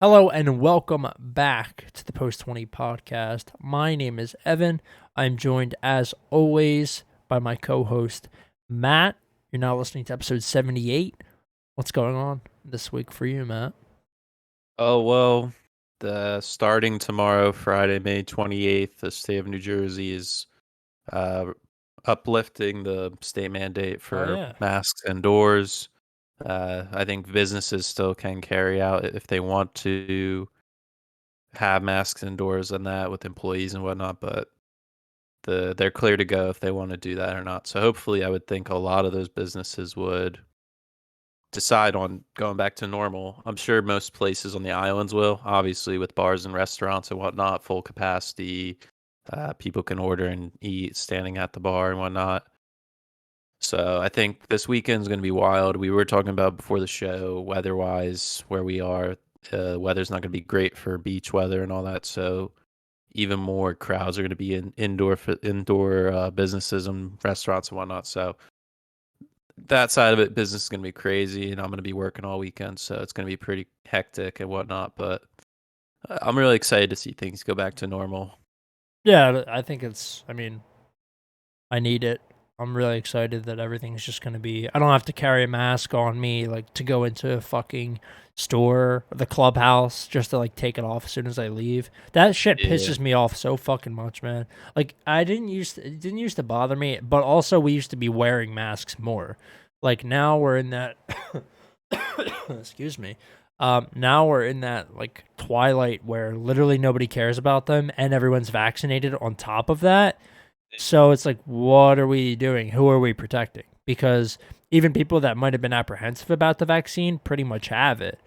Hello and welcome back to the Post 20 podcast. My name is Evan. I'm joined as always by my co host, Matt. You're now listening to episode 78. What's going on this week for you, Matt? Oh, well, the starting tomorrow, Friday, May 28th, the state of New Jersey is uh, uplifting the state mandate Oh, for yeah. masks indoors. I think businesses still can carry out if they want to have masks indoors and that with employees and whatnot, but they're clear to go if they want to do that or not. So hopefully, I would think a lot of those businesses would decide on going back to normal. I'm sure most places on the islands will, obviously, with bars and restaurants and whatnot, full capacity. People can order and eat standing at the bar and whatnot. So I think this weekend's going to be wild. We were talking about before the show, weather-wise, where we are. Weather's not going to be great for beach weather and all that. So even more crowds are going to be in indoor businesses and restaurants and whatnot. So that side of it, business is going to be crazy, and I'm going to be working all weekend, so it's going to be pretty hectic and whatnot. But I'm really excited to see things go back to normal. Yeah, I need it. I'm really excited that everything's just going to be. I don't have to carry a mask on me, like to go into a fucking store, the clubhouse, just to like take it off as soon as I leave. That shit Yeah, pisses me off so fucking much, man. Like it didn't used to bother me, but also we used to be wearing masks more. Like now we're in that. Excuse me. Now we're in that like twilight where literally nobody cares about them and everyone's vaccinated on top of that, so it's like, what are we doing? Who are we protecting? Because even people that might have been apprehensive about the vaccine pretty much have it.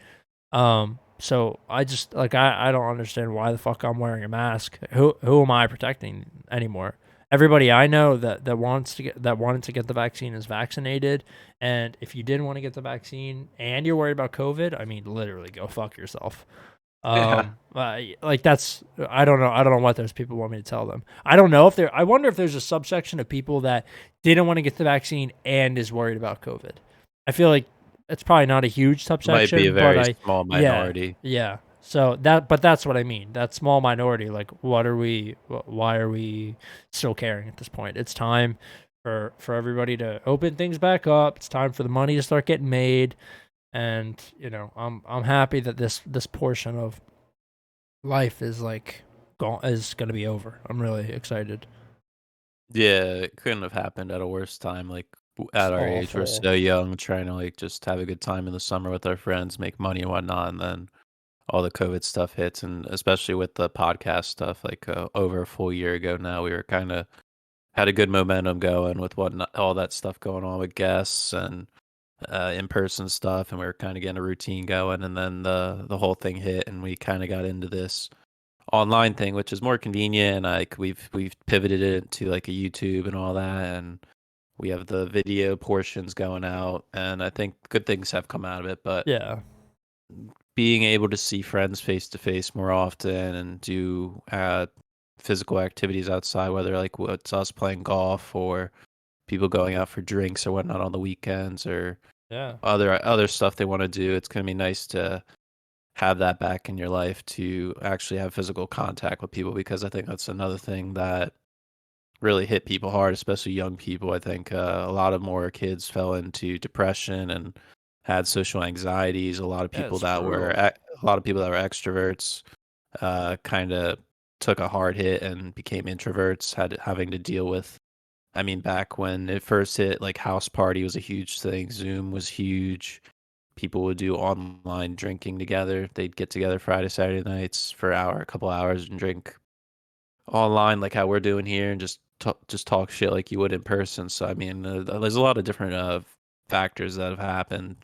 So I just like I don't understand why the fuck I'm wearing a mask. Who am I protecting anymore? Everybody I know that wanted to get the vaccine is vaccinated, and if you didn't want to get the vaccine and you're worried about COVID, I mean, literally go fuck yourself. yeah, Like that's I don't know. I don't know what those people want me to tell them. I don't know if there. I wonder if there's a subsection of people that didn't want to get the vaccine and is worried about COVID. I feel like it's probably not a huge might be a subsection, but very small yeah, minority. yeah. So but that's what I mean. That small minority. Like, what are we? Why are we still caring at this point? It's time for everybody to open things back up. It's time for the money to start getting made, and I'm happy that this portion of life is like gone, is gonna be over. I'm really excited. Yeah, it couldn't have happened at a worse time. Like It's at our age, we're awful. so young, trying to like just have a good time in the summer with our friends, make money and whatnot, and then all the COVID stuff hits, and especially with the podcast stuff, like over a full year ago now, we were kind of had a good momentum going with all that stuff going on with guests and in-person stuff, and we were kind of getting a routine going, and then the whole thing hit, and we kind of got into this online thing, which is more convenient. And like we've pivoted it to like a YouTube and all that, and we have the video portions going out, and I think good things have come out of it. But Yeah, being able to see friends face to face more often and do physical activities outside, whether like what's us playing golf or people going out for drinks or whatnot on the weekends or yeah, other stuff they want to do. It's gonna be nice to have that back in your life to actually have physical contact with people because I think that's another thing that really hit people hard, especially young people. I think a lot of more kids fell into depression and had social anxieties. yeah. It's brutal. A lot of people that were extroverts kind of took a hard hit and became introverts, having to deal with. I mean, back when it first hit, like house party was a huge thing. Zoom was huge. People would do online drinking together. They'd get together Friday, Saturday nights for a couple hours and drink online like how we're doing here and just talk shit like you would in person. So I mean, there's a lot of different factors that have happened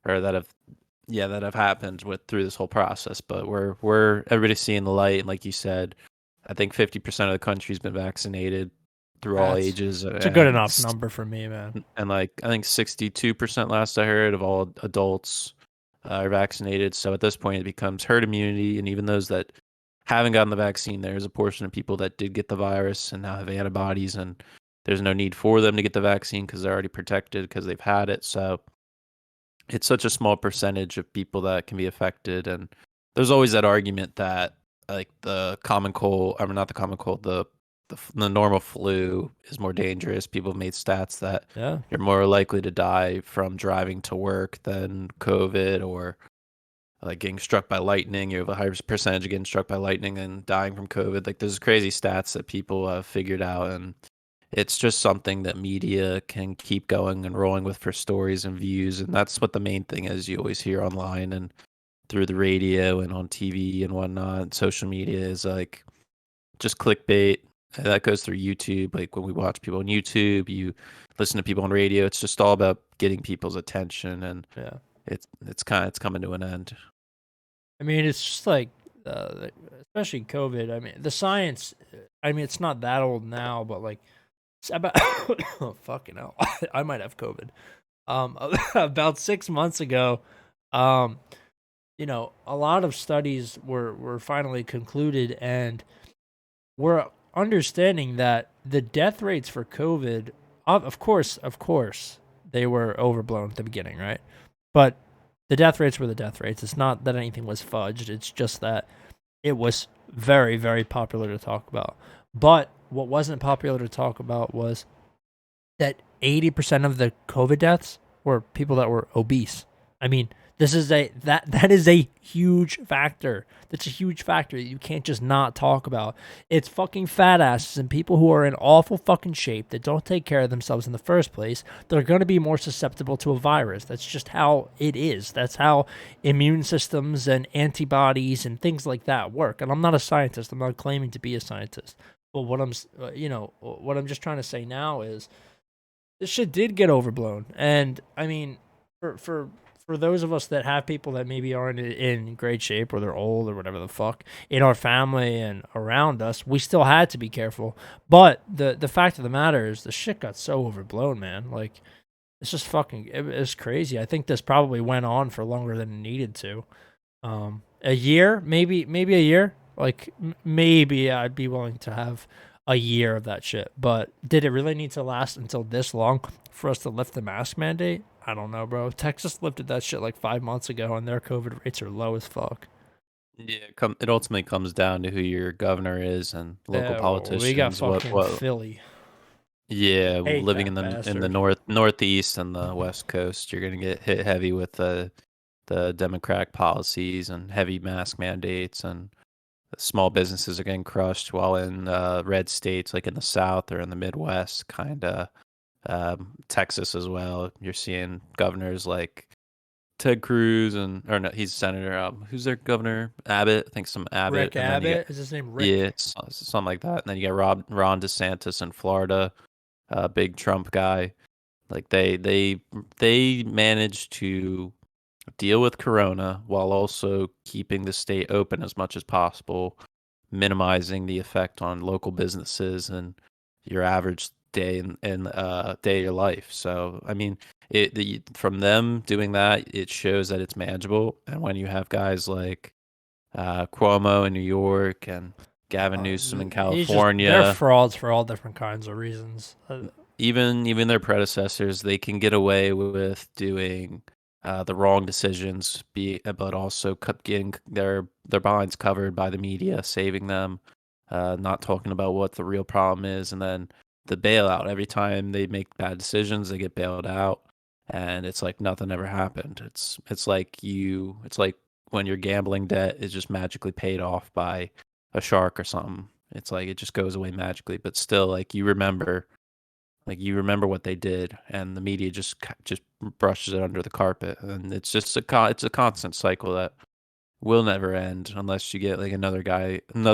or that have happened with through this whole process. But we're everybody's seeing the light, and like you said, I think 50% of the country's been vaccinated through all That's ages, it's a good enough number for me, man. and like I think 62% last I heard of all adults are vaccinated. So at this point, it becomes herd immunity, and even those that haven't gotten the vaccine, there's a portion of people that did get the virus and now have antibodies, and there's no need for them to get the vaccine because they're already protected because they've had it. So it's such a small percentage of people that can be affected, and there's always that argument that like the common cold, I mean not the common cold, the normal flu is more dangerous. People have made stats that Yeah, you're more likely to die from driving to work than COVID, or like getting struck by lightning. You have a higher percentage of getting struck by lightning and dying from COVID. Like there's crazy stats that people have figured out, and it's just something that media can keep going and rolling with for stories and views, and that's what the main thing is. You always hear online and through the radio and on TV and whatnot. Social media is like just clickbait. And that goes through YouTube. Like when we watch people on YouTube, you listen to people on radio. It's just all about getting people's attention, and yeah. it's coming to an end. I mean, it's just like, especially COVID. I mean, the science. I mean, it's not that old now, but like, it's about oh, fucking hell, I might have COVID. About 6 months ago, um, a lot of studies were finally concluded, and we're understanding that the death rates for COVID, of course, they were overblown at the beginning, right? But the death rates were the death rates. It's not that anything was fudged. It's just that it was very, very popular to talk about. But what wasn't popular to talk about was that 80% of the COVID deaths were people that were obese. I mean, that is a huge factor. That's a huge factor that you can't just not talk about. It's fucking fat asses and people who are in awful fucking shape that don't take care of themselves in the first place. They're going to be more susceptible to a virus. That's just how it is. That's how immune systems and antibodies and things like that work. And I'm not a scientist. I'm not claiming to be a scientist. But what I'm just trying to say now is this shit did get overblown. And I mean, for those of us that have people that maybe aren't in great shape or they're old or whatever the fuck in our family and around us, we still had to be careful. But the fact of the matter is the shit got so overblown, man. Like it's just it's crazy. I think this probably went on for longer than it needed to. A year, maybe a year. Like maybe I'd be willing to have a year of that shit. But did it really need to last until this long for us to lift the mask mandate? I don't know, bro. Texas lifted that shit like 5 months ago, and their COVID rates are low as fuck. Yeah, it ultimately comes down to who your governor is and local Yeah, well, we got politicians. fucking Philly. Yeah, Hate living that in the bastard. northeast and the west coast, you're gonna get hit heavy with the Democratic policies and heavy mask mandates, and small businesses are getting crushed. While in red states like in the South or in the Midwest, kind of Texas as well, you're seeing governors like Ted Cruz and or no, he's senator. Who's their governor? Abbott, I think some Abbott, Rick and then you got Abbott? Is his name yeah, Rick? something like that. And then you got Ron DeSantis in Florida, big Trump guy. Like they managed to deal with Corona while also keeping the state open as much as possible, minimizing the effect on local businesses and your average day in day of your life. So I mean, from them doing that, it shows that it's manageable. And when you have guys like Cuomo in New York and Gavin Newsom in They're California, frauds for all different kinds of reasons. even their predecessors, they can get away with doing the wrong decisions, but also getting their behinds covered by the media, saving them, not talking about what the real problem is, and then the bailout. Every time they make bad decisions, they get bailed out, and it's like nothing ever happened. It's like when your gambling debt is just magically paid off by a shark or something. It's like it just goes away magically, but still, you remember what they did, and the media just brushes it under the carpet, and it's just it's a constant cycle that will never end unless you get like another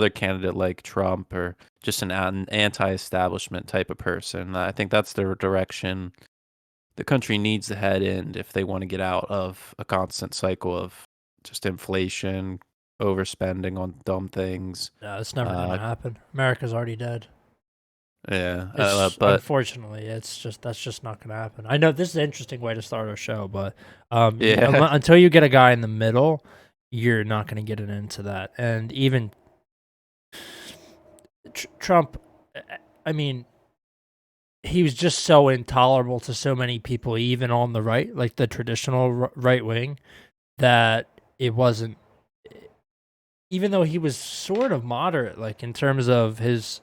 candidate like Trump, or just an anti-establishment type of person. I think that's the direction the country needs to head in if they want to get out of a constant cycle of just inflation, overspending on dumb things. No, it's never gonna Uh, happen. America's already dead. yeah, It's but unfortunately, that's just not gonna happen. I know this is an interesting way to start our show, but yeah, until you get a guy in the middle, you're not gonna get it into that. And even Trump, I mean, he was just so intolerable to so many people, even on the right, like the traditional right wing, that it wasn't. even though he was sort of moderate, like in terms of his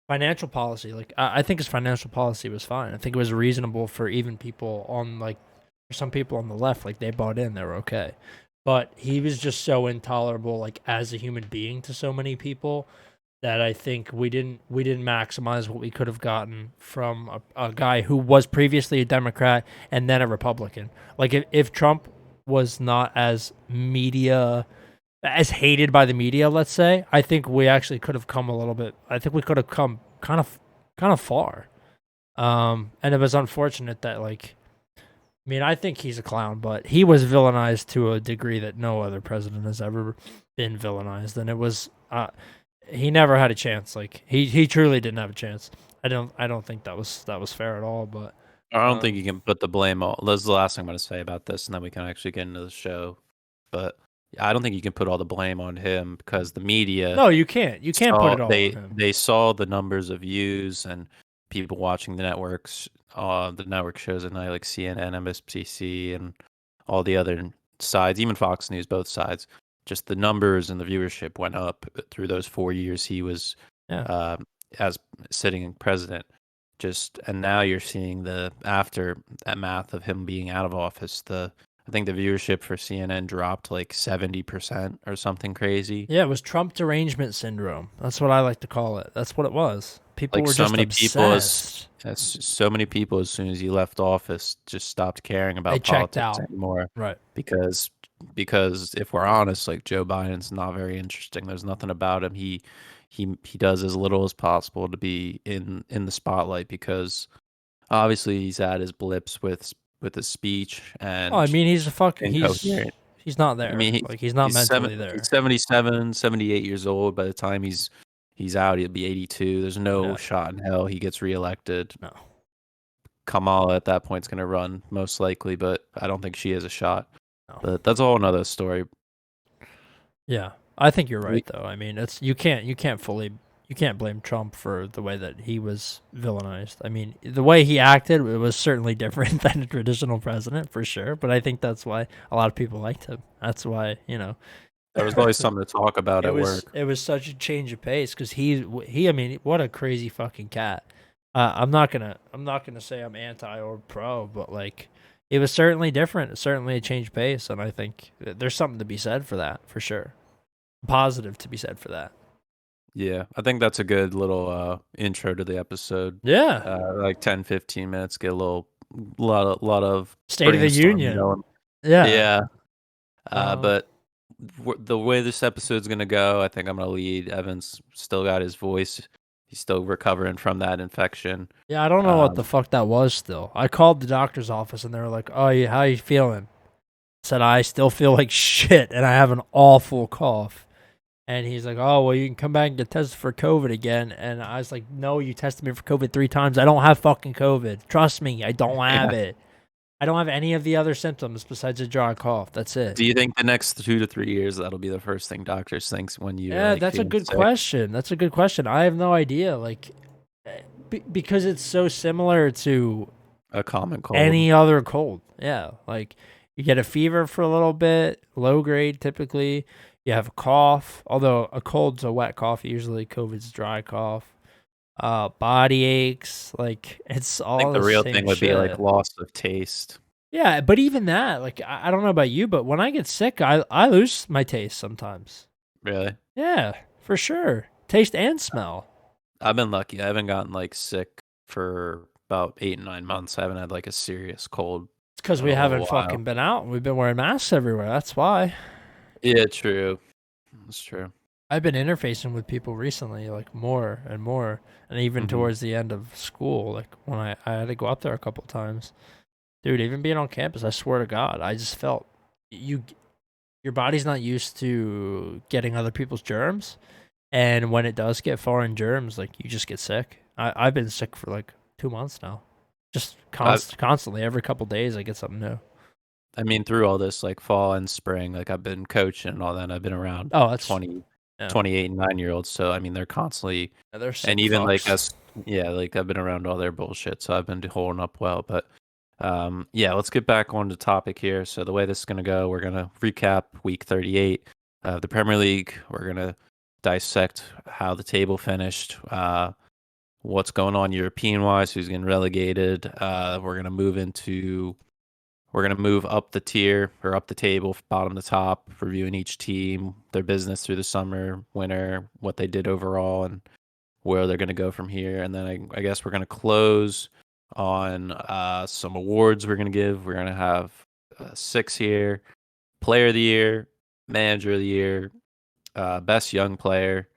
financial policy, like I think his financial policy was fine. I think it was reasonable for even people on like for some people on the left, like they bought in, they were okay. But he was just so intolerable, like as a human being to so many people that I think we didn't maximize what we could have gotten from a guy who was previously a Democrat and then a Republican. Like if Trump was not as hated by the media, let's say, I think we actually could have come a little bit. I think we could have come kind of far. And it was unfortunate that like I mean, I think he's a clown, but he was villainized to a degree that no other president has ever been villainized, and it was he never had a chance. Like he truly didn't have a chance. I don't think that was fair at all. But I don't think um, you can put the blame all. This is the last thing I'm going to say about this, and then we can actually get into the show. But I don't think you can put all the blame on him because the media no, you can't. You can't put saw it all on they him. they saw the numbers of views and people watching the network shows at night like CNN, MSNBC, and all the other sides, even Fox News, both sides. Just the numbers and the viewership went up through those 4 years he was Yeah. uh, as sitting president. Just and now you're seeing the aftermath of him being out of office. I think the viewership for CNN dropped like 70% or something crazy. Yeah, it was Trump derangement syndrome. That's what I like to call it. That's what it was. People Like were just obsessed. so many people as soon as he left office just stopped caring They about checked politics out. anymore Right. because if we're honest, like Joe Biden's not very interesting. There's nothing about him. He does as little as possible to be in the spotlight because obviously he's had his blips with his speech Oh, I and mean, he's a fucking. incoherent. He's not I there. mean, Like he's not mentally he's there. 77, 78 years old. By the time he's out, he'll be 82. There's no Yeah. shot in hell he gets reelected. No. Kamala at that point is going to run most likely, but I don't think she has a shot. No. But that's all another story. Yeah, I think you're We, right though. I mean, it's you can't blame Trump for the way that he was villainized. I mean, the way he acted it was certainly different than a traditional president for sure. But I think that's why a lot of people liked him. That's why there was always something to talk about it at was work. it was such a change of pace because he. I mean, what a crazy fucking cat. I'm not gonna say I'm anti or pro, but like it was certainly different. Certainly a change of pace, and I think there's something to be said for that for sure. Positive to be said for that. Yeah, I think that's a good little intro to the episode. Yeah. Like 10, 15 minutes, get a lot of State of the brainstorming Union. going. Yeah. Yeah, Um, but the way this episode's gonna go, I think I'm gonna lead. Evan's still got his voice. He's still recovering from that infection. yeah, I don't know what the Um, fuck that was still. I called the doctor's office and they were like, "Oh, how you feeling?" Said I still feel like shit and I have an awful cough. And he's like, "Oh, well, you can come back and get tested for COVID again." And I was like, "No, you tested me for COVID 3 times. I don't have fucking COVID. Trust me, I don't have yeah. it. I don't have any of the other symptoms besides a dry cough. That's it." Do you think the next 2 to 3 years that'll be the first thing doctors thinks when you're Yeah, like that's a feeling good sick? question. That's a good question. I have no idea. Like, because it's so similar to A common cold. any other cold. Yeah, like you get a fever for a little bit, low grade typically. You have a cough, although a cold's a wet cough. Usually, COVID's dry cough. Body aches. Like it's I think all the the real same thing would be like shit. loss of taste. Yeah, but even that, like I don't know about you, but when I get sick, I lose my taste sometimes. Really, Yeah, for sure. Taste and smell. I've been lucky. I haven't gotten like sick for about 8 9 months. I haven't had like a serious cold It's because in we a little haven't while. fucking been out and we've been wearing masks everywhere. That's why. Yeah, true. That's true. I've been interfacing with people recently, like more and more, and even Hmm. towards the end of school, like when I had to go up there a couple times. Dude, even being on campus, I swear to God, I just felt you your body's not used to getting other people's germs, and when it does get foreign germs, like you just get sick. I've been sick for like 2 months now, just I constantly every couple days I get something new. I mean, through all this like fall and spring, like I've been coaching and all that. And I've been around Oh, that's 20, yeah. 28 and 9 year olds. So I mean, they're constantly Yeah, they're and sick even like fucks. us, yeah, like I've been around all their bullshit. So I've been holding up well. But Yeah, let's get back on the topic here. So the way this is going to go, we're going to recap week 38 of the Premier League. We're going to dissect how the table finished, what's going on European wise, who's getting relegated. We're going to move up the tier or up the table, bottom to top, reviewing each team, their business through the summer, winter, what they did overall, and where they're going to go from here. And then I guess we're going to close on some awards we're going to give. We're going to have 6 here: Player of the Year, Manager of the Year, Best Young Player,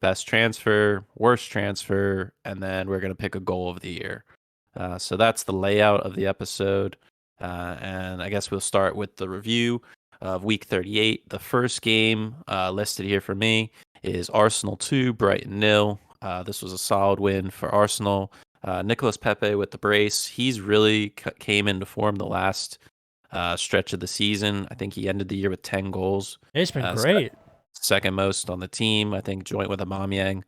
Best Transfer, Worst Transfer, and then we're going to pick a Goal of the Year. So that's the layout of the episode. And I guess we'll start with the review of Week 38. The first game listed here for me is Arsenal 2, Brighton 0. This was a solid win for Arsenal. Nicolas Pepe with the brace. He's really came into form the last stretch of the season. I think he ended the year with 10 goals. It's been great. Second most on the team, I think, joint with Aubameyang,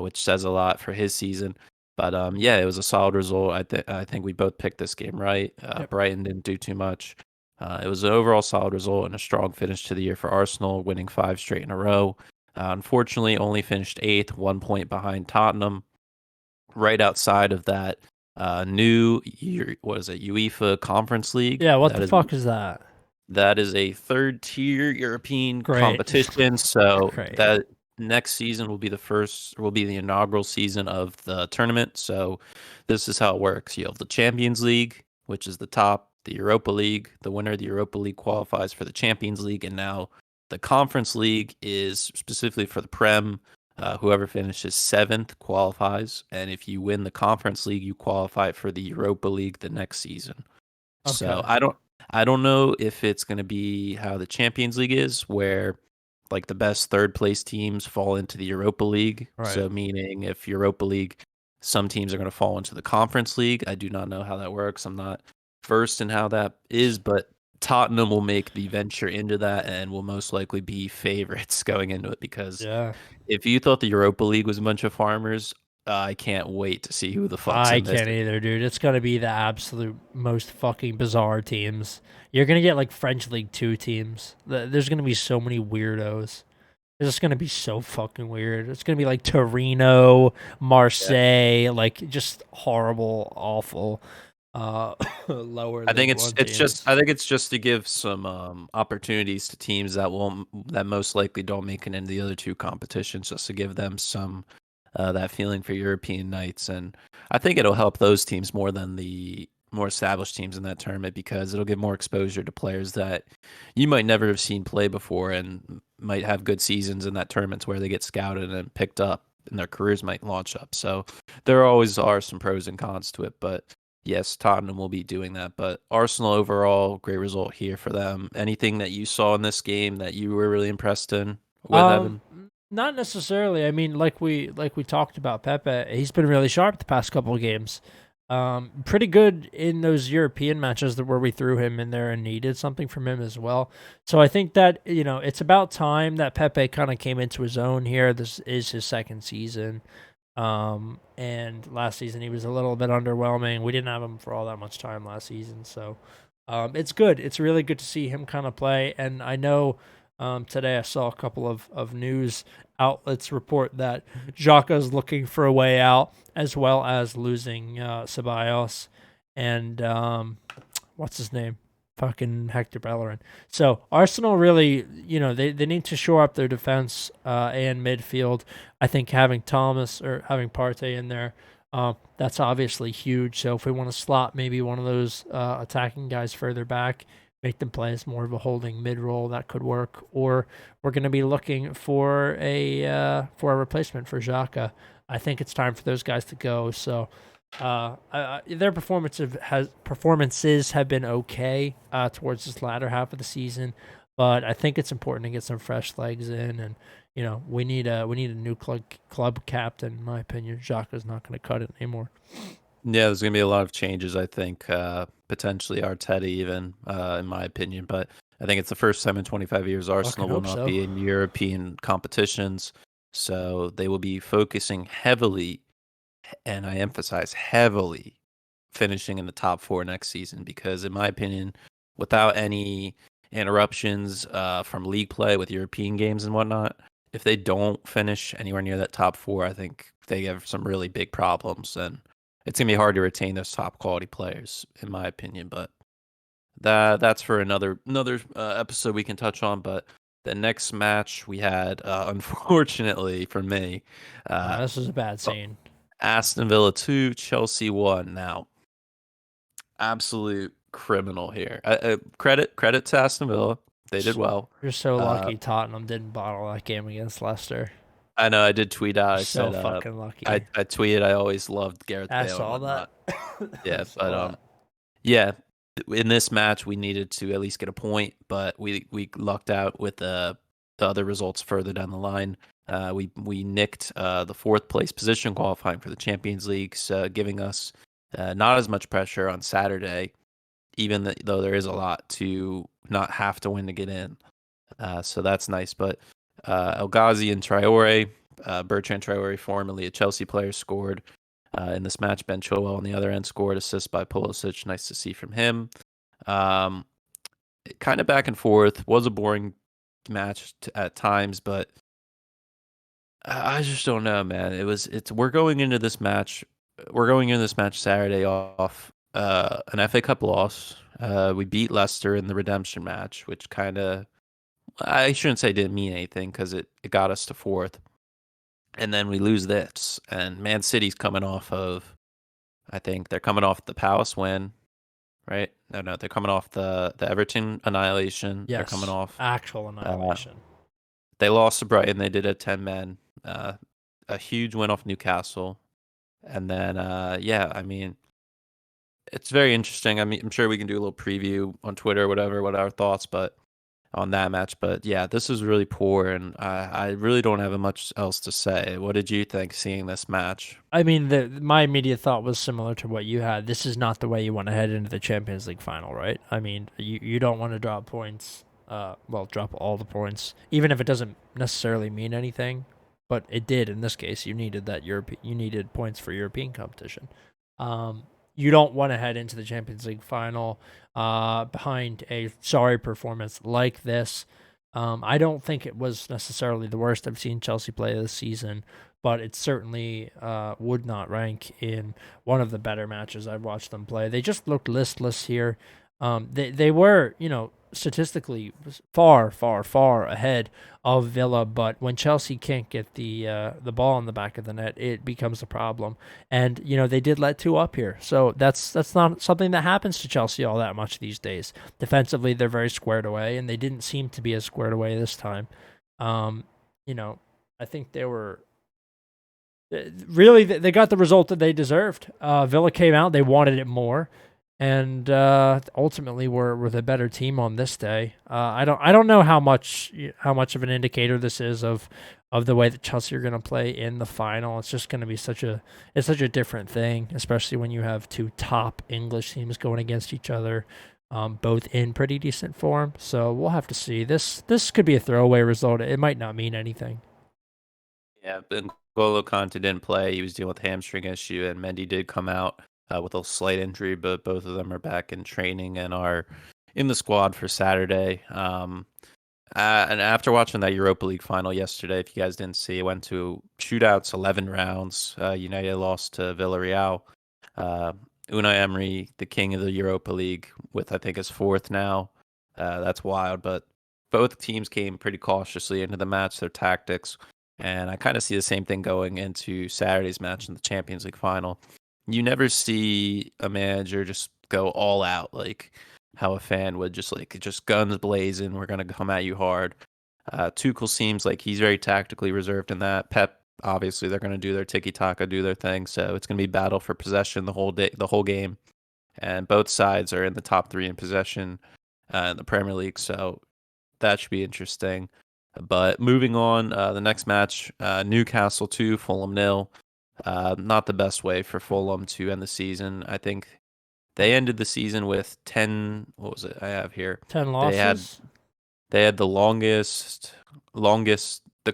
which says a lot for his season. But yeah, it was a solid result. I think we both picked this game right. Yep. Brighton didn't do too much. It was an overall solid result and a strong finish to the year for Arsenal, winning 5 straight in a row. Unfortunately, only finished 8th, 1 point behind Tottenham. Right outside of that new UEFA Conference League. Yeah, what the fuck is that? That is a third-tier European Great. competition. So Great. that next season will be the inaugural season of the tournament. So this is how it works. You have the Champions League, which is the top, the Europa League. The winner of the Europa League qualifies for the Champions League, and now the Conference League is specifically for the Prem. Whoever finishes 7th qualifies, and if you win the Conference League, you qualify for the Europa League the next season. Okay. So I don't know if it's going to be how the Champions League is, where like the best third place teams fall into the Europa League. Right. So meaning if Europa League, some teams are going to fall into the Conference League. I do not know how that works. I'm not versed in how that is, but Tottenham will make the venture into that and will most likely be favorites going into it, because if you thought the Europa League was a bunch of farmers, I can't wait to see who the fuck's I in this. can't either, dude. It's gonna be the absolute most fucking bizarre teams. You're gonna get like French League 2 teams. There's gonna be so many weirdos. It's just gonna be so fucking weird. It's gonna be like Torino, Marseille, like just horrible, awful. Lower. I think it's just to give some opportunities to teams that most likely don't make it into the other 2 competitions, just to give them some that feeling for European nights. And I think it'll help those teams more than the more established teams in that tournament, because it'll give more exposure to players that you might never have seen play before and might have good seasons in that tournament where they get scouted and picked up and their careers might launch up. So there always are some pros and cons to it, but yes, Tottenham will be doing that. But Arsenal overall, great result here for them. Anything that you saw in this game that you were really impressed in with Evan? Not necessarily. I mean, like we talked about Pepe, he's been really sharp the past couple of games. Pretty good in those European matches where we threw him in there and needed something from him as well. So I think that, it's about time that Pepe kind of came into his own here. This is his second season. And last season he was a little bit underwhelming. We didn't have him for all that much time last season. So it's good. It's really good to see him kind of play. And I know today I saw a couple of news outlets report that Xhaka is looking for a way out, as well as losing Ceballos and what's his name? Fucking Hector Bellerin. So Arsenal really, they need to shore up their defense and midfield. I think having Thomas or having Partey in there, that's obviously huge. So if we want to slot maybe one of those attacking guys further back, make them play as more of a holding mid role, that could work. Or we're going to be looking for a replacement for Xhaka. I think it's time for those guys to go. So their performances have been okay towards this latter half of the season, but I think it's important to get some fresh legs in, and we need a new club captain. In my opinion, Xhaka's not going to cut it anymore. Yeah, there's going to be a lot of changes, I think, potentially Arteta even, in my opinion. But I think it's the first time in 25 years Arsenal will not be in European competitions. So they will be focusing heavily, and I emphasize heavily, finishing in the top 4 next season because, in my opinion, without any interruptions from league play with European games and whatnot, if they don't finish anywhere near that top 4, I think they have some really big problems, and it's gonna be hard to retain those top quality players, in my opinion. But that's for another episode we can touch on. But the next match we had, unfortunately for me, uh, This was a bad uh, scene. Aston Villa 2, Chelsea 1. Now, absolute criminal here. Credit to Aston Villa. They did well. You're so Uh, lucky Tottenham didn't bottle that game against Leicester. I know I did tweet out. You're I so said fucking I lucky. I tweeted I always loved Gareth I Bale and saw that. whatnot. I Yeah, but saw that. yeah, in this match we needed to at least get a point, but we lucked out with the other results further down the line. We nicked the 4th place position qualifying for the Champions League, giving us not as much pressure on Saturday, even though there is a lot to not have to win to get in. So that's nice. But El Ghazi and Traore, Bertrand Traore, formerly a Chelsea player, scored in this match. Ben Chilwell on the other end scored, assist by Pulisic. Nice to see from him. Um, kind of back and forth. Was a boring match at times, but I just don't know, man. We're going into this match. We're going into this match Saturday off an FA Cup loss. We beat Leicester in the redemption match, which kind of, I shouldn't say didn't mean anything because it got us to 4th. And then we lose this. And Man City's coming off of, I think they're coming off the Palace win, right? No, they're coming off the Everton annihilation. They're coming Yes, off. actual Uh, annihilation. they lost to Brighton. They did a 10 men. A huge win off Newcastle. And then, yeah, I mean, it's very interesting. I mean, I'm sure we can do a little preview on Twitter or whatever, what our thoughts, but on that match. But yeah, this is really poor, and I really don't have much else to say. What did you think seeing this match? I mean, my immediate thought was similar to what you had. This is not the way you want to head into the Champions League final, right? I mean, you don't want to drop points. Well, drop all the points, even if it doesn't necessarily mean anything. But it did in this case. You needed that You needed points for European competition. You don't want to head into the Champions League final behind a sorry performance like this. I don't think it was necessarily the worst I've seen Chelsea play this season, but it certainly would not rank in one of the better matches I've watched them play. They just looked listless here. They were, statistically far ahead of Villa, but when Chelsea can't get the ball in the back of the net, it becomes a problem. And they did let 2 up here, so that's not something that happens to Chelsea all that much these days. Defensively, they're very squared away, and they didn't seem to be as squared away this time. I think they were really they got the result that they deserved. Villa came out, they wanted it more, and ultimately were the better team on this day. I don't know how much of an indicator this is of the way that Chelsea are going to play in the final. It's just going to be such a different thing, especially when you have 2 top English teams going against each other, both in pretty decent form. So we'll have to see. This could be a throwaway result. It might not mean anything. Yeah, N'Golo Kante didn't play. He was dealing with a hamstring issue, and Mendy did come out with a slight injury, but both of them are back in training and are in the squad for Saturday. And after watching that Europa League final yesterday, if you guys didn't see, it went to shootouts, 11 rounds. United lost to Villarreal. Unai Emery, the king of the Europa League, with I think his 4th now. That's wild, but both teams came pretty cautiously into the match, their tactics. And I kind of see the same thing going into Saturday's match in the Champions League final. You never see a manager just go all out like how a fan would just guns blazing. We're going to come at you hard. Tuchel seems like he's very tactically reserved in that. Pep, obviously, they're going to do their tiki-taka, do their thing. So it's going to be battle for possession the whole day, the whole game. And both sides are in the top 3 in possession in the Premier League. So that should be interesting. But moving on, the next match, Newcastle 2, Fulham 0. Not the best way for Fulham to end the season. I think they ended the season with 10, what was it I have here? 10 They had losses. they had the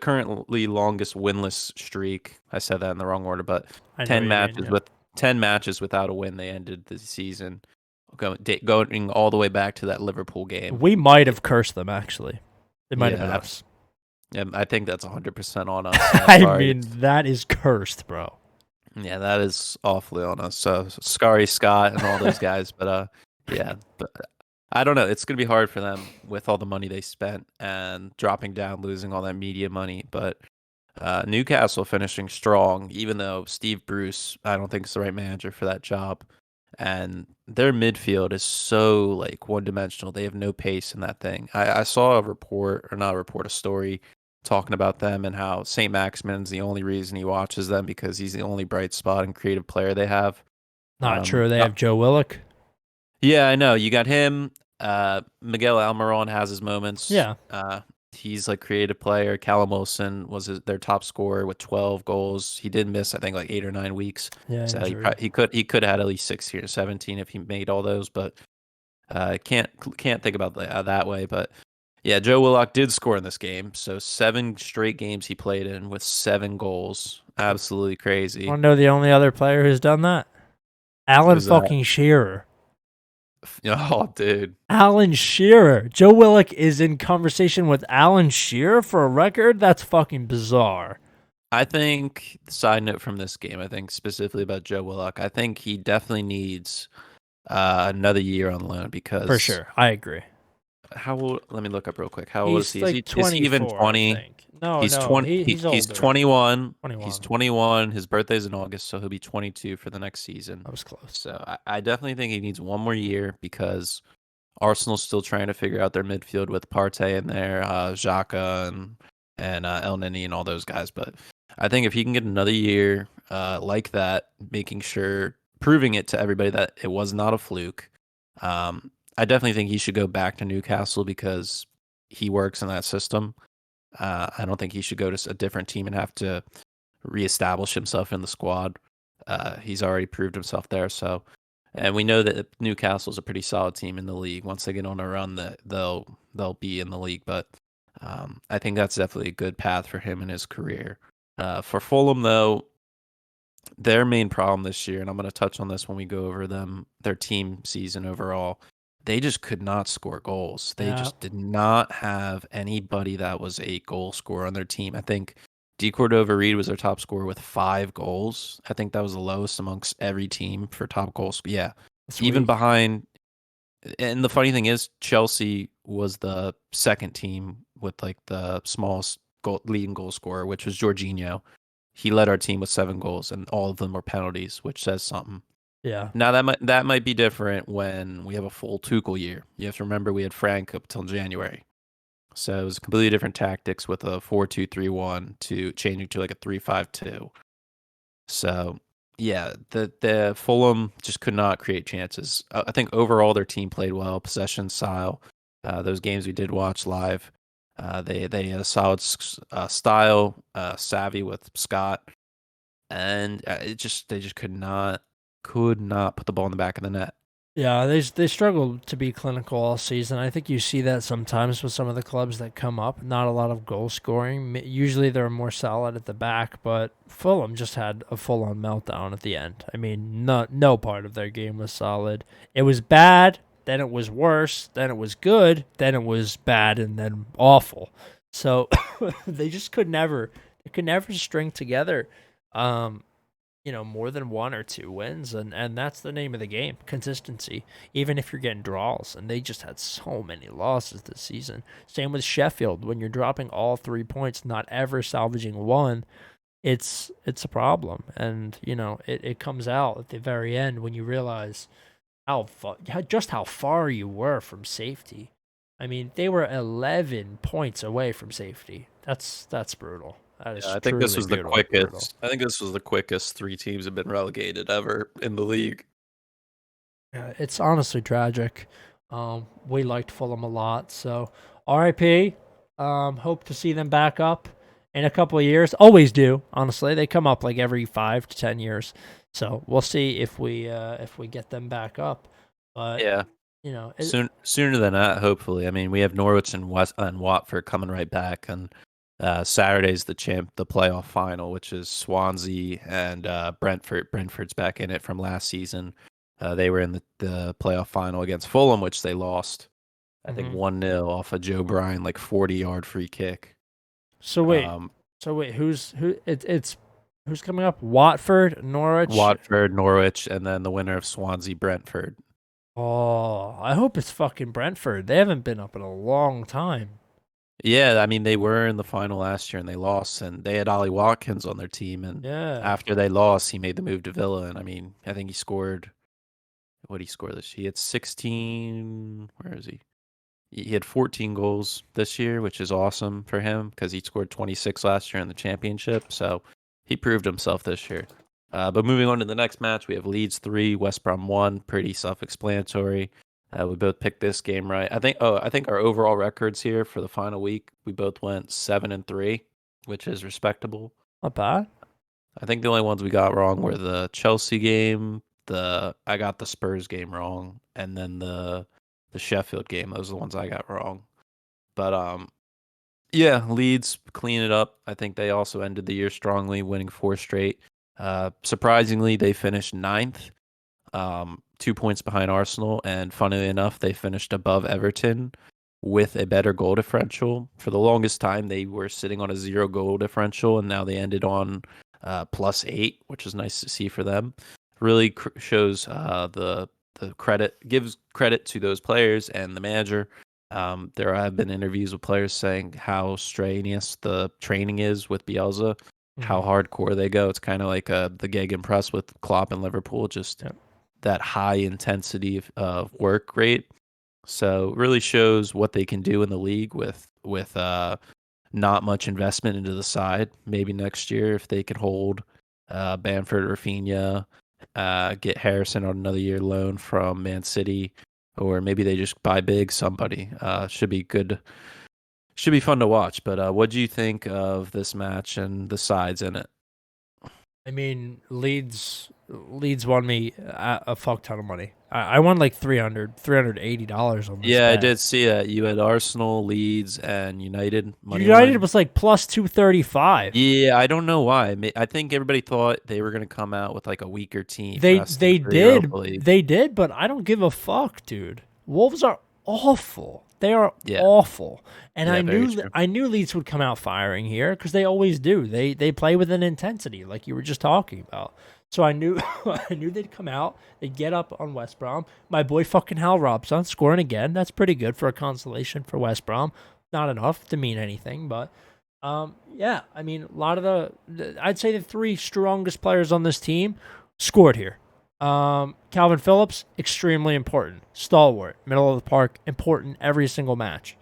currently longest winless streak. I said that in the wrong order, but I know 10 what you mean. matches Yeah. with 10 matches without a win. They ended the season going all the way back to that Liverpool game. We might have cursed them, actually. It might have been Yeah, us. I think that's 100% on us. I Sorry. mean, that is cursed, bro. Yeah, that is awfully on us. So Scary Scott and all those guys, but yeah, but I don't know. It's gonna be hard for them with all the money they spent and dropping down, losing all that media money. But Newcastle finishing strong, even though Steve Bruce, I don't think is the right manager for that job. And their midfield is so like one dimensional. They have no pace in that thing. I saw a report, or not a report, a story talking about them and how St. Maximin's the only reason he watches them because he's the only bright spot and creative player they have. Not true. They Uh, have Joe Willock. yeah, I know. You got him. Miguel Almiron has his moments. Yeah. He's like creative player. Callum Wilson was their top scorer with 12 goals. He did miss, I think, like 8 or 9 weeks. Yeah, So injury. he could have had at least 16 or 17 if he made all those. But can't think about that way. But yeah, Joe Willock did score in this game. So 7 straight games he played in with 7 goals. Absolutely crazy. Want to know the only other player who's done that? Alan Who's that? fucking Shearer. Oh, dude. Alan Shearer. Joe Willock is in conversation with Alan Shearer for a record? That's fucking bizarre. I think, side note from this game, I think specifically about Joe Willock, I think he definitely needs another year on loan because For sure. I agree. how old? Let me look up real quick. How old is He's he? like Is he even 24, I 20? think. No, He's no, 20. he's He's older. 21. 21. He's 21. His birthday's in August, so he'll be 22 for the next season. That was close. So I definitely think he needs one more year because Arsenal's still trying to figure out their midfield with Partey in there, Xhaka and El Neni and all those guys. But I think if he can get another year like that, making sure, proving it to everybody that it was not a fluke, I definitely think he should go back to Newcastle because he works in that system. I don't think he should go to a different team and have to reestablish himself in the squad. He's already proved himself there. So, and we know that Newcastle's a pretty solid team in the league. Once they get on a run, that they'll be in the league. But I think that's definitely a good path for him in his career. For Fulham, though, their main problem this year, and I'm going to touch on this when we go over their team season overall. They just could not score goals. They just did not have anybody that was a goal scorer on their team. I think D. Cordova-Reid was their top scorer with 5 goals. I think that was the lowest amongst every team for top goals. Yeah, even behind. And the funny thing is, Chelsea was the second team with like the smallest leading goal scorer, which was Jorginho. He led our team with 7 goals, and all of them were penalties, which says something. Yeah. Now that might be different when we have a full Tuchel year. You have to remember we had Frank up till January, so it was completely different tactics with a 4-2-3-1 to changing to like a 3-5-2. So yeah, the Fulham just could not create chances. I think overall their team played well, possession style. Those games we did watch live, they had a solid style, savvy with Scott, and they just could not put the ball in the back of the net. Yeah, they struggled to be clinical all season. I think you see that sometimes with some of the clubs that come up. Not a lot of goal scoring. Usually they're more solid at the back, but Fulham just had a full-on meltdown at the end. I mean, no part of their game was solid. It was bad, then it was worse, then it was good, then it was bad, and then awful. So they just could never string together more than 1 or 2 wins, and that's the name of the game, consistency, even if you're getting draws, and they just had so many losses this season. Same with Sheffield. When you're dropping all 3 points, not ever salvaging 1, it's a problem, and it comes out at the very end when you realize how far you were from safety. I mean, they were 11 points away from safety. That's brutal. That is Yeah, I think this was the brutal. quickest. I think this was the quickest 3 teams have been relegated ever in the league. Yeah, it's honestly tragic. We liked Fulham a lot, so RIP. Hope to see them back up in a couple of years. Always do, honestly. They come up like every 5 to 10 years, so we'll see if we get them back up. But Yeah, sooner than that, hopefully. I mean, we have Norwich and Watford coming right back, and Saturday's the playoff final, which is Swansea and Brentford. Brentford's back in it from last season. They were in the playoff final against Fulham, which they lost. I think Hmm. 1-0 off a Joe Bryan like 40-yard free kick. So wait, Um, it's who's coming up? Watford, Norwich. Watford, Norwich, and then the winner of Swansea, Brentford. Oh, I hope it's fucking Brentford. They haven't been up in a long time. Yeah, I mean they were in the final last year and they lost, and they had Ollie Watkins on their team. And Yeah. after they lost, he made the move to Villa, and I mean I think he scored. What did he score this? He had 16. Where is he? He had 14 goals this year, which is awesome for him because he scored 26 last year in the championship. So he proved himself this year. But moving on to the next match, we have Leeds 3, West Brom 1. Pretty self-explanatory. We both picked this game right. I think our overall records here for the final week, we both went 7-3, which is respectable. Not bad. I think the only ones we got wrong were the Chelsea game, I got the Spurs game wrong, and then the Sheffield game. Those are the ones I got wrong. But yeah, Leeds clean it up. I think they also ended the year strongly, winning 4 straight. Surprisingly, they finished ninth, 2 points behind Arsenal, and funnily enough, they finished above Everton with a better goal differential. For the longest time, they were sitting on a 0 goal differential, and now they ended on +8, which is nice to see for them. Really shows the credit, gives credit to those players and the manager. There have been interviews with players saying how strenuous the training is with Bielsa, how Hmm. hardcore they go. It's kind of like the Gegenpress with Klopp and Liverpool, just Yep. that high intensity of work rate. So really shows what they can do in the league with not much investment into the side. Maybe next year if they could hold Bamford, Rafinha, get Harrison on another year loan from Man City, or maybe they just buy big somebody. Should be good. Should be fun to watch. But what do you think of this match and the sides in it? I mean, Leeds won me a fuck ton of money. I won like $380 on this Yeah, I bet. did see that. You had Arsenal, Leeds, and United money United line. was like plus 235. Yeah, I don't know why. I think everybody thought they were going to come out with like a weaker team They resting they for the Europa did League. they did, but I don't give a fuck, dude. Wolves are awful. They are Yeah, awful, and yeah, very true. I knew Leeds would come out firing here because they always do. They play with an intensity, like you were just talking about. So I knew I knew they'd come out. They'd get up on West Brom. My boy fucking Hal Robson scoring again. That's pretty good for a consolation for West Brom. Not enough to mean anything, but yeah, I mean, a lot of I'd say the three strongest players on this team scored here. Calvin Phillips, extremely important. Stalwart, middle of the park, important every single match.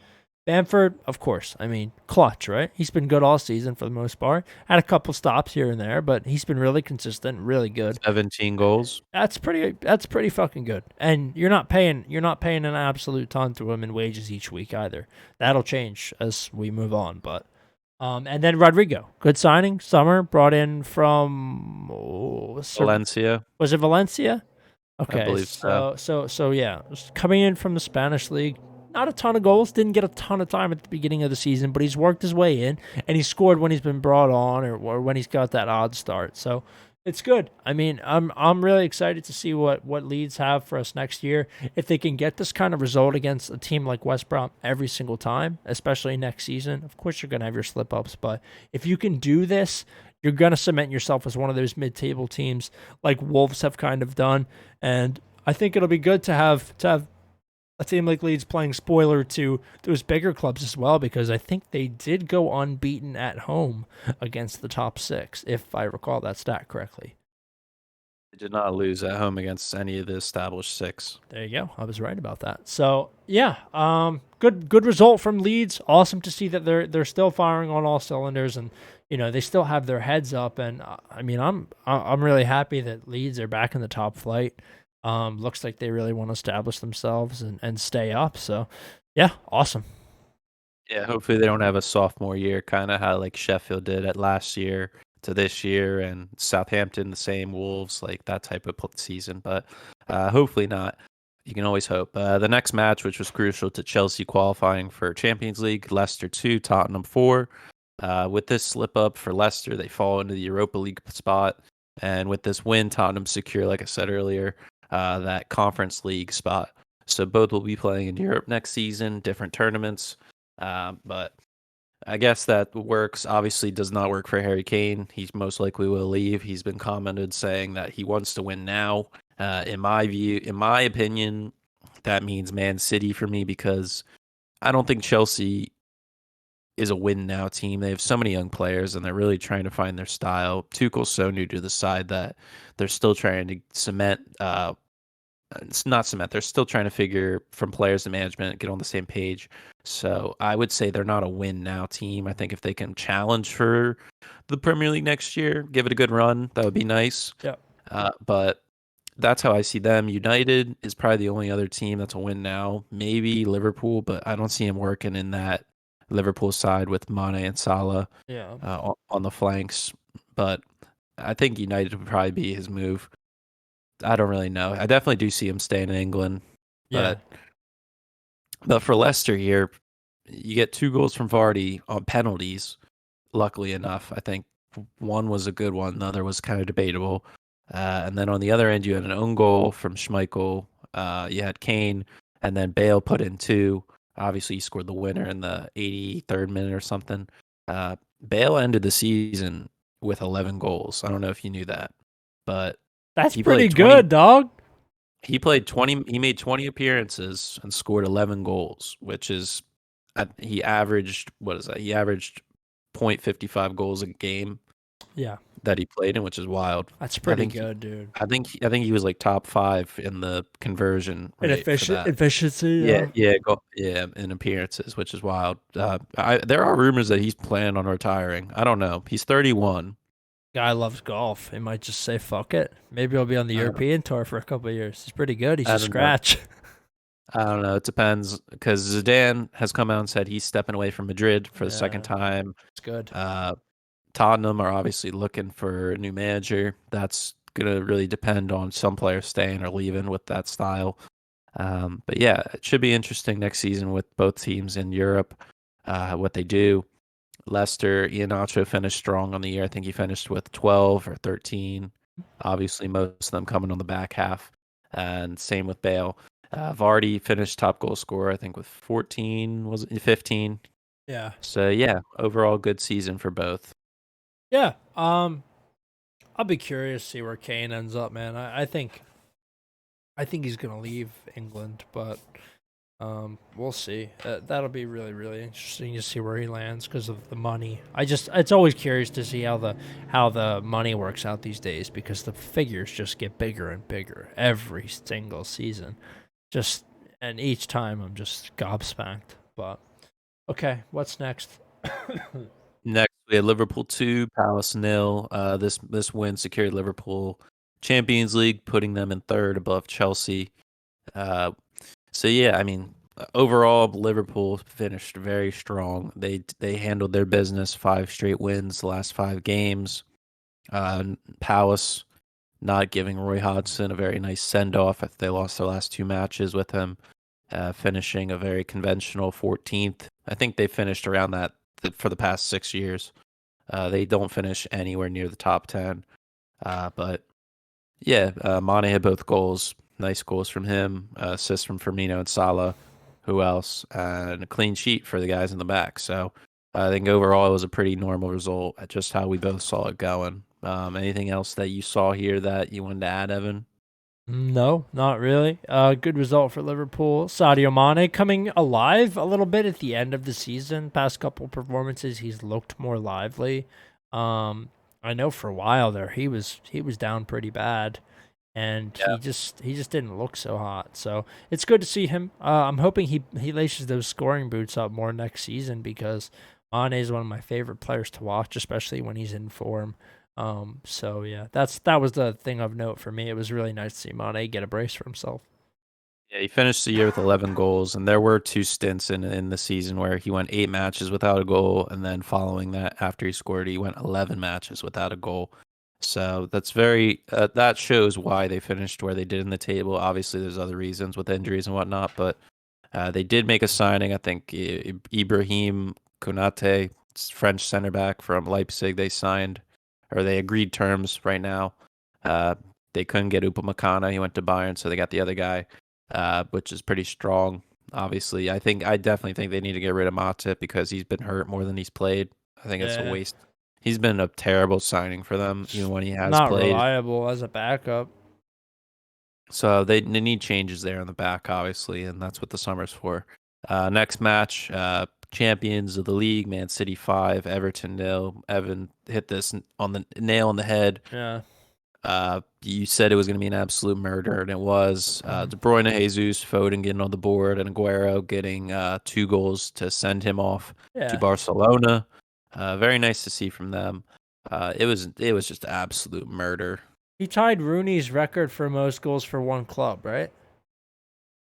Bamford, of course. I mean, clutch, right? He's been good all season for the most part. Had a couple stops here and there, but he's been really consistent, really good. 17 goals. That's pretty fucking good. And you're not paying an absolute ton to him in wages each week either. That'll change as we move on, but and then Rodrigo, good signing. Summer brought in from Valencia, was it Valencia? I Okay, believe so. so yeah, coming in from the Spanish league, not a ton of goals, didn't get a ton of time at the beginning of the season, but he's worked his way in and he scored when he's been brought on or when he's got that odd start. So it's good. I mean, I'm really excited to see what Leeds have for us next year. If they can get this kind of result against a team like West Brom every single time, especially next season, of course you're gonna have your slip ups, but if you can do this, you're gonna cement yourself as one of those mid-table teams like Wolves have kind of done. And I think it'll be good to have a team like Leeds playing spoiler to those bigger clubs as well, because I think they did go unbeaten at home against the top six, if I recall that stat correctly. They did not lose at home against any of the established six. There you go. I was right about that. So yeah, good result from Leeds. Awesome to see that they're still firing on all cylinders, and they still have their heads up. And I mean, I'm really happy that Leeds are back in the top flight. Looks like they really want to establish themselves and stay up. So yeah, awesome. Yeah, hopefully they don't have a sophomore year, kind of how like Sheffield did at last year to this year, and Southampton the same, Wolves like that type of season. But hopefully not. You can always hope. The next match, which was crucial to Chelsea qualifying for Champions League, Leicester 2, Tottenham 4. With this slip up for Leicester, they fall into the Europa League spot, and with this win, Tottenham secure, like I said earlier, that Conference League spot. So both will be playing in Europe next season, different tournaments. But I guess that works. Obviously, does not work for Harry Kane. He most likely will leave. He's been commented saying that he wants to win now. In my view, in my opinion, that means Man City for me because I don't think Chelsea is a win now team. They have so many young players and they're really trying to find their style. Tuchel's so new to the side that they're still trying to cement it's not cement. They're still trying to figure from players to management, get on the same page. So I would say they're not a win now team. I think if they can challenge for the Premier League next year, give it a good run, that would be nice. Yeah. But that's how I see them. United is probably the only other team that's a win now. Maybe Liverpool, but I don't see him working in that Liverpool side with Mane and Salah Yeah. on the flanks. But I think United would probably be his move. I don't really know. I definitely do see him staying in England, Yeah. but for Leicester here, you get 2 goals from Vardy on penalties. Luckily enough, I think one was a good one, the other was kind of debatable. And then on the other end, you had an own goal from Schmeichel. You had Kane, and then Bale put in two. Obviously, he scored the winner in the 83rd minute or something. Bale ended the season with 11 goals. I don't know if you knew that, but That's he pretty played 20. good, dog. He played 20. He made 20 appearances and scored 11 goals, which is he averaged what is that? He averaged 0.55 goals a game Yeah. that he played in, which is wild. That's I pretty think good, dude. I think he was like top 5 in the conversion And rate for that. efficiency, Yeah, yeah. yeah, in appearances, which is wild. There are rumors that he's planning on retiring. I don't know. He's 31. Guy loves golf. He might just say fuck it. Maybe he'll be on the I don't, European tour for a couple of years. He's pretty good. He's I a don't know. scratch. I don't know. It depends because Zidane has come out and said he's stepping away from Madrid for the second Yeah, time. it's good. Tottenham are obviously looking for a new manager. That's gonna really depend on some players staying or leaving with that style. But yeah, it should be interesting next season with both teams in Europe. What they do. Leicester, Iheanacho finished strong on the year. I think he finished with 12 or 13. Obviously, most of them coming on the back half. And same with Bale. Vardy finished top goal scorer, I think, with 14, was it 15? Yeah. So yeah, overall good season for both. Yeah. I'll be curious to see where Kane ends up, man. I think he's gonna leave England, but we'll see. That'll be really, really interesting to see where he lands because of the money. It's always curious to see how the money works out these days because the figures just get bigger and bigger every single season. Just and each time I'm just gobsmacked. But okay, what's next? Next, we had Liverpool 2, Palace nil. This win secured Liverpool Champions League, putting them in third above Chelsea. So yeah, I mean, overall, Liverpool finished very strong. They handled their business, 5 straight wins, the last 5 games. Palace not giving Roy Hodgson a very nice send off if they lost their last 2 matches with him, finishing a very conventional 14th. I think they finished around that for the past 6 years. They don't finish anywhere near the top 10. But yeah, Mane had both goals. Nice goals from him. Assists from Firmino and Salah. Who else? And a clean sheet for the guys in the back. So I think overall it was a pretty normal result at just how we both saw it going. Anything else that you saw here that you wanted to add, Evan? No, not really. Good result for Liverpool. Sadio Mane coming alive a little bit at the end of the season. Past couple performances, he's looked more lively. I know for a while there he was down pretty bad, and he just didn't look so hot. So it's good to see him. I'm hoping he laces those scoring boots up more next season because Mane is one of my favorite players to watch, especially when he's in form. So yeah, that was the thing of note for me. It was really nice to see Mane get a brace for himself. Yeah, he finished the year with 11 goals, and there were 2 stints in the season where he went 8 matches without a goal, and then following that, after he scored, he went 11 matches without a goal. So that's that shows why they finished where they did in the table. Obviously, there's other reasons with injuries and whatnot, but they did make a signing. I think Ibrahim Konate French center back from Leipzig. They signed, or they agreed terms right now. Uh, they couldn't get Upamecano. He went to Bayern, so they got the other guy, which is pretty strong. Obviously, I definitely think they need to get rid of Matip because he's been hurt more than he's played. I think it's a Yeah. waste. He's been a terrible signing for them, even when he has Not played. reliable as a backup. So they need changes there in the back, obviously, and that's what the summer's for. Next match, champions of the league, Man City 5, Everton 0. Evan hit this on the nail on the head. Yeah. You said it was going to be an absolute murder, and it was. De Bruyne, Jesus, Foden getting on the board, and Aguero getting 2 goals to send him off to Yeah. Barcelona. Very nice to see from them. It was just absolute murder. He tied Rooney's record for most goals for one club, right?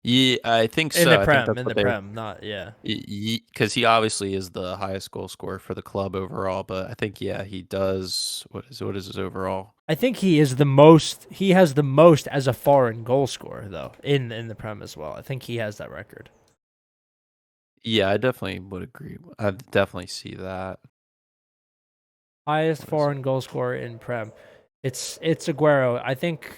Yeah, I think In so. the I think Prem, that's in what the they were. Prem, not yeah. Because he obviously is the highest goal scorer for the club overall, but I think he does. What is his overall? I think he is the most. He has the most as a foreign goal scorer, though, in the Prem as well. I think he has that record. Yeah, I definitely would agree. I definitely see that. Highest What is it? foreign goal scorer in Prem. It's Aguero. I think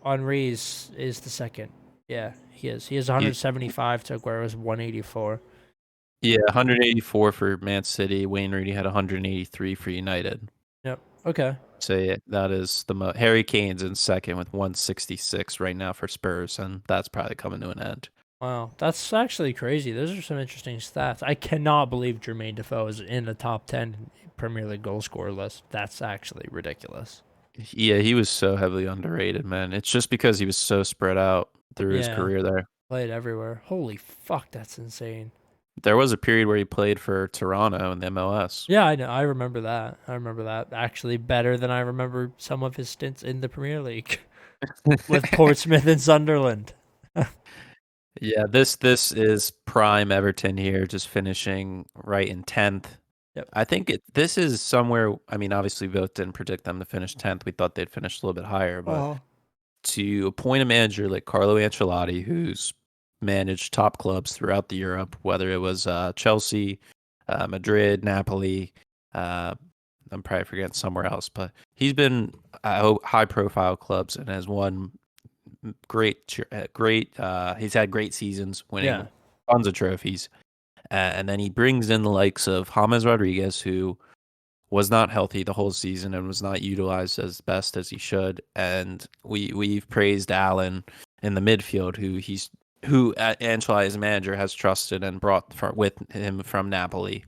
Henri's is the second. Yeah, he is. He has He, 175 to Aguero's 184. yeah, 184 for Man City. Wayne Rooney had 183 for United. Yep. Okay. So yeah, that is the most. Harry Kane's in second with 166 right now for Spurs, and that's probably coming to an end. Wow, that's actually crazy. Those are some interesting stats. I cannot believe Jermaine Defoe is in the top 10 Premier League goal scorer list. That's actually ridiculous. Yeah, he was so heavily underrated, man. It's just because he was so spread out through his Yeah, career there. played everywhere. Holy fuck, that's insane. There was a period where he played for Toronto in the MLS. Yeah, I know. I remember that. I remember that actually better than I remember some of his stints in the Premier League with Portsmouth and Sunderland. Yeah, this is prime Everton here, just finishing right in 10th. Yep. I think this is somewhere. I mean, obviously, we both didn't predict them to finish 10th. We thought they'd finish a little bit higher, but Oh. to appoint a manager like Carlo Ancelotti, who's managed top clubs throughout the Europe, whether it was Chelsea, Madrid, Napoli, uh, I'm probably forgetting somewhere else, but he's been high-profile clubs and has won great. He's had great seasons, Yeah. winning tons of trophies, and then he brings in the likes of James Rodriguez, who was not healthy the whole season and was not utilized as best as he should. And we've praised Allen in the midfield, who Ancelotti as a manager has trusted and brought with him from Napoli.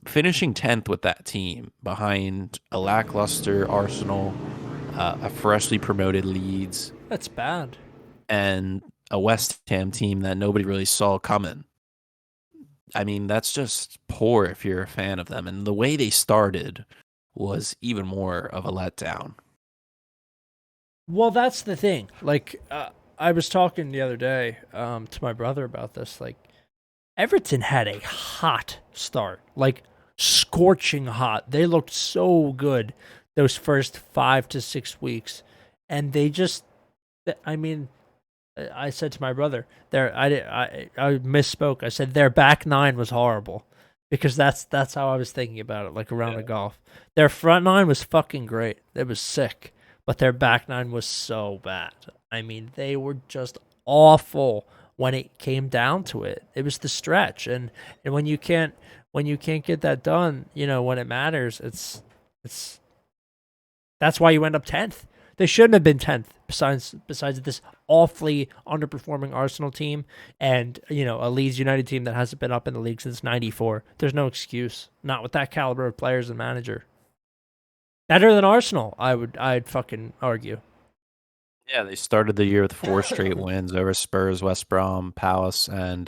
Finishing 10th with that team behind a lackluster Arsenal, a freshly promoted Leeds, That's bad. and a West Ham team that nobody really saw coming. I mean, that's just poor if you're a fan of them. And the way they started was even more of a letdown. Well, that's the thing. Like, I was talking the other day to my brother about this. Like, Everton had a hot start, like scorching hot. They looked so good those first 5 to 6 weeks, and they just, I mean, I said to my brother, I misspoke. I said their back nine was horrible because that's how I was thinking about it, like around the golf. Their front nine was fucking great. It was sick, but their back nine was so bad. I mean, they were just awful when it came down to it. It was the stretch, and when you can't get that done, when it matters, it's that's why you end up 10th. They shouldn't have been 10th. Besides this awfully underperforming Arsenal team and a Leeds United team that hasn't been up in the league since '94. There's no excuse. Not with that caliber of players and manager. Better than Arsenal, I'd fucking argue. Yeah, they started the year with 4 straight wins over Spurs, West Brom, Palace, and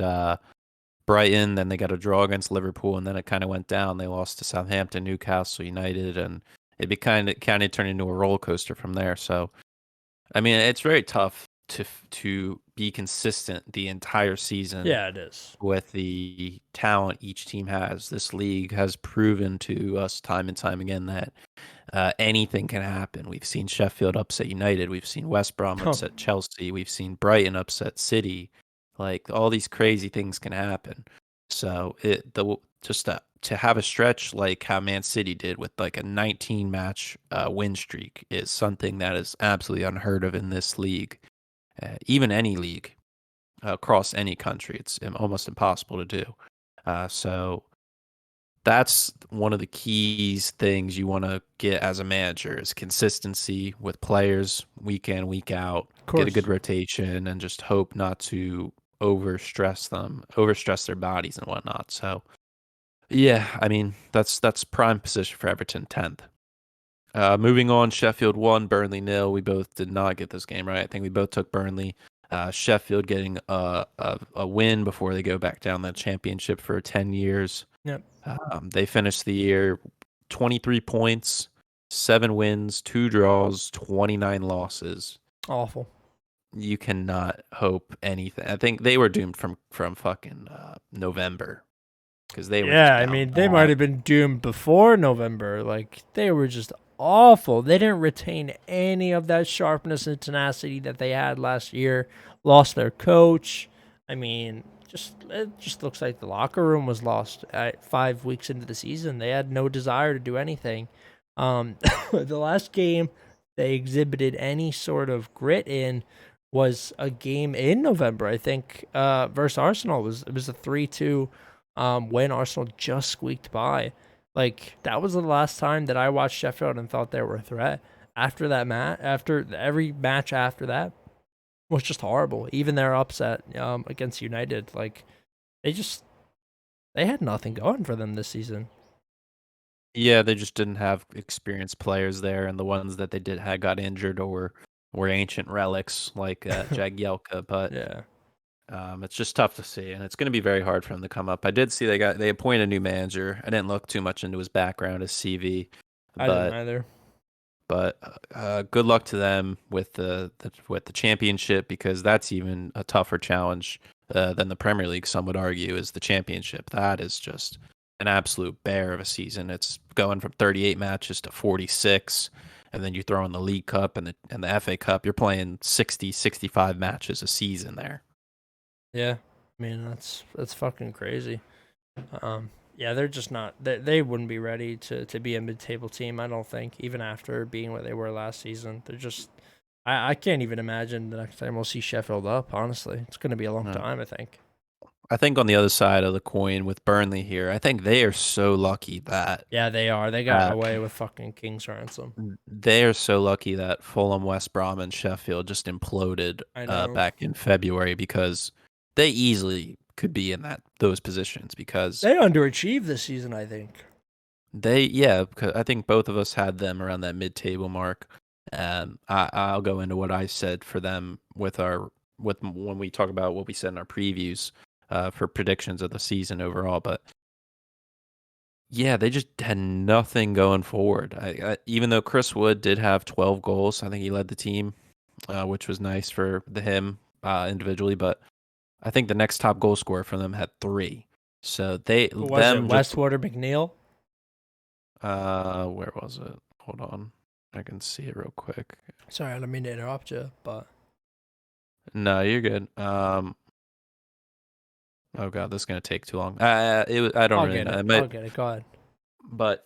Brighton. Then they got a draw against Liverpool, and then it kind of went down. They lost to Southampton, Newcastle United, and it kind of turned into a roller coaster from there. So, I mean, it's very tough to be consistent the entire season. Yeah, it is. With the talent each team has. This league has proven to us time and time again that anything can happen. We've seen Sheffield upset United. We've seen West Brom upset Chelsea. We've seen Brighton upset City. Like all these crazy things can happen. So just to have a stretch like how Man City did with like a 19 match win streak is something that is absolutely unheard of in this league, even any league across any country. It's almost impossible to do. So that's one of the keys things you want to get as a manager is consistency with players week in, week out, Of get a good course. rotation, and just hope not to overstress their bodies and whatnot. So yeah, I mean that's prime position for Everton 10th. Moving on, Sheffield 1, Burnley nil. We both did not get this game right. I think we both took Burnley. Sheffield getting a win before they go back down the championship for 10 years. Yep. They finished the year 23 points, 7 wins, 2 draws, 29 losses. Awful. You cannot hope anything. I think they were doomed from fucking November because they were just Yeah, I down mean, they might bad. have been doomed before November. Like, they were just awful. They didn't retain any of that sharpness and tenacity that they had last year. Lost their coach. I mean, it just looks like the locker room was lost at 5 weeks into the season. They had no desire to do anything. The last game they exhibited any sort of grit in was a game in November. I think versus Arsenal. It was a 3-2 when Arsenal just squeaked by. Like, that was the last time that I watched Sheffield and thought they were a threat. After that match, after every match after that was just horrible. Even their upset against United, like they just they had nothing going for them this season. Yeah, they just didn't have experienced players there, and the ones that they did had got injured or were ancient relics like Jagielka. But Yeah, it's just tough to see, and it's going to be very hard for him to come up. I did see they appointed a new manager. I didn't look too much into his background, his CV, I didn't but either. but good luck to them with the championship because that's even a tougher challenge than the Premier League. Some would argue is the championship. That is just an absolute bear of a season. It's going from 38 matches to 46, and then you throw in the League Cup and the FA Cup. You're playing 60, 65 matches a season there. Yeah, I mean that's fucking crazy. Yeah, they're just not. They wouldn't be ready to be a mid-table team. I don't think, even after being where they were last season. They're just. I can't even imagine the next time we'll see Sheffield up. Honestly, it's going to be a long No. time. I think. I think on the other side of the coin with Burnley here, I think they are so lucky that Yeah, they are. They got uh, away with fucking King's ransom. they are so lucky that Fulham, West Brom, and Sheffield just imploded I know. back in February because they easily could be in those positions because They underachieved this season. I think. because I think both of us had them around that mid-table mark. I'll go into what I said for them with when we talk about what we said in our previews for predictions of the season overall, but. Yeah, they just had nothing going forward. Even though Chris Wood did have 12 goals, I think he led the team, which was nice for him individually. But I think the next top goal scorer for them had 3. So Who was it? them just Westwood or McNeil? where was it? Hold on, I can see it real quick. Sorry, I don't mean to interrupt you, but No, you're good. Oh god, this is gonna take too long. I don't I'll really get know. it. It I'll might, get it. Go ahead. but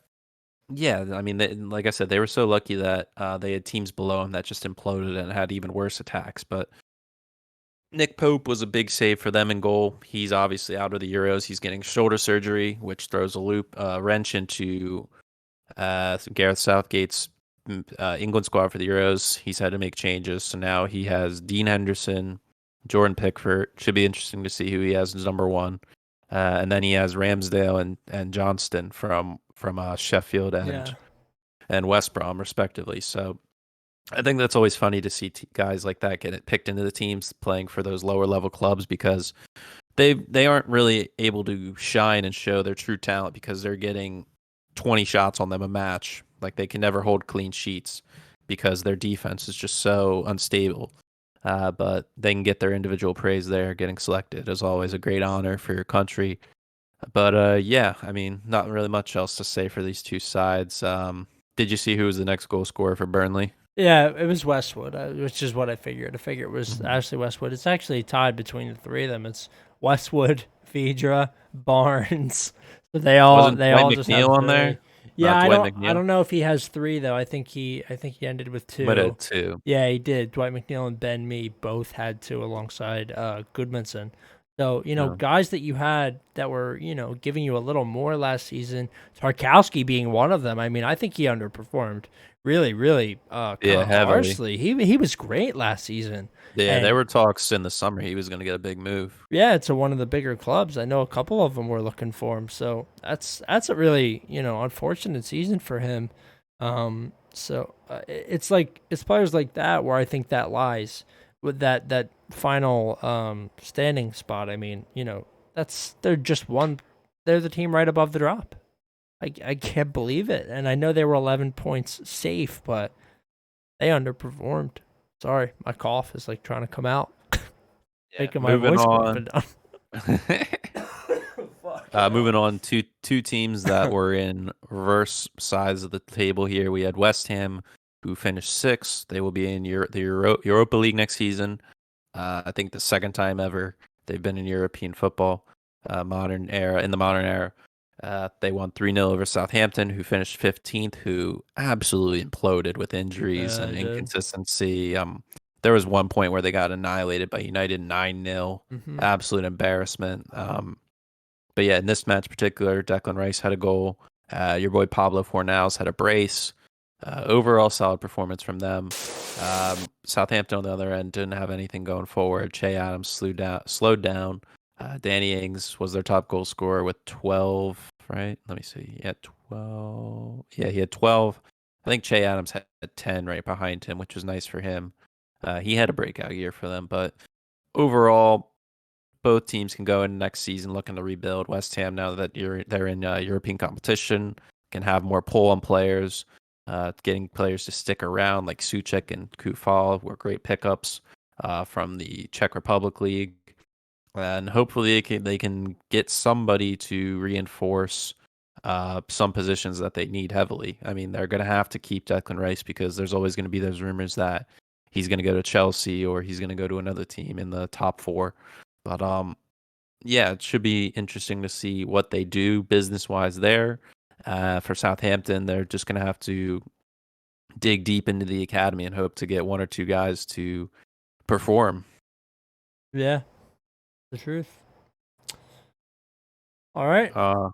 yeah, I mean, like I said, they were so lucky that they had teams below them that just imploded and had even worse attacks. But Nick Pope was a big save for them in goal. He's obviously out of the Euros. He's getting shoulder surgery, which throws a wrench into Gareth Southgate's England squad for the Euros. He's had to make changes, so now he has Dean Henderson, Jordan Pickford. Should be interesting to see who he has as number one, and then he has Ramsdale and Johnston from Sheffield Yeah. and West Brom respectively. So I think that's always funny to see guys like that get picked into the teams playing for those lower level clubs because they aren't really able to shine and show their true talent because they're getting 20 shots on them a match. Like they can never hold clean sheets because their defense is just so unstable. But they can get their individual praise there. Getting selected is always a great honor for your country. But yeah, I mean, not really much else to say for these two sides. Did you see who was the next goal scorer for Burnley? Yeah, it was Westwood, which is what I figured. I figured it was Mhm. Ashley Westwood. It's actually tied between the three of them. It's Westwood, Phaedra, Barnes. So Wasn't they Dwight all just McNeil have on 3. there? Yeah, Not Dwight I McNeil? don't know if he has 3 though. I think he ended with Might 2. have two. Yeah, he did. Dwight McNeil and Ben Mee both had 2 alongside Goodmanson. So, No. guys that you had that were, giving you a little more last season, Tarkowski being one of them. I mean, I think he underperformed really, really kind Yeah, of heavily. harshly. He was great last season. Yeah, there And were talks in the summer he was going to get a big move. yeah, to one of the bigger clubs. I know a couple of them were looking for him. So that's a really, unfortunate season for him. It's like it's players like that where I think that lies with that final standing spot. I mean, they're just one. They're the team right above the drop. I can't believe it. And I know they were 11 points safe, but they underperformed. Sorry, my cough is like trying to come out, Yeah, making my moving voice go up on. and down. Moving on to two teams that were in reverse sides of the table here. We had West Ham, who finished sixth. They will be in Europa League next season. I think the second time ever they've been in European football, modern era. In the modern era, they won 3-0 over Southampton, who finished 15th, who absolutely imploded with injuries Yeah, and I did. inconsistency. There was one point where they got annihilated by United 9-0. Hmm. Absolute embarrassment. But yeah, in this match in particular, Declan Rice had a goal. Your boy Pablo Fornals had a brace. Overall, solid performance from them. Southampton on the other end didn't have anything going forward. Che Adams slowed down. Danny Ings was their top goal scorer with 12. Right? Let me see. He had 12. Yeah, he had 12. I think Che Adams had 10 right behind him, which was nice for him. He had a breakout year for them, but overall, both teams can go in next season looking to rebuild. West Ham, now that they're in European competition, can have more pull on players. Getting players to stick around like Suchek and Kufal were great pickups from the Czech Republic League, and hopefully they can get somebody to reinforce some positions that they need heavily. I mean, they're going to have to keep Declan Rice because there's always going to be those rumors that he's going to go to Chelsea or he's going to go to another team in the top four. But yeah, it should be interesting to see what they do business wise there. For Southampton, they're just going to have to dig deep into the academy and hope to get one or two guys to perform. Yeah, the truth. All right. Uh,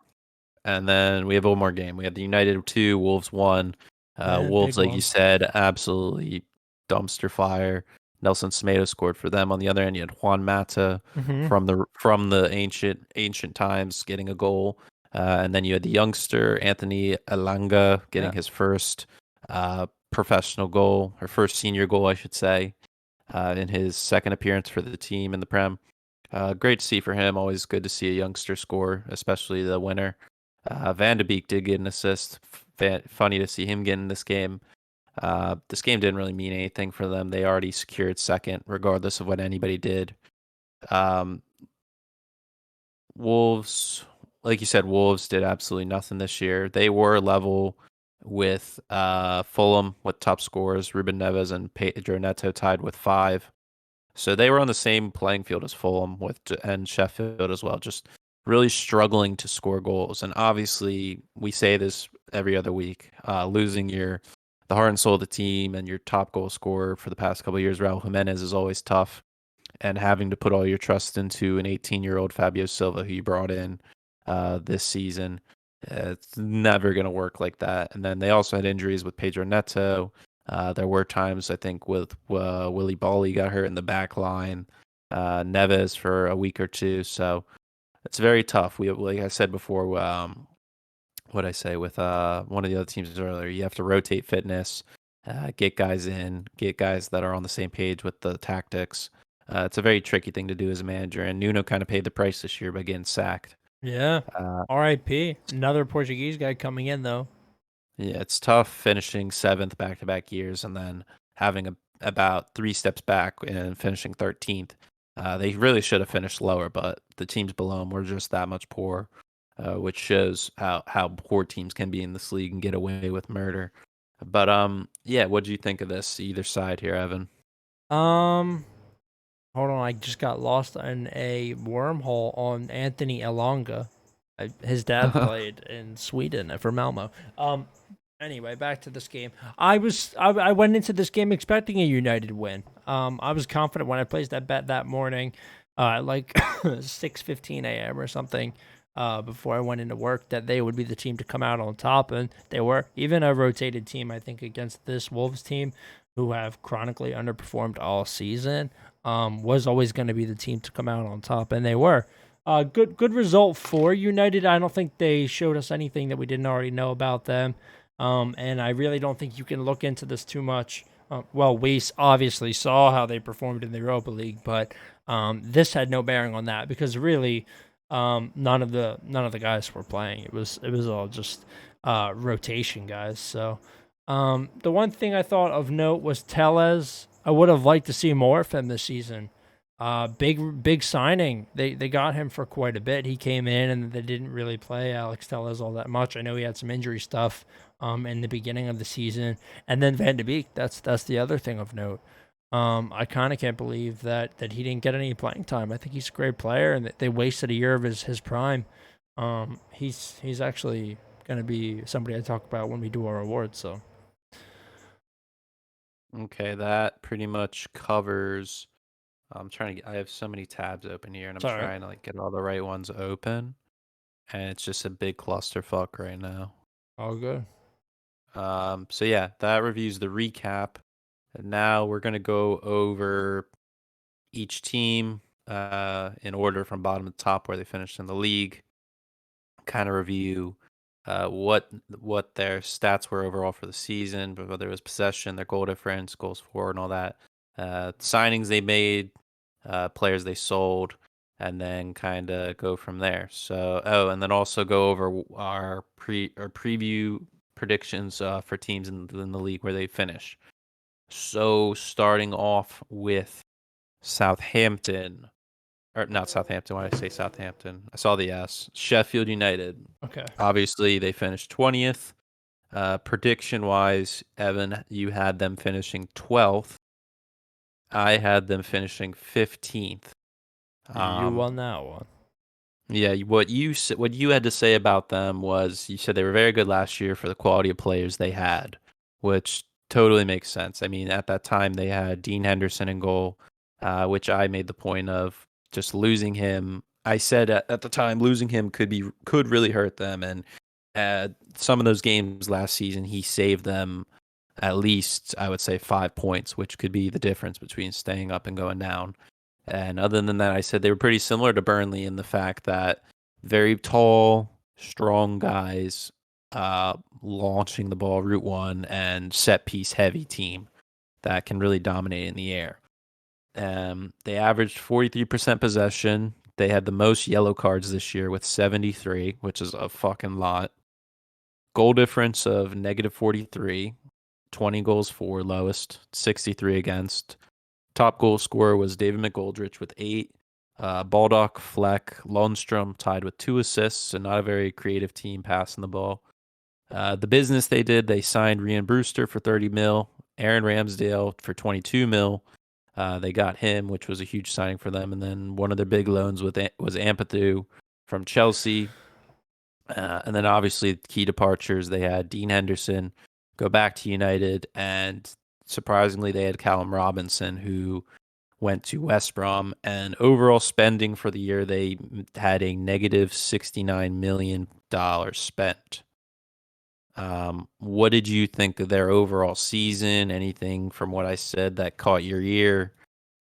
and then we have one more game. We have the United 2, Wolves 1. Yeah, Wolves, big like you one. said, absolutely dumpster fire. Nelson Semedo scored for them. On the other end, you had Juan Mata Hmm. from the ancient times getting a goal. And then you had the youngster Anthony Elanga getting Yeah. his first professional goal, or first senior goal, I should say, in his second appearance for the team in the Prem. Great to see for him. Always good to see a youngster score, especially the winner. Van de Beek did get an assist. Funny to see him get in this game. This game didn't really mean anything for them. They already secured second, regardless of what anybody did. Um, Wolves, like you said, Wolves did absolutely nothing this year. They were level with Fulham with top scorers. Ruben Neves and Pedro Neto tied with 5. So they were on the same playing field as Fulham and Sheffield as well, just really struggling to score goals. And obviously, we say this every other week, losing the heart and soul of the team and your top goal scorer for the past couple of years, Raul Jimenez, is always tough. And having to put all your trust into an 18-year-old Fabio Silva who you brought in this season, it's never going to work like that. And then they also had injuries with Pedro Neto. There were times I think with Willie Bally got hurt in the back line, Neves for a week or two. So it's very tough. Like I said before, what I say with one of the other teams earlier, you have to rotate fitness, get guys in, get guys that are on the same page with the tactics. It's a very tricky thing to do as a manager, and Nuno kind of paid the price this year by getting sacked. Yeah. Uh, R.I.P. Another Portuguese guy coming in though. Yeah, it's tough finishing seventh back-to-back years and then having about 3 steps back and finishing 13th. They really should have finished lower, but the teams below them were just that much poor, which shows how poor teams can be in this league and get away with murder. But yeah, what do you think of this either side here, Evan? Um, Hold on, I just got lost in a wormhole on Anthony Elonga. His dad played in Sweden for Malmo. Anyway, back to this game. I went into this game expecting a United win. I was confident when I placed that bet that morning, at like 6:15 a.m. or something, before I went into work, that they would be the team to come out on top, and they were. Even a rotated team, I think, against this Wolves team, who have chronically underperformed all season, was always going to be the team to come out on top, and they were. Good result for United. I don't think they showed us anything that we didn't already know about them. And I really don't think you can look into this too much. Well, we obviously saw how they performed in the Europa League, but this had no bearing on that because really, none of the guys were playing. It was all just rotation guys. So the one thing I thought of note was Tellez. I would have liked to see more of him this season. Big signing. They got him for quite a bit. He came in and they didn't really play Alex Tellez all that much. I know he had some injury stuff in the beginning of the season, and then Van de Beek. That's the other thing of note. I kind of can't believe that he didn't get any playing time. I think he's a great player, and they wasted a year of his prime. He's actually gonna be somebody I talk about when we do our awards. So Okay, that pretty much covers. I'm trying to. I have so many tabs open here, and I'm sorry. trying to like get all the right ones open, and it's just a big clusterfuck right now. All good. So yeah, that reviews the recap. And now we're gonna go over each team in order from bottom to top where they finished in the league. Kind of review what their stats were overall for the season, but whether it was possession, their goal difference, goals for, and all that. Signings they made, players they sold, and then kind of go from there. So, and then also go over our preview predictions for teams in the league where they finish. So, starting off with Southampton, or not Southampton. Why did I say Southampton? I saw the S. Sheffield United. Okay. Obviously, they finished 20th. Prediction wise, Evan, you had them finishing 12th. I had them finishing 15th. You won that one. Yeah, what you had to say about them was you said they were very good last year for the quality of players they had, which totally makes sense. I mean, at that time they had Dean Henderson in goal, which I made the point of just losing him. I said at the time losing him could really hurt them, and some of those games last season he saved them at least I would say 5 points, which could be the difference between staying up and going down. And other than that, I said they were pretty similar to Burnley in the fact that very tall, strong guys launching the ball route one and set piece heavy team that can really dominate in the air. They averaged 43% possession. They had the most yellow cards this year with 73, which is a fucking lot. Goal difference of negative 43, 20 goals for, lowest, 63 against. Top goal scorer was David McGoldrich with 8. Baldock, Fleck, Lundstrom tied with 2 assists, and not a very creative team passing the ball. The business they did, they signed Ryan Brewster for 30 mil, Aaron Ramsdale for 22 mil. They got him, which was a huge signing for them. And then one of their big loans was Ampadu from Chelsea. And then obviously key departures, they had Dean Henderson go back to United, and surprisingly they had Callum Robinson, who went to West Brom. And overall spending for the year, they had a negative $69 million spent. What did you think of their overall season? Anything from what I said that caught your ear?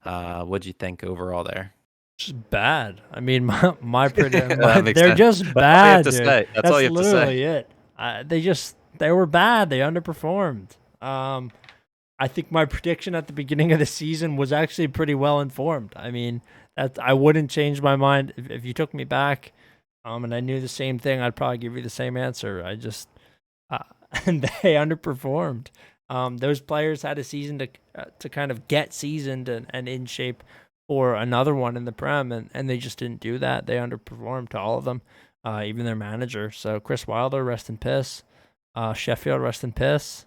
What did you think overall there? Just bad. I mean, my prediction. That makes They're sense. just That's all you have bad, to dude. say. That's all you have to say. Literally it. They were bad. They underperformed. I think my prediction at the beginning of the season was actually pretty well informed. I mean, that I wouldn't change my mind if you took me back, and I knew the same thing. I'd probably give you the same answer. I just and they underperformed. Those players had a season to kind of get seasoned and in shape for another one in the Prem, and they just didn't do that. They underperformed to all of them, even their manager. So Chris Wilder, rest in piss. Sheffield, rest in piss.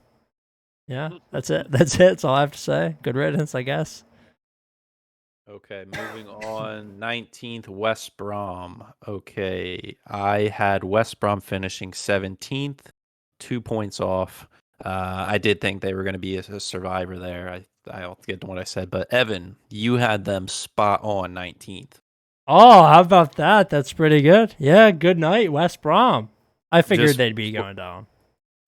Yeah, that's it. That's it. That's all I have to say. Good riddance, I guess. Okay, moving on. 19th, West Brom. Okay, I had West Brom finishing 17th, 2 points off. I did think they were going to be a survivor there. I'll get to what I said, but Evan, you had them spot on 19th. Oh, how about that? That's pretty good. Yeah, good night, West Brom. I figured Just they'd be going down.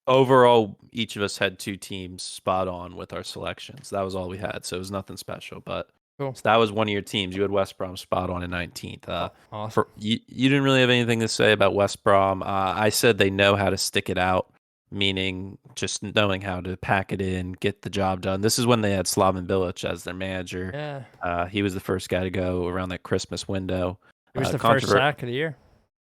overall, each of us had two teams spot on with our selections. That was all we had, so it was nothing special. But Cool. so that was one of your teams. You had West Brom spot on in 19th. Oh, awesome. For you didn't really have anything to say about West Brom. I said they know how to stick it out, meaning just knowing how to pack it in, get the job done. This is when they had Slaven Bilic as their manager. Yeah. He was the first guy to go around that Christmas window. It was the first Controvert. sack of the year.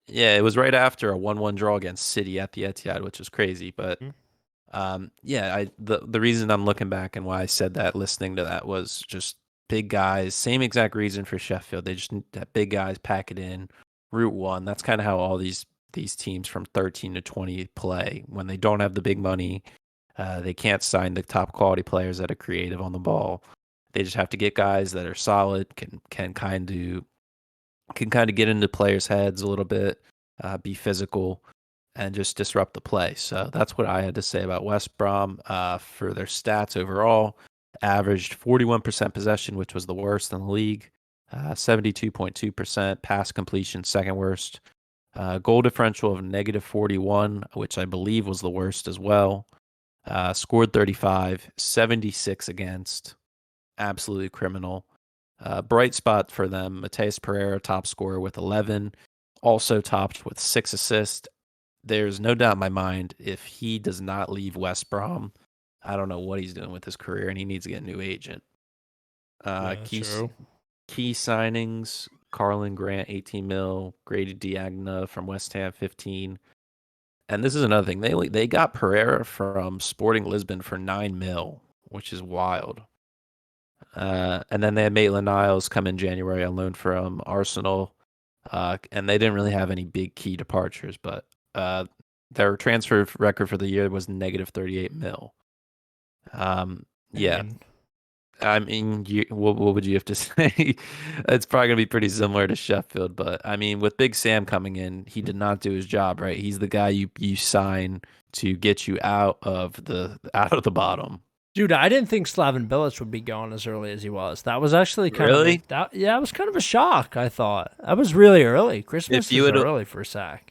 Yeah, it was right after a 1-1 draw against City at the Etihad, which was crazy. But Mhm. yeah, the reason I'm looking back and why I said that, listening to that, was just big guys. Same exact reason for Sheffield. They just need that big guys pack it in. Route one. That's kind of how all these teams from 13 to 20 play. When they don't have the big money, they can't sign the top quality players that are creative on the ball. They just have to get guys that are solid, can kind of get into players' heads a little bit, be physical, and just disrupt the play. So that's what I had to say about West Brom. For their stats overall, averaged 41% possession, which was the worst in the league. 72.2% pass completion, second worst. Goal differential of -41, which I believe was the worst as well. Scored 35, 76 against. Absolutely criminal. Bright spot for them, Mateus Pereira, top scorer with 11, also topped with 6 assists. There's no doubt in my mind, if he does not leave West Brom, I don't know what he's doing with his career, and he needs to get a new agent. Uh, Yeah, key true. key signings: Carlin Grant, 18 mil, Grady Diagna from West Ham, 15. And this is another thing, they got Pereira from Sporting Lisbon for 9 mil, which is wild. And then they had Maitland Niles come in January on loan from Arsenal. And they didn't really have any big key departures, but their transfer record for the year was -38 mil. Yeah, Dang. I mean, what would you have to say? It's probably gonna be pretty similar to Sheffield, but I mean, with Big Sam coming in, he did not do his job right. He's the guy you sign to get you out of the bottom. Dude, I didn't think Slaven Bilic would be going as early as he was. That was actually kind of a Really? yeah, it was kind of a shock, I thought. That was really early. If Christmas you is had early for a sack.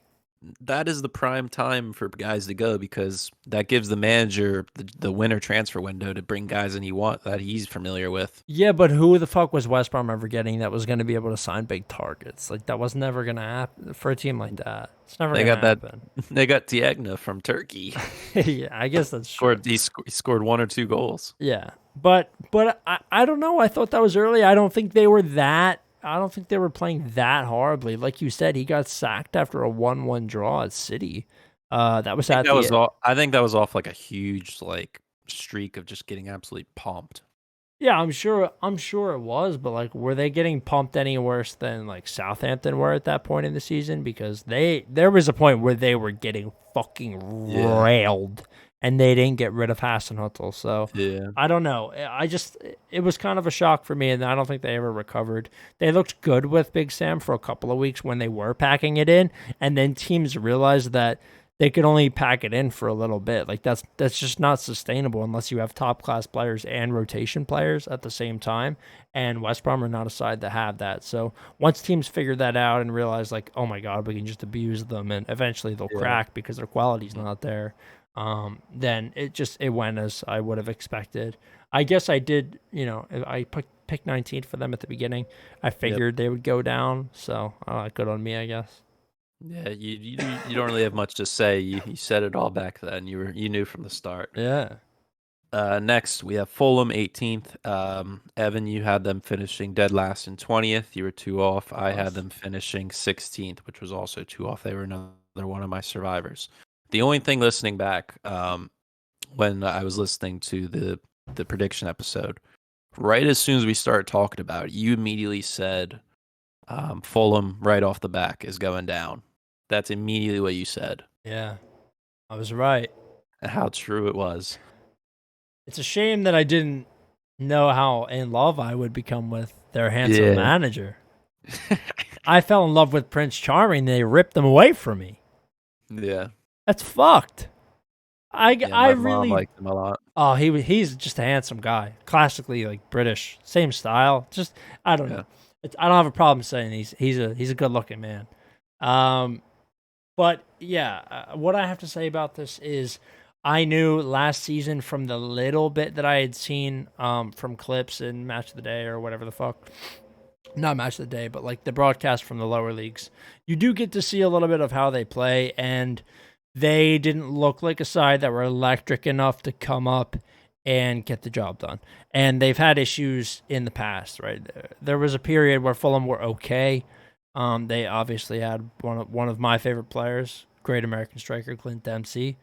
That is the prime time for guys to go, because that gives the manager the winter transfer window to bring guys in that he's familiar with. Yeah, but who the fuck was West Brom ever getting that was going to be able to sign big targets? Like, that was never going to happen for a team like that. It's never They going to got that. happen. They got Diagna from Turkey. Yeah, I guess that's true. He scored 1 or 2 goals. Yeah, but I don't know. I thought that was early. I don't think they were that. I don't think they were playing that horribly. Like you said, he got sacked after a 1-1 draw at City. That was I think at that was the all. I think that was off like a huge streak of just getting absolutely pumped. Yeah, I'm sure. I'm sure it was, but like, were they getting pumped any worse than like Southampton were at that point in the season? Because there was a point where they were getting fucking Yeah. railed, and they didn't get rid of Hasenhüttl. So Yeah. I don't know. It was kind of a shock for me, and I don't think they ever recovered. They looked good with Big Sam for a couple of weeks when they were packing it in, and then teams realized that they could only pack it in for a little bit. Like, that's just not sustainable unless you have top class players and rotation players at the same time. And West Brom are not a side that have that. So once teams figure that out and realize, like, oh my god, we can just abuse them, and eventually they'll Yeah. crack because their quality's not there. Then it went as I would have expected. I guess I did. I picked 19th for them at the beginning. I Yep. figured they would go down. So good on me, I guess. Yeah. You don't really have much to say. You said it all back then. You knew from the start. Yeah. Next, we have Fulham 18th. Evan, you had them finishing dead last in 20th. You were 2 off. I had them finishing 16th, which was also 2 off. They were another one of my survivors. The only thing, listening back, when I was listening to the prediction episode, right as soon as we started talking about it, you immediately said Fulham right off the back is going down. That's immediately what you said. Yeah. I was right. And how true it was. It's a shame that I didn't know how in love I would become with their handsome Yeah. manager. I fell in love with Prince Charming. They ripped him away from me. Yeah. That's fucked. Yeah, I my mom really liked him a lot. oh he's just a handsome guy, classically like British, same style. Just I don't Yeah. know. I don't have a problem saying he's a good looking man. Um, but yeah, what I have to say about this is I knew last season from the little bit that I had seen from clips and Match of the Day or whatever the fuck. Not Match of the Day, but like the broadcast from the lower leagues. You do get to see a little bit of how they play, and they didn't look like a side that were electric enough to come up and get the job done. And they've had issues in the past, right? There was a period where Fulham were okay. They obviously had one of my favorite players, great American striker Clint Dempsey.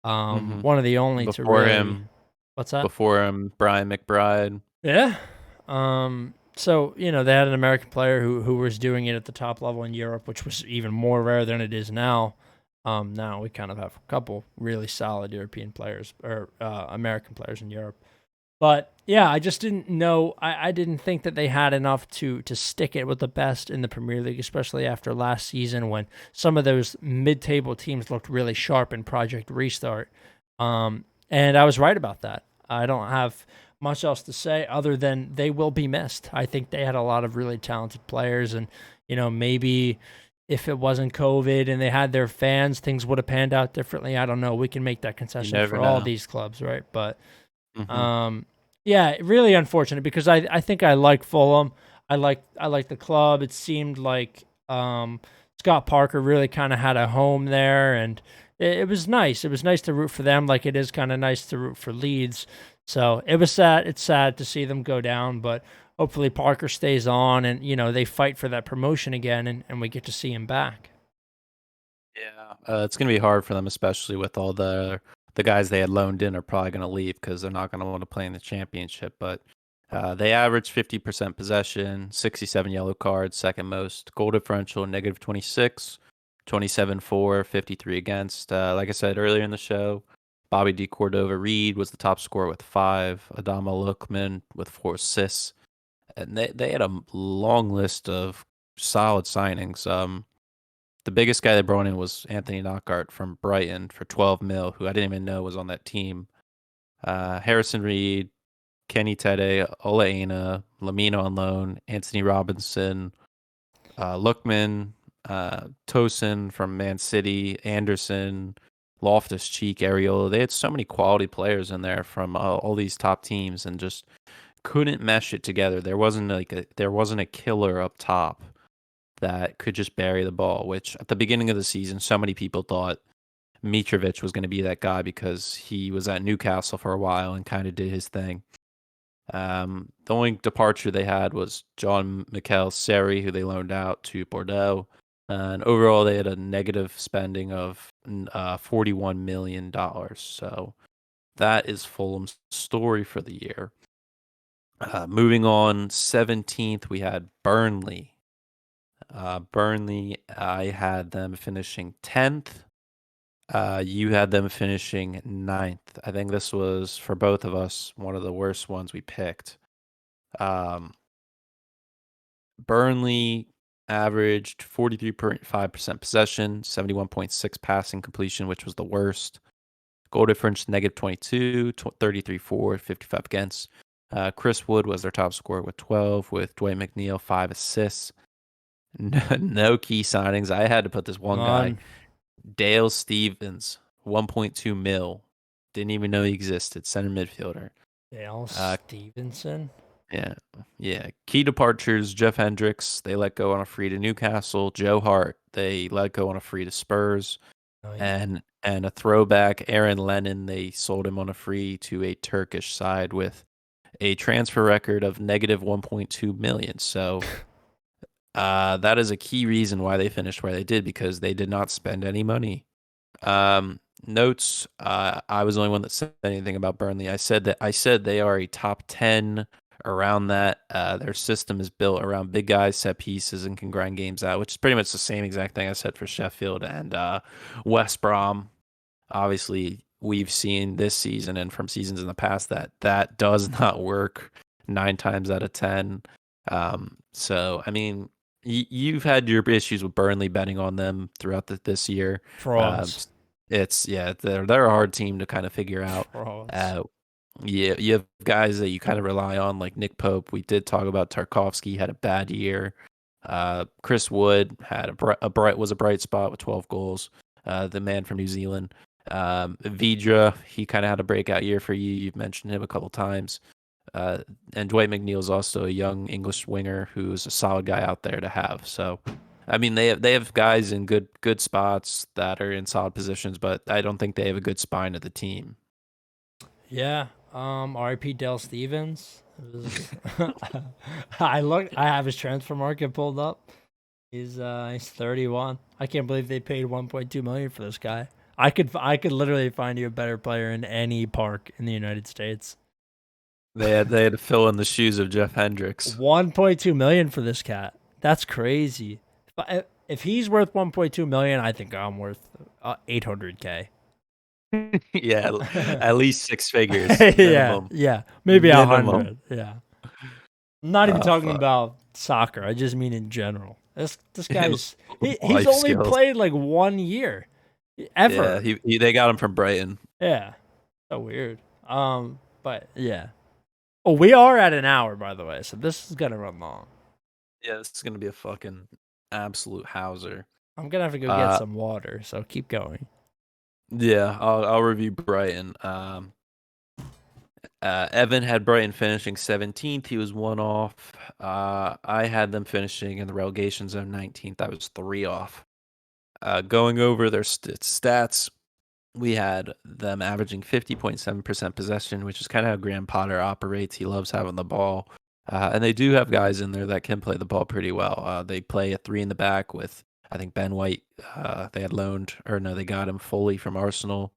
Hmm. One of the only to Before really. him, What's that? Brian McBride. Yeah. So they had an American player who was doing it at the top level in Europe, which was even more rare than it is now. Now we kind of have a couple really solid European players or American players in Europe. But yeah, I just didn't know. I didn't think that they had enough to stick it with the best in the Premier League, especially after last season when some of those mid-table teams looked really sharp in Project Restart. And I was right about that. I don't have much else to say other than they will be missed. I think they had a lot of really talented players, and maybe if it wasn't COVID and they had their fans, things would have panned out differently. I don't know. We can make that You concession never for all know. these clubs, right? But Hmm. um, yeah, really unfortunate because I think I like Fulham. I like the club. It seemed like Scott Parker really kind of had a home there, and it was nice. It was nice to root for them, like it is kind of nice to root for Leeds. So it was sad. It's sad to see them go down, but hopefully Parker stays on, and they fight for that promotion again, and we get to see him back. Yeah. It's gonna be hard for them, especially with all the guys they had loaned in are probably gonna leave because they're not gonna want to play in the championship. But they averaged 50% possession, 67 yellow cards, second most, goal differential negative 26, 27 for, 53 against. Like I said earlier in the show, Bobby D. Cordova Reed was the top scorer with 5, Adama Lookman with 4 assists, and they had a long list of solid signings. The biggest guy they brought in was Anthony Knockaert from Brighton for 12 mil, who I didn't even know was on that team. Harrison Reed, Kenny Tede, Ola Aina, Lamina on loan, Anthony Robinson, Lookman, Tosin from Man City, Anderson, Loftus Cheek, Areola. They had so many quality players in there from all these top teams, and just couldn't mesh it together. There wasn't a killer up top that could just bury the ball, which at the beginning of the season, so many people thought Mitrovic was going to be that guy because he was at Newcastle for a while and kind of did his thing. The only departure they had was John Mikel Seri, who they loaned out to Bordeaux. And overall, they had a negative spending of $41 million. So that is Fulham's story for the year. Moving on, 17th, we had Burnley. Burnley, I had them finishing 10th. You had them finishing 9th. I think this was, for both of us, one of the worst ones we picked. Um, Burnley averaged 43.5% possession, 71.6 passing completion, which was the worst. Goal difference negative 22, 33 for, 55 against. Chris Wood was their top scorer with 12, with Dwight McNeil 5 assists. No key signings. I had to put this one guy, None. Dale Stevens, 1.2 mil. Didn't even know he existed. Center midfielder. Dale Uh, Stevenson. yeah, yeah. Key departures: Jeff Hendricks, they let go on a free to Newcastle. Joe Hart, they let go on a free to Spurs. Nice. And a throwback, Aaron Lennon, they sold him on a free to a Turkish side with a transfer record of negative 1.2 million. So that is a key reason why they finished where they did, because they did not spend any money. Notes. I was the only one that said anything about Burnley. I said they are a top 10 around that. Their system is built around big guys, set pieces, and can grind games out, which is pretty much the same exact thing I said for Sheffield and West Brom. Obviously, we've seen this season and from seasons in the past that does not work 9 times out of 10. So I mean, you've had your issues with Burnley betting on them throughout this year. Um, Frauds. it's yeah, they're a hard team to kind of figure out. Frauds. Uh, yeah, you have guys that you kind of rely on, like Nick Pope. We did talk about Tarkovsky had a bad year. Chris Wood had a bright was a bright spot with 12 goals. The man from New Zealand. Vidra, he kind of had a breakout year for you. You've mentioned him a couple times. Uh, and Dwight McNeil's also a young English winger who's a solid guy out there to have. So, I mean, they have guys in good spots that are in solid positions, but I don't think they have a good spine of the team. Yeah. R.I.P. Dale Stevens. It was- I have his transfer market pulled up. He's 31. I can't believe they paid 1.2 million for this guy. I could literally find you a better player in any park in the United States. They had to fill in the shoes of Jeff Hendricks. 1.2 million for this cat. That's crazy. If he's worth 1.2 million, I think I'm worth 800k. Yeah, at least six figures Yeah, minimum. yeah, maybe a Minimum. hundred. Yeah, I'm not even Oh talking fuck. about soccer. I just mean in general. This guy's he's Life only skills. played like 1 year Yeah, ever. they got him from Brighton. Yeah, so weird. But yeah. Oh, we are at an hour, by the way, so this is gonna run long. Yeah, this is gonna be a fucking absolute hauser. I'm gonna have to go get Uh, some water, so keep going. yeah, I'll review Brighton. Evan had Brighton finishing 17th. He was one off. I had them finishing in the relegation zone 19th. I was three off. Going over their stats, we had them averaging 50.7% possession, which is kind of how Graham Potter operates. He loves having the ball. And they do have guys in there that can play the ball pretty well. They play a three in the back with, I think, Ben White. They had loaned, or no, they got him fully from Arsenal.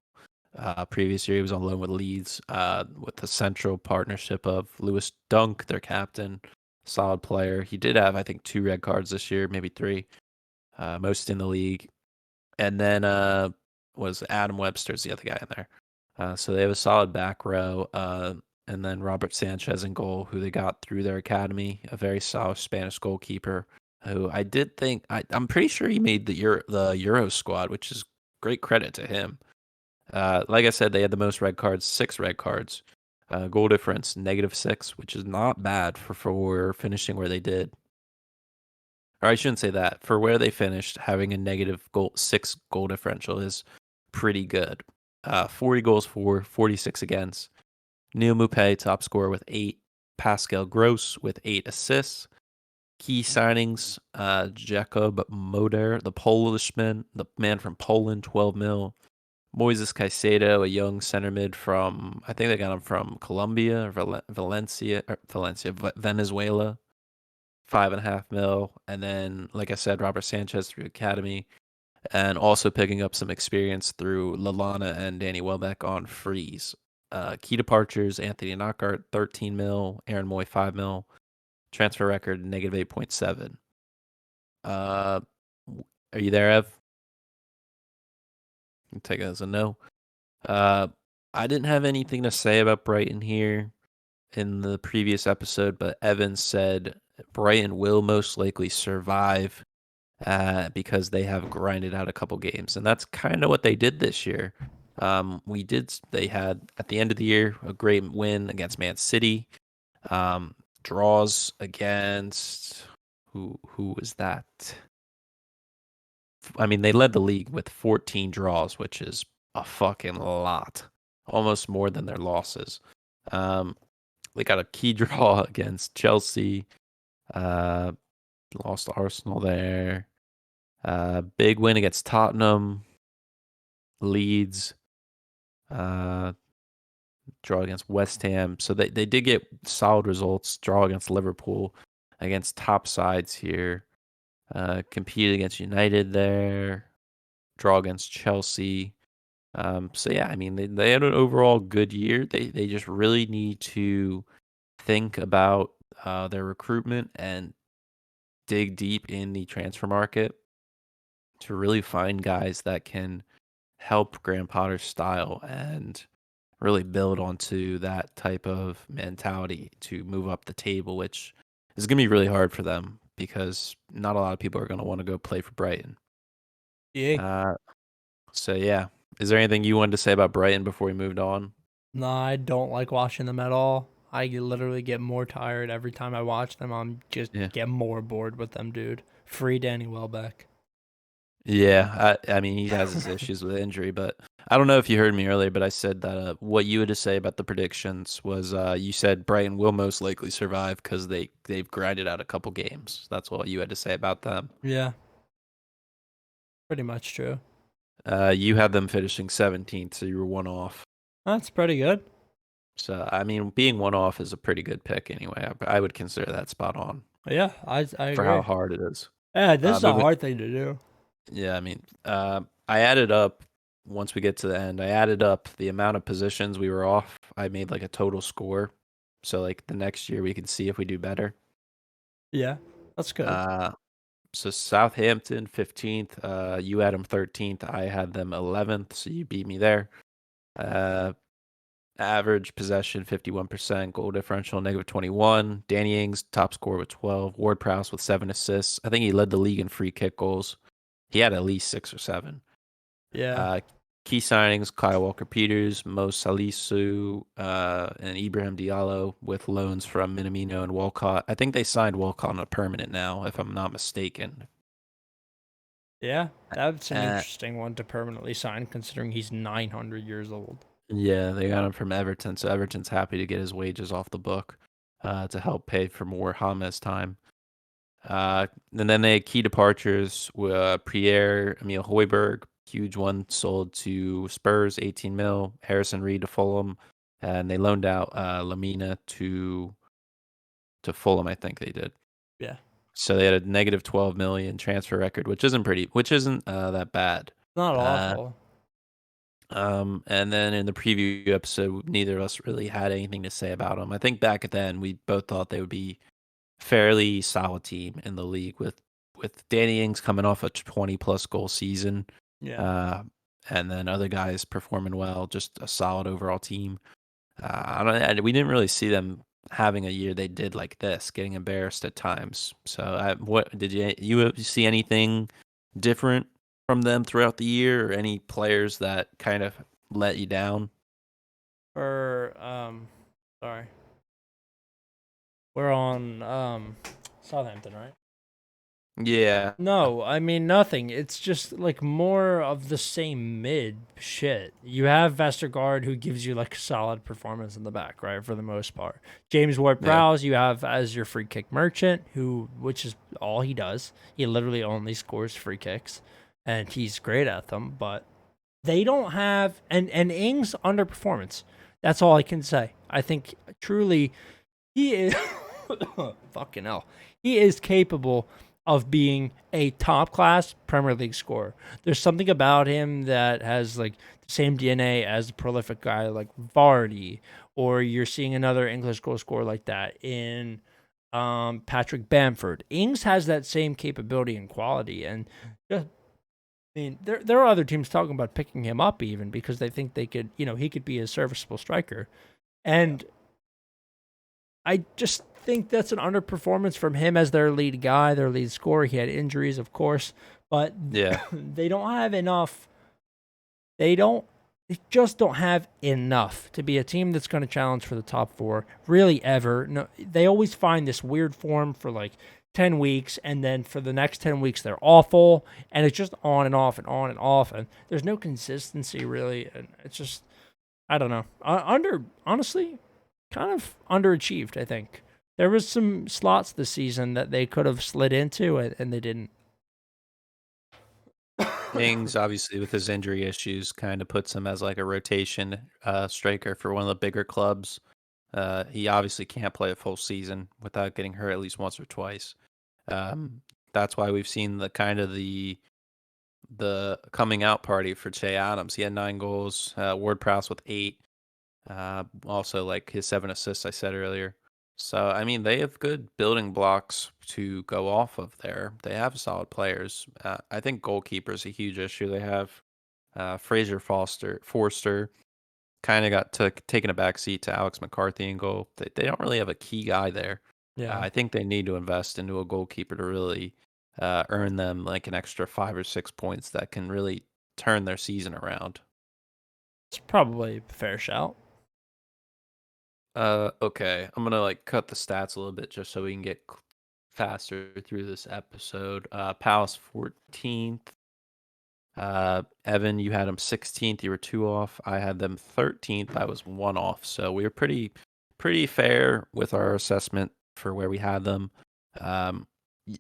Previous year, he was on loan with Leeds with the central partnership of Lewis Dunk, their captain, solid player. He did have, I think, 2 red cards this year, maybe 3, most in the league. And then was Adam Webster's the other guy in there. So they have a solid back row. And then Robert Sanchez in goal, who they got through their academy, a very solid Spanish goalkeeper. Who I did think I'm pretty sure he made the Euro squad, which is great credit to him. Like I said, they had the most red cards, 6 red cards. Goal difference -6, which is not bad for finishing where they did. Or I shouldn't say that. For where they finished, having a -6 goal differential is pretty good. 40 goals for, 46 against. Neil Mupay, top scorer with 8. Pascal Gross with 8 assists. Key signings, Jakob Moder, the Polishman, the man from Poland, 12 mil. Moises Caicedo, a young center mid from, I think they got him from Colombia or Venezuela, 5.5 mil. And then, like I said, Robert Sanchez through academy, and also picking up some experience through Lalana and Danny Welbeck on freeze. Key departures: Anthony Knockaert, 13 mil, Aaron Moy, 5 mil. Transfer record -8.7. Uh, are you there, Ev? I'll take it as a no. Uh, I didn't have anything to say about Brighton here in the previous episode, but Evan said Brighton will most likely survive because they have grinded out a couple games, and that's kind of what they did this year. They had at the end of the year a great win against Man City. Draws against who was that? I mean, they led the league with 14 draws, which is a fucking lot, almost more than their losses. They got a key draw against Chelsea. Lost to Arsenal there. Big win against Tottenham. Leeds. Draw against West Ham. So they did get solid results. Draw against Liverpool. Against top sides here. Competed against United there. Draw against Chelsea. So yeah, I mean they had an overall good year. They just really need to think about their recruitment and dig deep in the transfer market to really find guys that can help Graham Potter's style and really build onto that type of mentality to move up the table, which it's gonna be really hard for them because not a lot of people are gonna want to go play for Brighton. Yeah. Uh, so yeah, is there anything you wanted to say about Brighton before we moved on? No, I don't like watching them at all. I literally get more tired every time I watch them. I'm just Yeah. get more bored with them, dude. Free Danny Welbeck. Yeah, I mean he has his issues with injury, but I don't know if you heard me earlier, but I said that what you had to say about the predictions was you said Brighton will most likely survive because they've grinded out a couple games. That's what you had to say about them. Yeah, pretty much true. You had them finishing 17th, so you were one off. That's pretty good. So I mean, being one off is a pretty good pick anyway. I would consider that spot on Yeah, I for how agree. hard it is. Yeah, this is a Moving, hard thing to do. yeah, I mean, I added up once we get to the end. I added up the amount of positions we were off. I made like a total score, so like the next year we can see if we do better. Yeah, that's good. Uh, so Southampton 15th. You had them 13th. I had them 11th. So you beat me there. Uh, Average possession 51%, goal differential -21. Danny Ings top scorer with 12. Ward Prowse with 7 assists. I think he led the league in free kick goals. He had at least 6 or 7. Yeah, Uh, Key signings: Kyle Walker-Peters, Mo Salisu, and Ibrahim Diallo with loans from Minamino and Walcott. I think they signed Walcott on a permanent now, if I'm not mistaken. yeah, that's an Uh, interesting one to permanently sign, considering he's 900 years old. yeah, they got him from Everton, so Everton's happy to get his wages off the book to help pay for more James time. And then they had key departures: Pierre Emil Hoiberg, huge one, sold to Spurs, 18 mil. Harrison Reed to Fulham, and they loaned out Lamina to Fulham. I think they did. Yeah, So they had a negative 12 million transfer record, which isn't that bad. not Uh, awful. and then in the preview episode, neither of us really had anything to say about them. I think back then we both thought they would be fairly solid team in the league with Danny Ings coming off a 20+ goal season, Yeah, uh, and then other guys performing well. Just a solid overall team. We didn't really see them having a year they did like this, getting embarrassed at times. So, what did you see anything different from them throughout the year, or any players that kind of let you down? or sorry, we're on Southampton, right? Yeah, No, I mean nothing. It's just like more of the same mid shit. You have Vestergaard who gives you like a solid performance in the back, right? For the most part. James yeah, Ward-Prowse you have as your free kick merchant, which is all he does. He literally only scores free kicks, and he's great at them. But they don't have and Ings underperformance. That's all I can say. I think truly he is fucking hell. He is capable of being a top class Premier League scorer. There's something about him that has like the same DNA as a prolific guy like Vardy, or you're seeing another English goal scorer like that in Patrick Bamford. Ings has that same capability and quality, and just, I mean, there are other teams talking about picking him up even because they think they could, he could be a serviceable striker. And I just think that's an underperformance from him as their lead guy, their lead scorer. He had injuries, of course, but yeah. they don't have enough. They don't. They just don't have enough to be a team that's going to challenge for the top four, really ever. No, they always find this weird form for like 10 weeks, and then for the next 10 weeks, they're awful, and it's just on and off and on and off, and there's no consistency really, and it's just, I don't know. Honestly, kind of underachieved, I think. There was some slots this season that they could have slid into and they didn't. Ings, obviously, with his injury issues, kind of puts him as like a rotation striker for one of the bigger clubs. He obviously can't play a full season without getting hurt at least once or twice. That's why we've seen the kind of the coming out party for Che Adams. He had 9 goals. Ward Prowse with 8. Also, like his 7 assists I said earlier. So I mean, they have good building blocks to go off of there. They have solid players. I think goalkeeper is a huge issue they have. Fraser Forster kind of got taken a back seat to Alex McCarthy in goal. They don't really have a key guy there. Yeah. I think they need to invest into a goalkeeper to really earn them like an extra 5 or 6 points that can really turn their season around. It's probably a fair shout. Okay. I'm gonna like cut the stats a little bit just so we can get faster through this episode. Palace 14th. Evan, you had them 16th. You were 2 off. I had them 13th. I was 1 off. So we were pretty fair with our assessment for where we had them.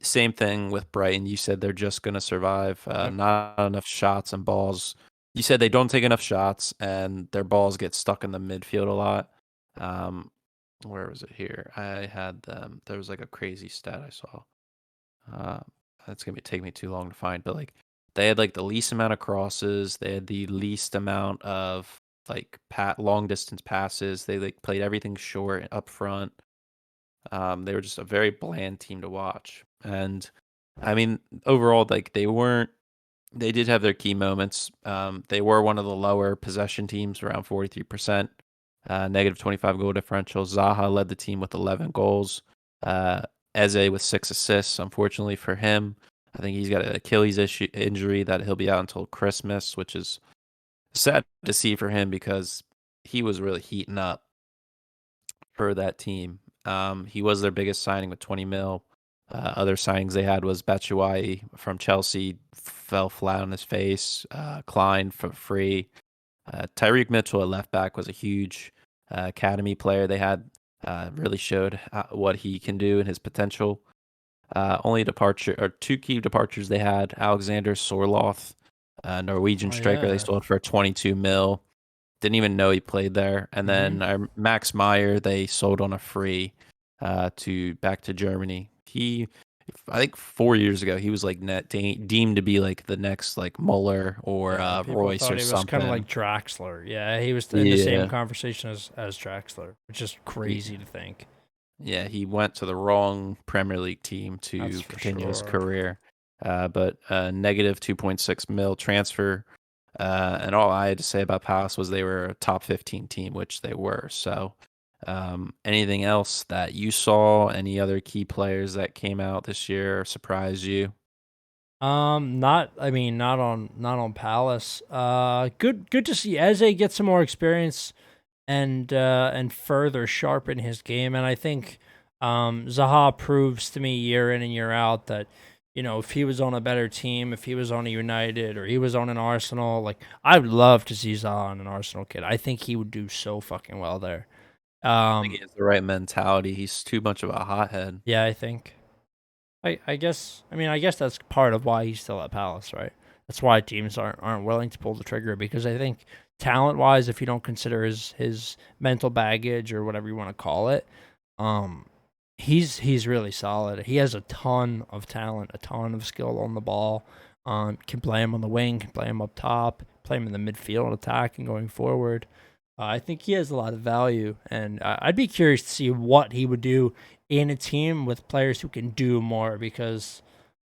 Same thing with Brighton. You said they're just gonna survive. Yep. Not enough shots and balls. You said they don't take enough shots and their balls get stuck in the midfield a lot. Um, where was it here? I had them. There was like a crazy stat I saw. Uh, that's gonna take me too long to find, but like they had like the least amount of crosses. They had the least amount of like long distance passes. They like played everything short up front. They were just a very bland team to watch, and I mean overall, like they weren't. They did have their key moments. They were one of the lower possession teams, around 43%. Negative 25 goal differential. Zaha led the team with 11 goals. Uh, Eze with 6 assists. Unfortunately for him, I think he's got an Achilles injury that he'll be out until Christmas, which is sad to see for him because he was really heating up for that team. He was their biggest signing with 20 mil. Other signings they had was Batshuayi from Chelsea, fell flat on his face. Klein for free. Tyreek Mitchell at left back was a huge academy player. They had really showed what he can do and his potential. Only departure or two key departures they had: Alexander Sorloth, Norwegian Oh striker. They yeah. sold for 22 mil. Didn't even know he played there. And Mm-hmm. then Max Meyer they sold on a free to back to Germany. I think 4 years ago, he was like deemed to be like the next like Muller or Yeah. People Royce thought or he was kind of something. like Draxler. Yeah, he was in the same Yeah, conversation as Draxler, which is crazy yeah, to think. yeah. He went to the wrong Premier League team That's to for continue his sure. career. But negative 2.6 mil transfer. And all I had to say about Palace was they were a top 15 team, which they were. So, anything else that you saw? Any other key players that came out this year or surprised you? Not. I mean, not on Palace. Good to see Eze get some more experience and further sharpen his game. And I think Zaha proves to me year in and year out that if he was on a better team, if he was on a United or he was on an Arsenal, like I would love to see Zaha on an Arsenal kid. I think he would do so fucking well there. I think he has the right mentality. He's too much of a hothead. Yeah, I think. I guess that's part of why he's still at Palace, right? That's why teams aren't willing to pull the trigger because I think talent wise, if you don't consider his mental baggage or whatever you want to call it, um, he's really solid. He has a ton of talent, a ton of skill on the ball. Can play him on the wing, can play him up top, play him in the midfield, attacking going forward. I think he has a lot of value, and I'd be curious to see what he would do in a team with players who can do more because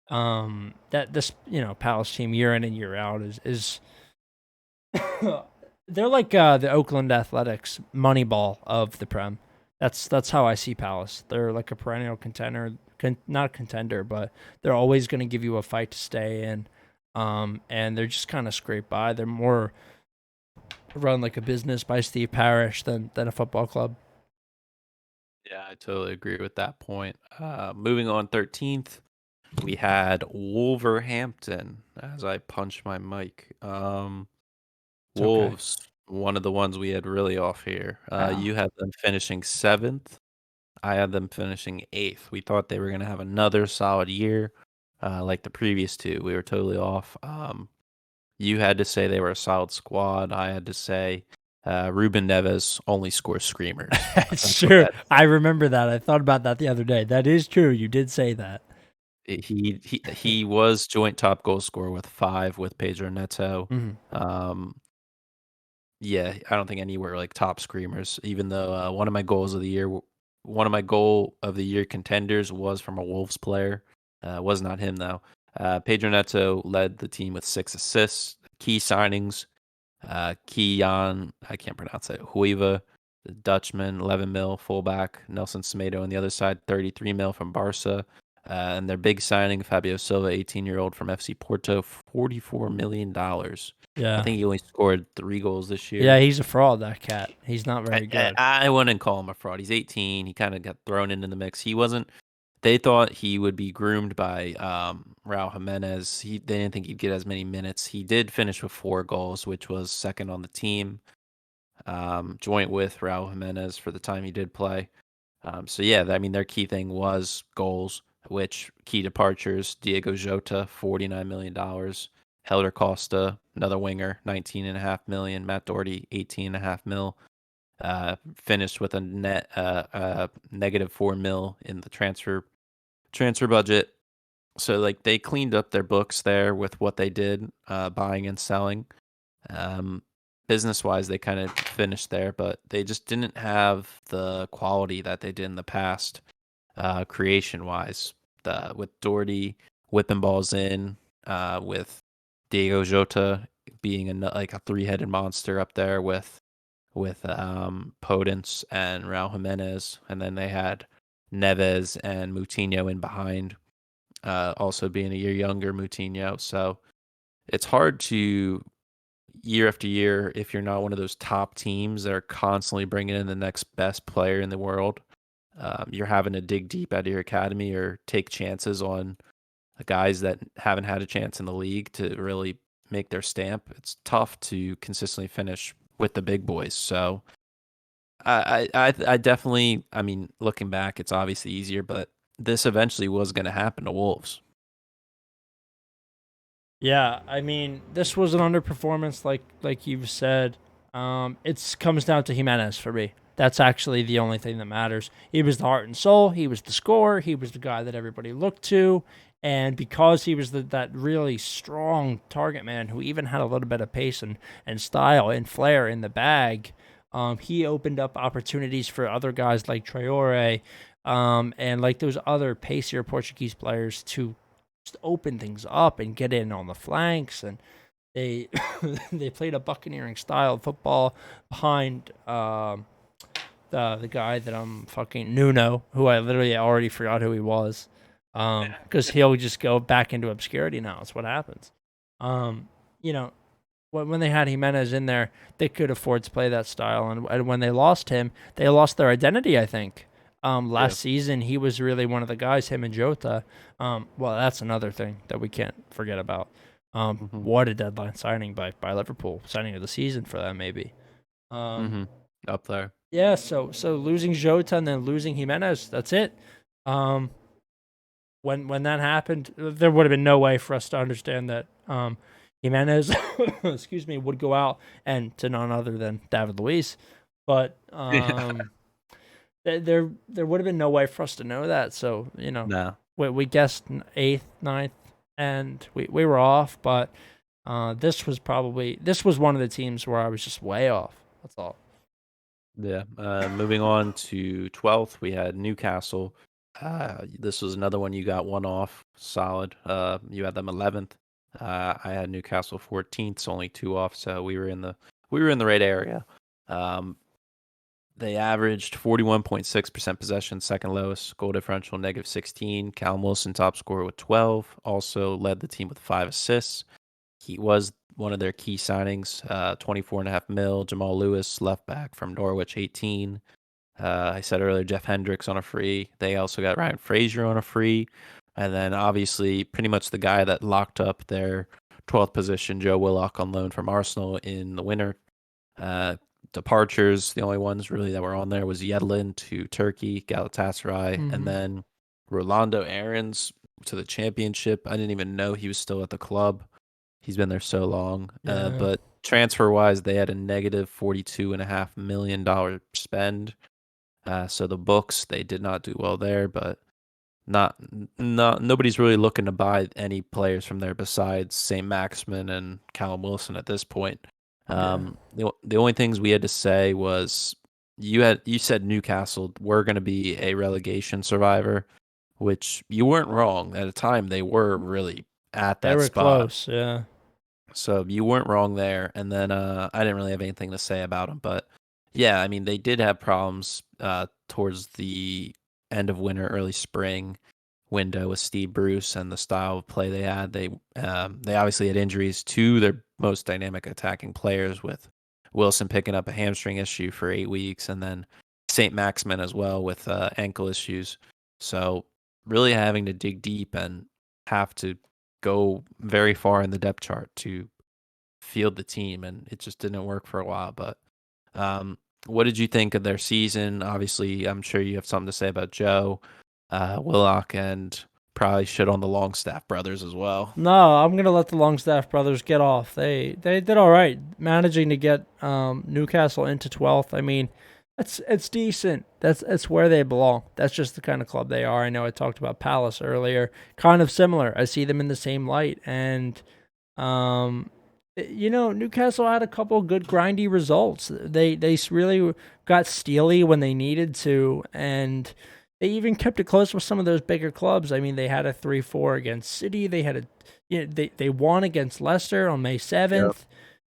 that this Palace team year in and year out is they're like the Oakland Athletics Moneyball of the Prem. That's how I see Palace. They're like a perennial contender, not contender, but they're always going to give you a fight to stay in. And they're just kind of scrape by. They're more run like a business by Steve Parish than a football club. Yeah, I totally agree with that point. Moving on, 13th, we had Wolverhampton as I punch my mic. It's okay. Wolves, one of the ones we had really off here. Ah. You had them finishing 7th. I had them finishing 8th. We thought they were going to have another solid year, like the previous two. We were totally off. You had to say they were a solid squad. I had to say Ruben Neves only scores screamers. It's That's what true. that I remember that. I thought about that the other day. That is true. You did say that. he was joint top goal scorer with 5 with Pedro Neto. Mhm. Um, yeah, I don't think any were like top screamers. Even though one of my goal of the year contenders was from a Wolves player. Was not him though. Pedro Neto led the team with 6 assists. Key signings: Kiyan, I can't pronounce it. Huiva, The Dutchman, 11 mil fullback. Nelson Semedo on the other side, 33 mil from Barca. And their big signing, Fabio Silva, 18-year-old from FC Porto, $44 million. I Yeah. think he only scored 3 goals this Yeah, year. he's a fraud, that cat. He's not very good. I wouldn't call him a fraud. He's 18. He kind of got thrown into the mix. He wasn't. They thought he would be groomed by Raul Jimenez. They didn't think he'd get as many minutes. He did finish with 4 goals, which was second on the team, joint with Raul Jimenez for the time he did play. So yeah, I mean their key thing was goals, which key departures: Diego Jota, $49 million; Helder Costa, another winger, 19.5 million; Matt Doherty, 18.5 mil. Finished with a net negative 4 mil in the transfer budget. So like they cleaned up their books there with what they did, buying and selling. Um, Business wise, they kind of finished there, but they just didn't have the quality that they did in the past, creation wise. With Doherty whipping balls in, with Diego Jota being like a 3-headed monster up there with Podence and Raul Jimenez, and then they had Neves and Moutinho in behind, also being a year younger Moutinho. So it's hard to year after year if you're not one of those top teams that are constantly bringing in the next best player in the world. You're having to dig deep out of your academy or take chances on guys that haven't had a chance in the league to really make their stamp. It's tough to consistently finish with the big boys. So I definitely, I mean, looking back, it's obviously easier, but this eventually was going to happen to Wolves. Yeah, I mean, this was an underperformance, like you've said. It comes down to Jimenez for me. That's actually the only thing that matters. He was the heart and soul. He was the scorer. He was the guy that everybody looked to, and because he was that really strong target man who even had a little bit of pace and style and flair in the bag, he opened up opportunities for other guys like Traore, and like those other pacier Portuguese players to just open things up and get in on the flanks. And they they played a buccaneering style of football behind the guy that I'm fucking Nuno, who I literally already forgot who he was, because he'll just go back into obscurity now. It's what happens. Um, you know, when they had Jimenez in there, they could afford to play that style, and when they lost him, they lost their identity, I think. Yeah. Last season, he was really one of the guys, him and Jota. Well, that's another thing that we can't forget about. hmm What a deadline signing by Liverpool, signing of the season for them, maybe. Um, hmm Up there. yeah, so losing Jota and then losing Jimenez, that's it. Um, when that happened, there would have been no way for us to understand that Jimenez, excuse me, would go out and to none other than David Luiz. But Yeah. there would have been no way for us to know that. So No. we guessed eighth, ninth, and we were off. But this was one of the teams where I was just way off. That's all. Yeah. Moving on to 12th, we had Newcastle. This was another one you got one off. Solid. You had them 11th. I had Newcastle 14th, so only 2 off. So we were in the right area. Um, they averaged 41.6% possession, second lowest. Goal differential -16. Callum Wilson top scorer with 12. Also led the team with 5 assists. He was one of their key signings, 24.5 mil. Jamal Lewis, left back from Norwich, 18. I said earlier, Jeff Hendricks on a free. They also got Ryan Frazier on a free. And then obviously, pretty much the guy that locked up their 12th position, Joe Willock on loan from Arsenal in the winter. Uh, Departures, the only ones really that were on there was Yedlin to Turkey, Galatasaray, and Mm-hmm. then Rolando Aarons to the championship. I didn't even know he was still at the club. He's been there so long. Yeah. But transfer wise, they had a negative $42.5 million spend. So the books, they did not do well there, but not nobody's really looking to buy any players from there besides St. Maximin and Callum Wilson at this point. Yeah. The only things we had to say was you said Newcastle were going to be a relegation survivor, which you weren't wrong. At the time, they were really at They that were spot. close. Yeah. So you weren't wrong there. And then I didn't really have anything to say about them, but Yeah, I mean, they did have problems towards the end of winter, early spring window with Steve Bruce and the style of play they had. They obviously had injuries to their most dynamic attacking players, with Wilson picking up a hamstring issue for 8 weeks, and then Saint Maximin as well with ankle issues. So really having to dig deep and have to go very far in the depth chart to field the team, and it just didn't work for a while. But um, what did you think of their season? Obviously, I'm sure you have something to say about Joe, Willock, and probably shit on the Longstaff brothers as well. No, I'm gonna let the Longstaff brothers get off. They did all right, managing to get Newcastle into 12th. I mean, it's decent. That's where they belong. That's just the kind of club they are. I know I talked about Palace earlier. Kind of similar. I see them in the same light. And Newcastle had a couple good grindy results. They really got steely when they needed to, and they even kept it close with some of those bigger clubs. I mean, they had a 3-4 against City. They had they won against Leicester on May Yep. 7th.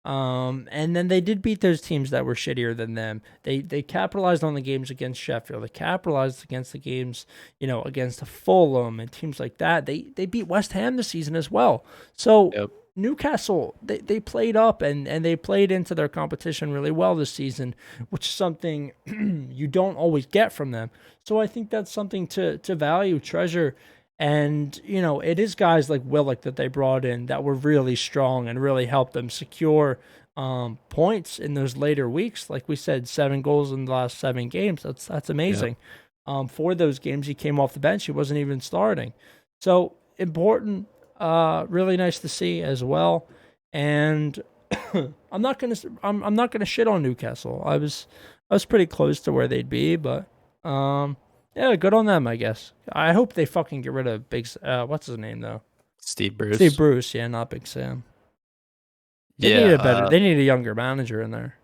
And then they did beat those teams that were shittier than them. They capitalized on the games against Sheffield. They capitalized against the games, against Fulham and teams like that. They beat West Ham this season as well. So Yep. Newcastle, they played up and they played into their competition really well this season, which is something you don't always get from them. So I think that's something to value, treasure. And, it is guys like Willock that they brought in that were really strong and really helped them secure points in those later weeks. Like we said, 7 goals in the last 7 games. That's Yep. amazing. For those games, he came off the bench. He wasn't even starting. So important, really nice to see as well. And I'm not gonna shit on Newcastle. I was pretty close to where they'd be, but yeah, good on them, I guess. I hope they fucking get rid of what's his name though? Steve Steve Bruce. Bruce, yeah, not Big Sam. They need Yeah. they need a younger manager in there.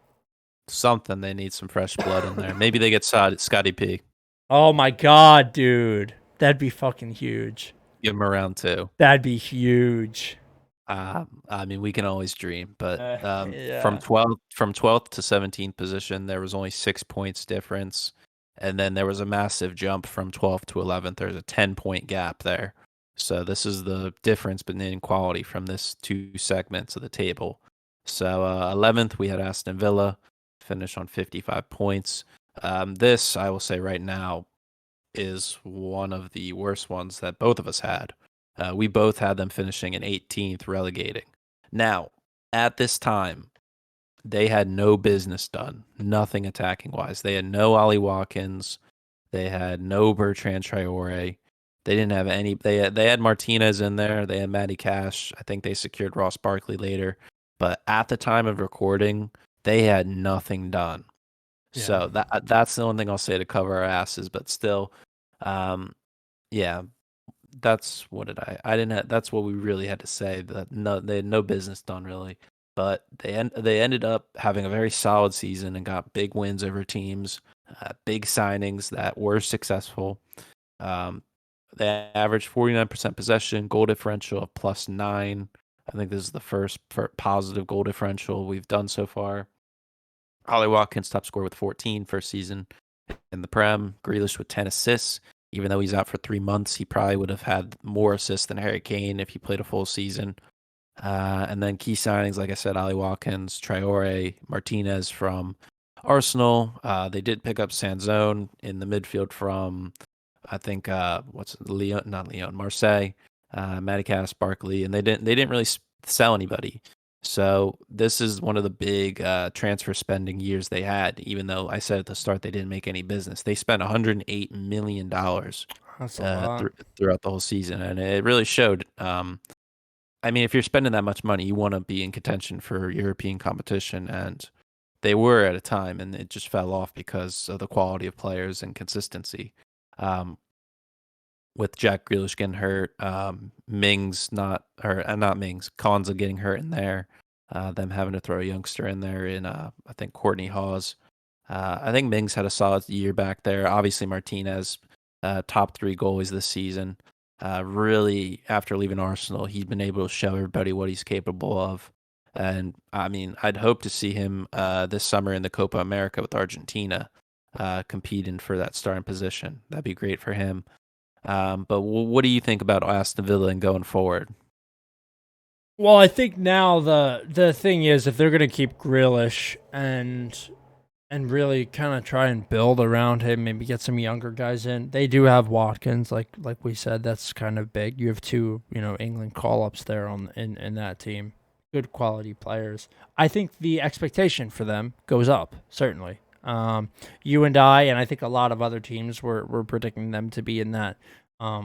Something, they need some fresh blood in there. Maybe they get Scotty P. Oh my god, dude. That'd be fucking huge. Give him around two. That'd be huge. I mean, we can always dream, but Yeah. from 12th to 17th position, there was only 6 points difference, and then there was a massive jump from 12th to 11th. There's a 10-point gap there. So this is the difference between quality from this two segments of the table. So 11th, we had Aston Villa finish on 55 points. This, I will say right now, is one of the worst ones that both of us had. We both had them finishing in 18th, relegating. Now, at this time, they had no business done, nothing attacking wise. They had no Ollie Watkins. They had no Bertrand Traore. They didn't have any. They had Martinez in there. They had Matty Cash. I think they secured Ross Barkley later. But at the time of recording, they had nothing done. Yeah. So that's the only thing I'll say to cover our asses. But still, um, yeah, that's what did I didn't have, that's what we really had to say, that no, they had no business done really, but they ended up having a very solid season and got big wins over teams, big signings that were successful. um, they averaged 49% possession, goal differential of +9. I think this is the first positive goal differential we've done so far. Ollie Watkins top scorer with 14 first season in the Prem. Grealish with 10 assists. Even though he's out for 3 months, he probably would have had more assists than Harry Kane if he played a full season. And then key signings, like I said, Ollie Watkins, Traore, Martinez from Arsenal. They did pick up Sanzone in the midfield from, I think, what's it, Leon? Not Leon, Marseille. Matty Cass, Barkley, and they didn't really sell anybody. So this is one of the big transfer spending years they had. Even though I said at the start they didn't make any business, they spent $108 million That's a lot. throughout the whole season, and it really showed. I mean, if you're spending that much money, you want to be in contention for European competition, and they were at a time, and it just fell off because of the quality of players and consistency. Um, with Jack Grealish getting hurt, Mings not Mings, Konza getting hurt in there, them having to throw a youngster in there in I think Courtney Hawes. I think Mings had a solid year back there. Obviously Martinez, top 3 goalies this season. Really, after leaving Arsenal, he's been able to show everybody what he's capable of. And I mean, I'd hope to see him this summer in the Copa America with Argentina, competing for that starting position. That'd be great for him. But what do you think about Aston Villa and going forward? Well, I think now the thing is, if they're gonna keep Grealish and really kind of try and build around him, maybe get some younger guys in. They do have Watkins, like we said, that's kind of big. You have two, England call ups there in that team, good quality players. I think the expectation for them goes up certainly. You and I think a lot of other teams were predicting them to be in that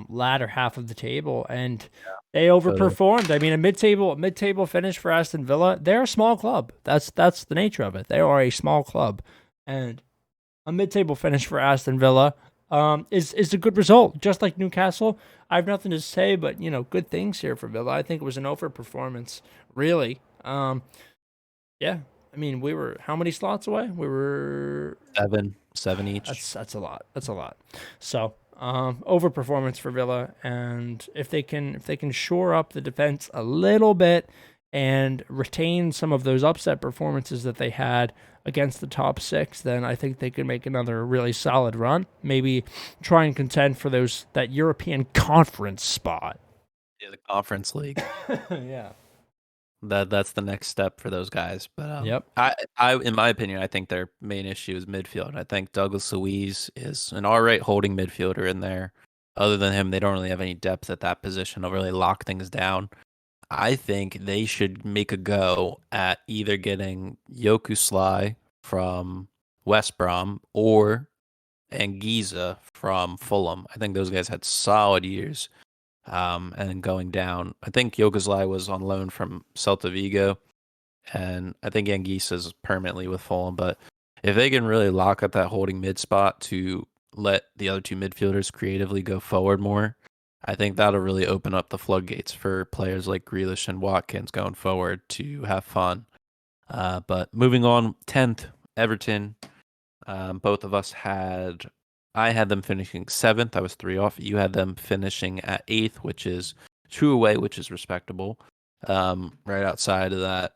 latter half of the table, and they Totally. overperformed. I mean, a mid table finish for Aston Villa. They're a small club. That's the nature of it. They are a small club, and a mid-table finish for Aston Villa is a good result. Just like Newcastle, I have nothing to say but good things here for Villa. I think it was an overperformance, really. Yeah, I mean we were how many slots away? We were Seven each. that's a lot. That's a lot. So overperformance for Villa, and if they can shore up the defense a little bit and retain some of those upset performances that they had against the top six, then I think they could make another really solid run. Maybe try and contend for that European Conference spot. Yeah, the Conference League. Yeah. That's the next step for those guys. But Yep. I in my opinion, I think their main issue is midfield. I think Douglas Luiz is an all right holding midfielder in there. Other than him, they don't really have any depth at that position to really lock things down. I think they should make a go at either getting Yokuslai from West Brom or Anguissa from Fulham. I think those guys had solid years. And going down, I think Yokuslai was on loan from Celta Vigo, and I think Anguissa is permanently with Fulham. But if they can really lock up that holding mid spot to let the other two midfielders creatively go forward more, I think that'll really open up the floodgates for players like Grealish and Watkins going forward to have fun. But moving on, 10th, Everton. Both of us I had them finishing 7th. I was 3 off. You had them finishing at 8th, which is 2 away, which is respectable. Right outside of that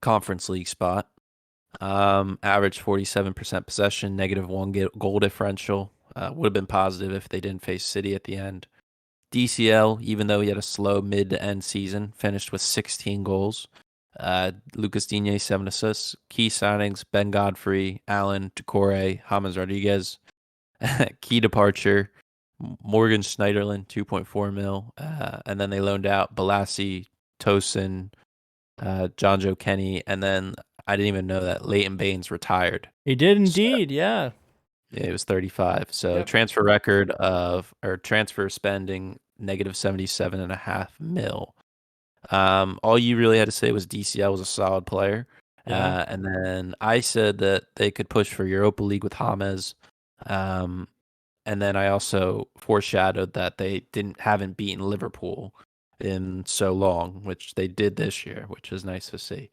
Conference League spot. Average 47% possession, -1 goal differential. Would have been positive if they didn't face City at the end. DCL, even though he had a slow mid to end season, finished with 16 goals. Lucas Digne, 7 assists. Key signings, Ben Godfrey, Allen, Decore, James Rodriguez. Key departure, Morgan Schneiderlin, 2.4 mil. And then they loaned out Balassi, Tosin, John Joe Kenny, and then I didn't even know that Leighton Baines retired. He did So, indeed. Yeah. yeah, he was 35. So Yep. transfer spending -77.5 mil. All you really had to say was DCL was a solid player. Yeah. And then I said that they could push for Europa League with James. And then I also foreshadowed that they haven't beaten Liverpool in so long, which they did this year, which is nice to see.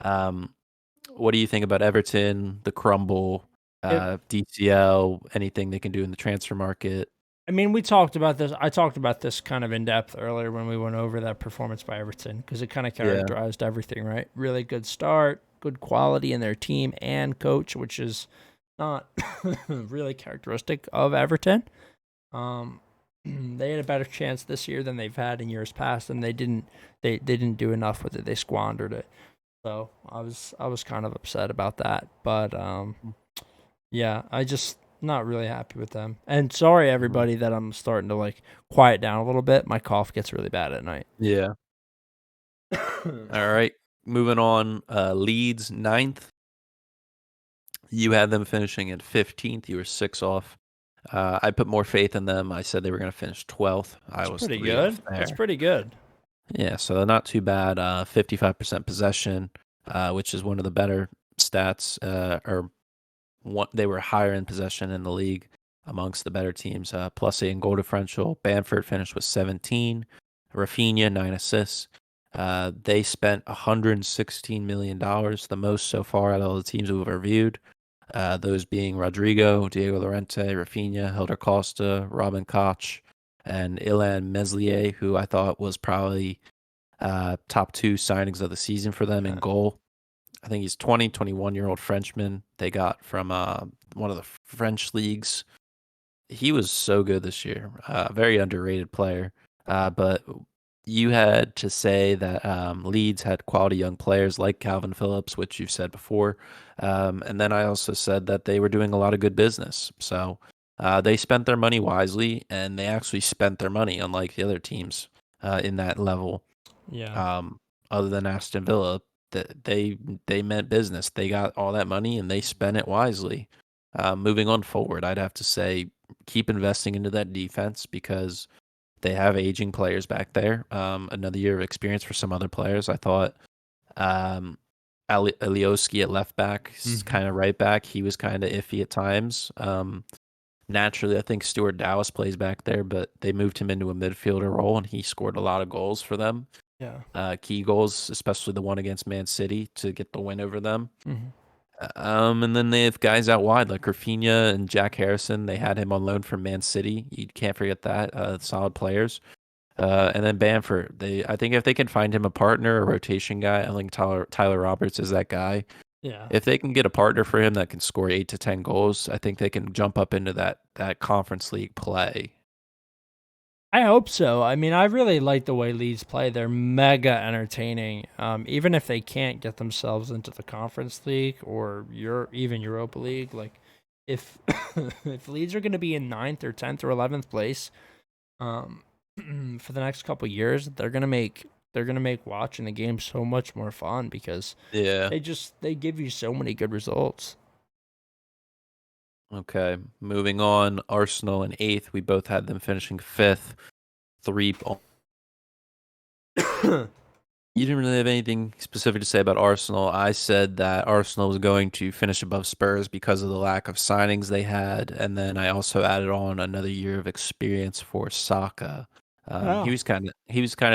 What do you think about Everton, the crumble, It, DCL, anything they can do in the transfer market? I mean, we talked about this. I talked about this kind of in depth earlier when we went over that performance by Everton because it kind of Yeah. characterized everything, right? Really good start, good quality in their team and coach, which is not really characteristic of Everton. Um, they had a better chance this year than they've had in years past, and they didn't. They didn't do enough with it. They squandered it. So I was kind of upset about that, but yeah, I just not really happy with them. And sorry everybody that I'm starting to quiet down a little bit. My cough gets really bad at night. Yeah. All right. Moving on. Leeds, 9th. You had them finishing at 15th. You were 6 off. I put more faith in them. I said they were going to finish 12th. I That's was pretty 3 off good. That's there. pretty good. Yeah, so not too bad. 55% possession, which is one of the better stats, or they were higher in possession in the league amongst the better teams. +8 in goal differential. Bamford finished with 17. Rafinha, 9 assists. They spent $116 million, the most so far out of all the teams we've reviewed. Those being Rodrigo, Diego Llorente, Rafinha, Helder Costa, Robin Koch, and Ilan Meslier, who I thought was probably top two signings of the season for them in Yeah. goal. I think he's 21-year-old Frenchman they got from one of the French leagues. He was so good this year. Very underrated player. But you had to say that Leeds had quality young players like Calvin Phillips, which you've said before. And then I also said that they were doing a lot of good business. So they spent their money wisely, and they actually spent their money, unlike the other teams in that level. Yeah. Um, other than Aston Villa, that they meant business. They got all that money and they spent it wisely. Moving on forward, I'd have to say keep investing into that defense because they have aging players back there. Another year of experience for some other players. I thought Alioski at left back, Hmm. kind of right back. He was kind of iffy at times. Naturally, I think Stuart Dallas plays back there, but they moved him into a midfielder role, and he scored a lot of goals for them. Yeah. Key goals, especially the one against Man City to get the win over them. Hmm. And then they have guys out wide like Rafinha and Jack Harrison. They had him on loan from Man City. You can't forget that. Solid players. And then Bamford. I think if they can find him a partner, a rotation guy, I think Tyler Roberts is that guy. Yeah. If they can get a partner for him that can score 8 to 10 goals, I think they can jump up into that Conference League play. I hope so. I mean, I really like the way Leeds play. They're mega entertaining. Even if they can't get themselves into the Conference League or even Europa League, like if if Leeds are going to be in ninth or 10th or 11th place, um, for the next couple years, they're gonna make watching the game so much more fun because Yeah. they give you so many good results. Okay. Moving on. Arsenal in eighth. We both had them finishing fifth. Three. You didn't really have anything specific to say about Arsenal. I said that Arsenal was going to finish above Spurs because of the lack of signings they had, and then I also added on another year of experience for Saka. He Oh, was kind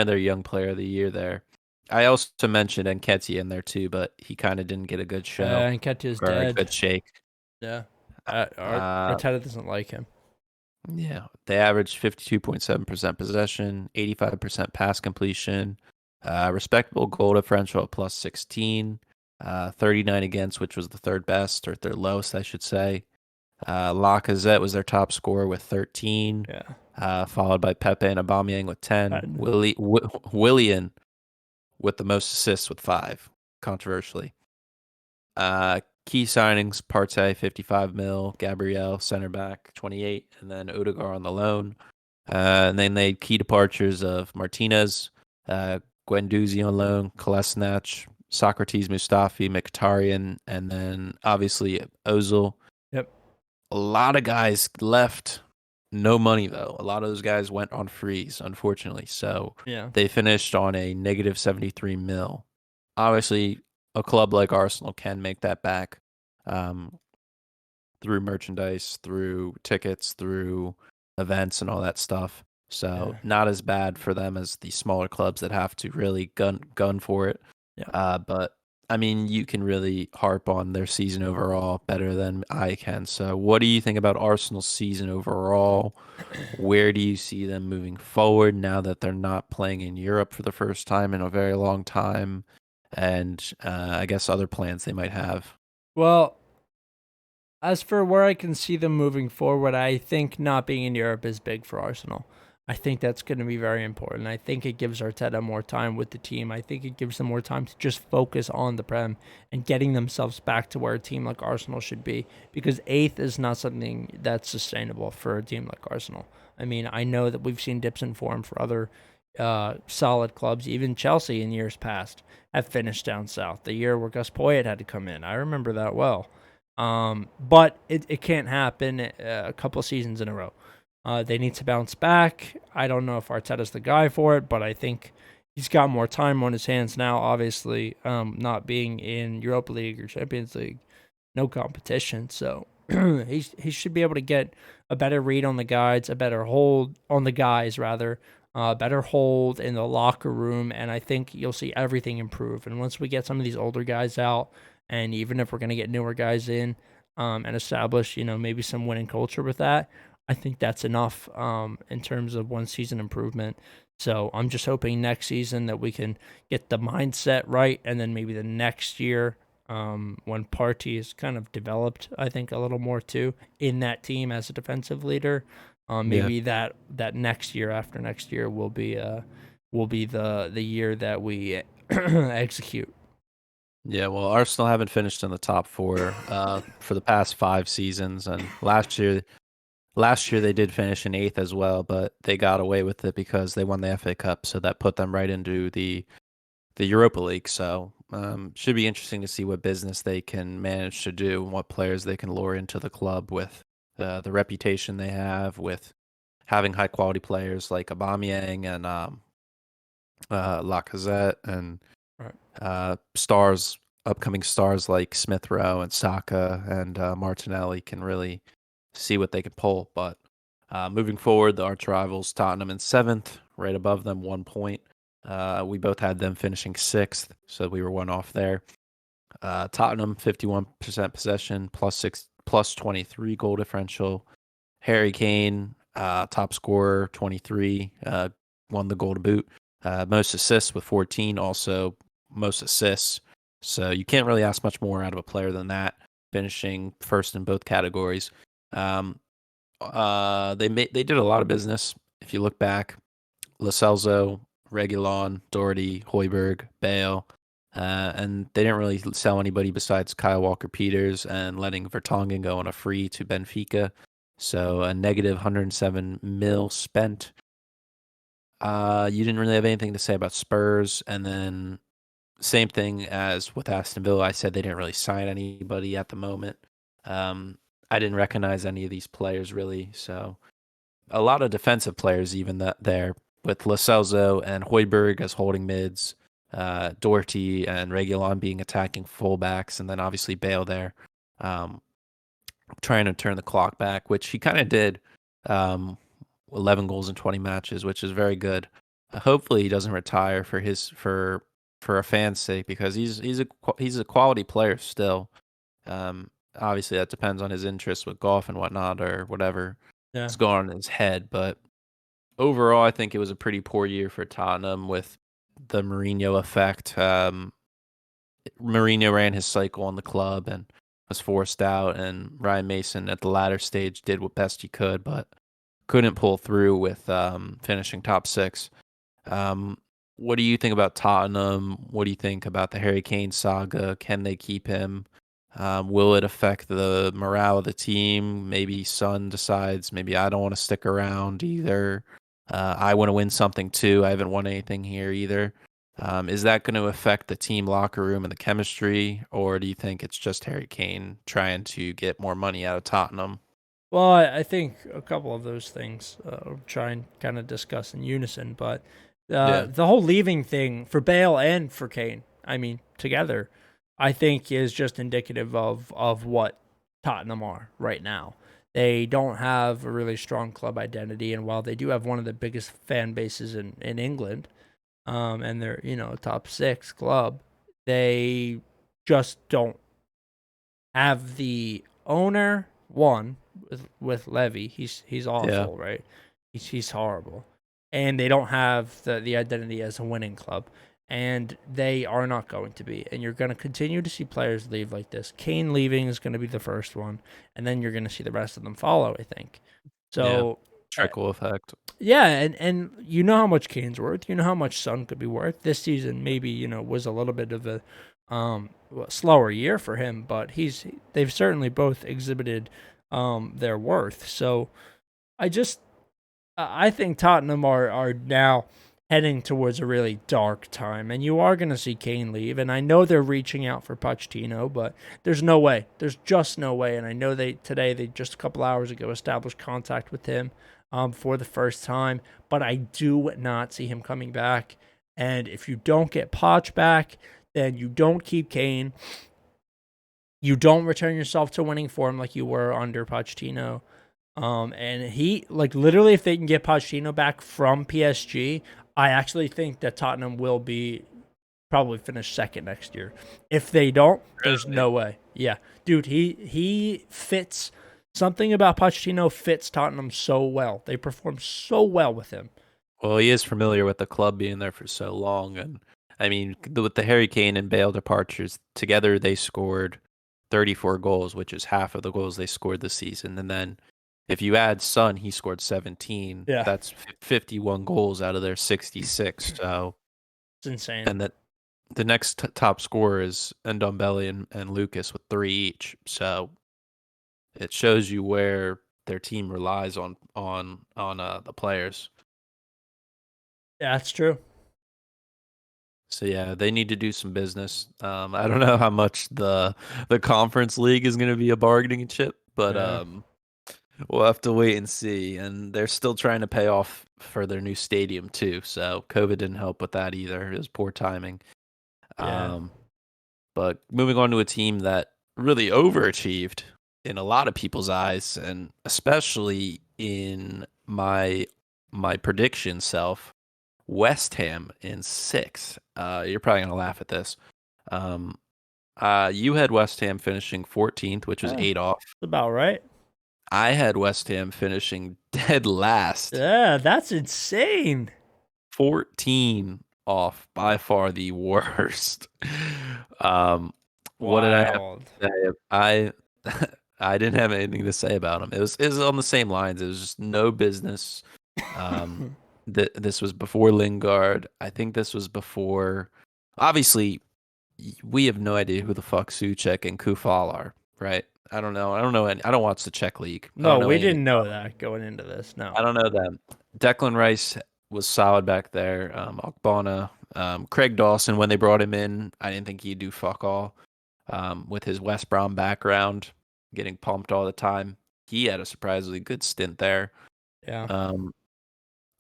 of their young player of the year there. I also mentioned Nketiah in there too, but he kind of didn't get a good show Nketiah's or a dead. good shake. Yeah, Uh, Arteta doesn't like him. Yeah, they averaged 52.7% possession, 85% pass completion, respectable goal differential at plus 16, 39 against, which was the third best or third lowest, I should say. Lacazette was their top scorer with 13, Yeah, followed by Pepe and Aubameyang with 10. and Willian with the most assists with 5, controversially. Key signings: Partey 55 mil, Gabriel center back 28, and then Odegaard on the loan. And then they had key departures of Martinez, Guendouzi on loan, Kolasinac, Socrates Mustafi, Mkhitaryan, and then obviously Ozil. yep, A lot of guys left. No money though. A lot of those guys went on freeze, unfortunately. So yeah, they finished on a negative 73 mil. Obviously, a club like Arsenal can make that back um, through merchandise, through tickets, through events, and all that stuff. So yeah, not as bad for them as the smaller clubs that have to really gun for it. yeah. But I mean, you can really harp on their season overall better than I can. So, what do you think about Arsenal's season overall? Where do you see them moving forward now that they're not playing in Europe for the first time in a very long time? And I guess other plans they might have. Well, as for where I can see them moving forward, I think not being in Europe is big for Arsenal. I think that's going to be very important. I think it gives Arteta more time with the team. I think it gives them more time to just focus on the Prem and getting themselves back to where a team like Arsenal should be. Because eighth is not something that's sustainable for a team like Arsenal. I mean, I know that we've seen dips in form for other solid clubs. Even Chelsea in years past have finished down south. The year where Gus Poyet had to come in, I remember that well. But it can't happen a couple seasons in a row. They need to bounce back. I don't know if Arteta's the guy for it, but I think he's got more time on his hands now. Obviously, not being in Europa League or Champions League, no competition. So he should be able to get a better read on the guys, a better hold on the guys rather, better hold in the locker room, and I think you'll see everything improve. And once we get some of these older guys out, and even if we're gonna get newer guys in, and establish maybe some winning culture with that, I think that's enough in terms of one season improvement. So I'm just hoping next season that we can get the mindset right, and then maybe the next year, when Partey is kind of developed, I think a little more too in that team as a defensive leader. Yeah. Maybe that next year after next year will be the year that we execute. Yeah, well, Arsenal haven't finished in the top four for the past 5 seasons, and last year they did finish in eighth as well, but they got away with it because they won the FA Cup, so that put them right into the Europa League. So should be interesting to see what business they can manage to do and what players they can lure into the club with the reputation they have with having high quality players like Aubameyang and Lacazette and Right. stars, upcoming stars like Smith Rowe and Saka and Martinelli can really see what they can pull. But moving forward, the arch rivals Tottenham in seventh, right above them, 1 point. We both had them finishing sixth, so we were one off there. Tottenham 51% possession, plus 23 goal differential. Harry Kane, top scorer 23, won the goal to boot. Most assists with 14, also most assists. So you can't really ask much more out of a player than that, finishing first in both categories. They did a lot of business. If you look back, Lo Celso, Reguilon, Doherty, Hoiberg, Bale, and they didn't really sell anybody besides Kyle Walker-Peters and letting Vertonghen go on a free to Benfica. So a negative 107 mil spent. You didn't really have anything to say about Spurs, and then same thing as with Aston Villa. I said they didn't really sign anybody at the moment. I didn't recognize any of these players really, so a lot of defensive players even that there with Lo Celso and Hoiberg as holding mids, Doherty and Reguilon being attacking fullbacks, and then obviously Bale there, trying to turn the clock back, which he kind of did. Um, 11 goals in 20 matches, which is very good. Hopefully, he doesn't retire for a fan's sake because he's a quality player still. Obviously, that depends on his interest with golf and whatnot or whatever Yeah. is going on in his head. But overall, I think it was a pretty poor year for Tottenham with the Mourinho effect. Mourinho ran his cycle on the club and was forced out, and Ryan Mason at the latter stage did what best he could, but couldn't pull through with finishing top six. Um, what do you think about Tottenham? What do you think about the Harry Kane saga? Can they keep him? Will it affect the morale of the team? Maybe Son decides maybe I don't want to stick around either. I want to win something too. I haven't won anything here either. Is that going to affect the team locker room and the chemistry, or do you think it's just Harry Kane trying to get more money out of Tottenham? Well, I think a couple of those things I'll try and kind of discuss in unison, but Yeah, the whole leaving thing for Bale and for Kane, I mean, together, I think is just indicative of what Tottenham are right now. They don't have a really strong club identity, and while they do have one of the biggest fan bases in England, and they're a top six club, they just don't have the owner one with Levy. He's yeah, awful, right? He's horrible, and they don't have the identity as a winning club, and they are not going to be. And you're going to continue to see players leave like this. Kane leaving is going to be the first one, and then you're going to see the rest of them follow. I think. yeah. So Trickle effect. yeah, and you know how much Kane's worth. You know how much Son could be worth. This season maybe was a little bit of a slower year for him, but they've certainly both exhibited their worth. So I just I think Tottenham are now heading towards a really dark time, and you are going to see Kane leave. And I know they're reaching out for Pochettino, but there's no way. There's just no way. And I know they just a couple hours ago established contact with him for the first time, but I do not see him coming back. And if you don't get Poch back, then you don't keep Kane. You don't return yourself to winning form like you were under Pochettino. And he like literally, if they can get Pochettino back from PSG, I actually think that Tottenham will be probably finish second next year. If they don't, there's Really? no way. Yeah, dude, he fits Something about Pochettino fits Tottenham so well. They perform so well with him. Well, he is familiar with the club being there for so long, and I mean, with the Harry Kane and Bale departures together, they scored 34 goals, which is half of the goals they scored this season. And then if you add Son, he scored 17. Yeah, That's 51 goals out of their 66. So, it's insane. and that the next top scorer is Ndombele and Lucas with 3 each. So it shows you where their team relies on the players. Yeah, that's true. So yeah, they need to do some business. I don't know how much the conference league is going to be a bargaining chip, but Yeah, we'll have to wait and see. And they're still trying to pay off for their new stadium too. So COVID didn't help with that either. It was poor timing. yeah. Um, but moving on to a team that really overachieved in a lot of people's eyes, and especially in my prediction self. West Ham in 6. You're probably gonna laugh at this. Um, you had West Ham finishing 14th, which was Eh, 8 off. it's about right. I had West Ham finishing dead last, Yeah, that's insane. 14 off, by far the worst. Um, what did I have Wild. to say? I I didn't have anything to say about him. It was on the same lines. It was just no business. Um, this was before Lingard. I think this was before. Obviously, we have no idea who the fuck Suchek and Kufal are, right? I don't know. I don't know any. I don't watch the Czech league. I don't No, know we anything. didn't know that going into this. No. I don't know them. Declan Rice was solid back there. Ogbonna, Craig Dawson. When they brought him in, I didn't think he'd do fuck all. With his West Brom background, getting pumped all the time, he had a surprisingly good stint there. Yeah. Um,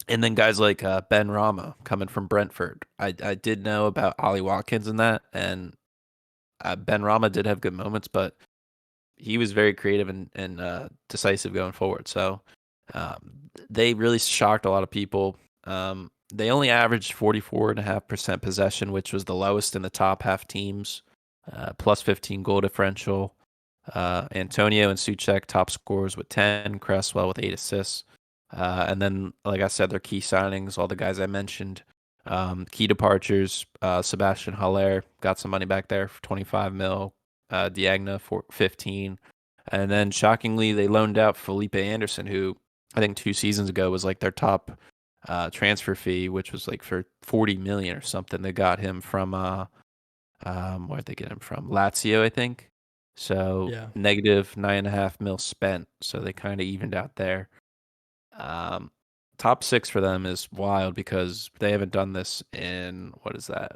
and then guys like Ben Rama coming from Brentford. I did know about Ollie Watkins and that, and Ben Rama did have good moments, but he was very creative and decisive going forward. So they really shocked a lot of people. They only averaged 44.5% possession, which was the lowest in the top half teams, plus 15 goal differential. Antonio and Suchek top scorers with 10, Cresswell with 8 assists. And then, like I said, their key signings, all the guys I mentioned. Key departures, Sebastian Haller got some money back there for 25 mil. Diagna for 15. And then, shockingly, they loaned out Felipe Anderson, who I think 2 seasons ago was like their top transfer fee, which was like for 40 million or something. They got him from where'd they get him from? Lazio, I think. So Yeah. negative 9.5 mil spent. So they kind of evened out there. Um, top 6 for them is wild because they haven't done this in what is that?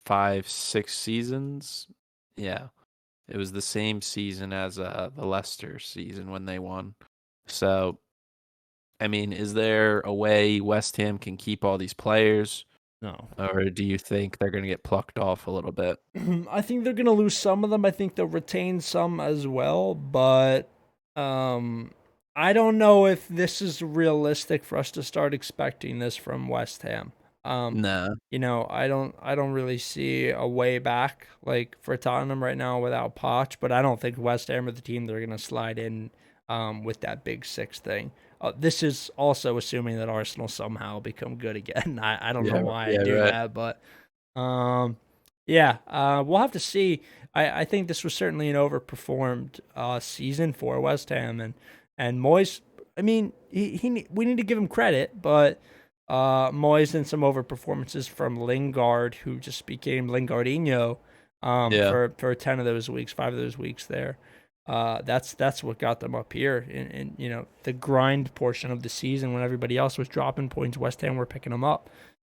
5, 6 seasons? Yeah. It was the same season as the Leicester season when they won. So, I mean, is there a way West Ham can keep all these players, No. or do you think they're going to get plucked off a little bit? I think they're gonna lose some of them. I think they'll retain some as well, but um I don't know if this is realistic for us to start expecting this from West Ham. Um, No. I don't really see a way back like for Tottenham right now without Poch, but I don't think West Ham are the team that are gonna slide in with that big 6 thing. This is also assuming that Arsenal somehow become good again. I don't know Yeah. why I Yeah. do Right. that, but um, yeah, we'll have to see. I think this was certainly an overperformed season for West Ham and Moyes. I mean, we need to give him credit, but Moyes and some over performances from Lingard, who just became Lingardinho, Yeah. for 10 of those weeks, 5 of those weeks there. That's what got them up here. In the grind portion of the season when everybody else was dropping points, West Ham were picking them up.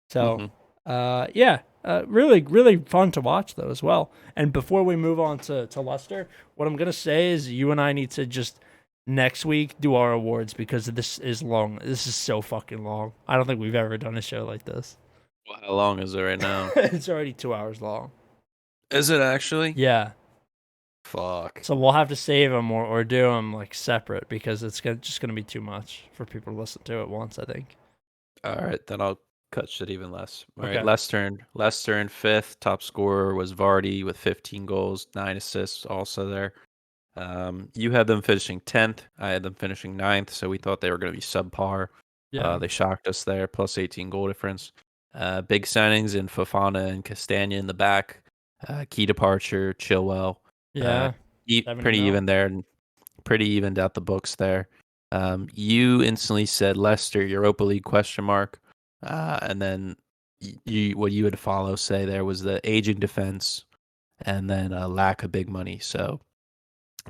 So, Hmm. yeah, really, really fun to watch though as well. And before we move on to Leicester, what I'm gonna say is you and I need to just next week do our awards because this is long. This is so fucking long. I don't think we've ever done a show like this. Well, how long is it right now? It's already 2 hours long. Is it actually? Yeah. Fuck. So we'll have to save them or do them like separate because just gonna be too much for people to listen to at once. I think. All right, then I'll cut shit even less. All right, Okay. Leicester in 5th. Top scorer was Vardy with 15 goals, 9 assists, also there. You had them finishing 10th. I had them finishing ninth, so we thought they were going to be subpar. Yeah. They shocked us there, plus 18 goal difference. Big signings in Fofana and Castagna in the back. Key departure, Chilwell. Uh, Yeah. 70 Pretty mil. even there, and pretty evened out the books there. You instantly said Leicester Europa League question mark, and then what you would follow say there was the aging defense, and then a lack of big money. So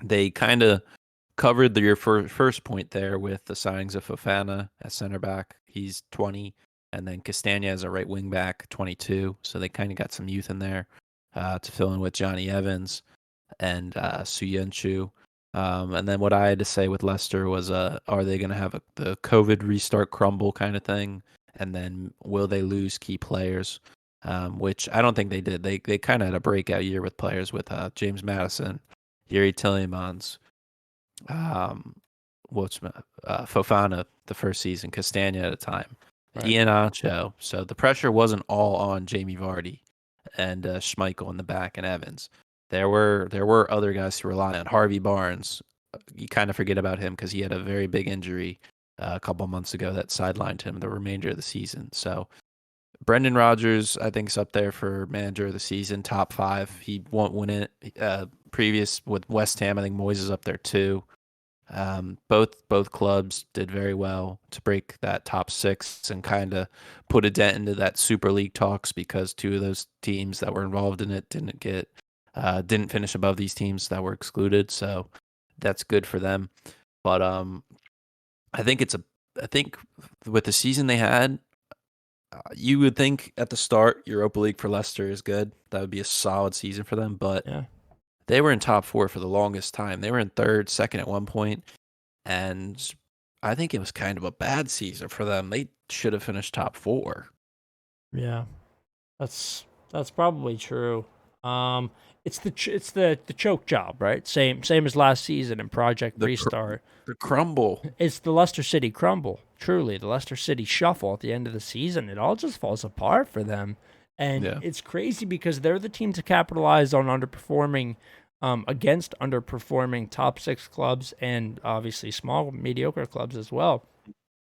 they kind of covered your first point there with the signings of Fofana at center back. He's 20, and then Castagna as a right wing back, 22. So they kind of got some youth in there to fill in with Johnny Evans and Suyunchu. And then what I had to say with Leicester was, are they going to have the COVID restart crumble kind of thing? And then will they lose key players? Which I don't think they did. They kind of had a breakout year with players with James Madison, Yuri Tillemans, um, Fofana the first season, Castagna at a time, Right. Ian Ancho. So the pressure wasn't all on Jamie Vardy and Schmeichel in the back and Evans. There were other guys to rely on. Harvey Barnes, you kind of forget about him because he had a very big injury a couple months ago that sidelined him the remainder of the season. So Brendan Rodgers, I think, is up there for manager of the season, top 5. He won't win it. Previous with West Ham, I think Moyes is up there too. Both clubs did very well to break that top 6 and kind of put a dent into that Super League talks because two of those teams that were involved in it didn't finish above these teams that were excluded. So that's good for them. But I think I think with the season they had, you would think at the start Europa League for Leicester is good. That would be a solid season for them. But Yeah. they were in top 4 for the longest time. They were in third, second at one point. And I think it was kind of a bad season for them. They should have finished top 4. Yeah. That's probably true. Um, it's the choke job, right? Same as last season in Project The Restart. the crumble. It's the Leicester City crumble. Truly, the Leicester City shuffle at the end of the season. It all just falls apart for them, and Yeah. it's crazy because they're the team to capitalize on underperforming, against underperforming top 6 clubs and obviously small mediocre clubs as well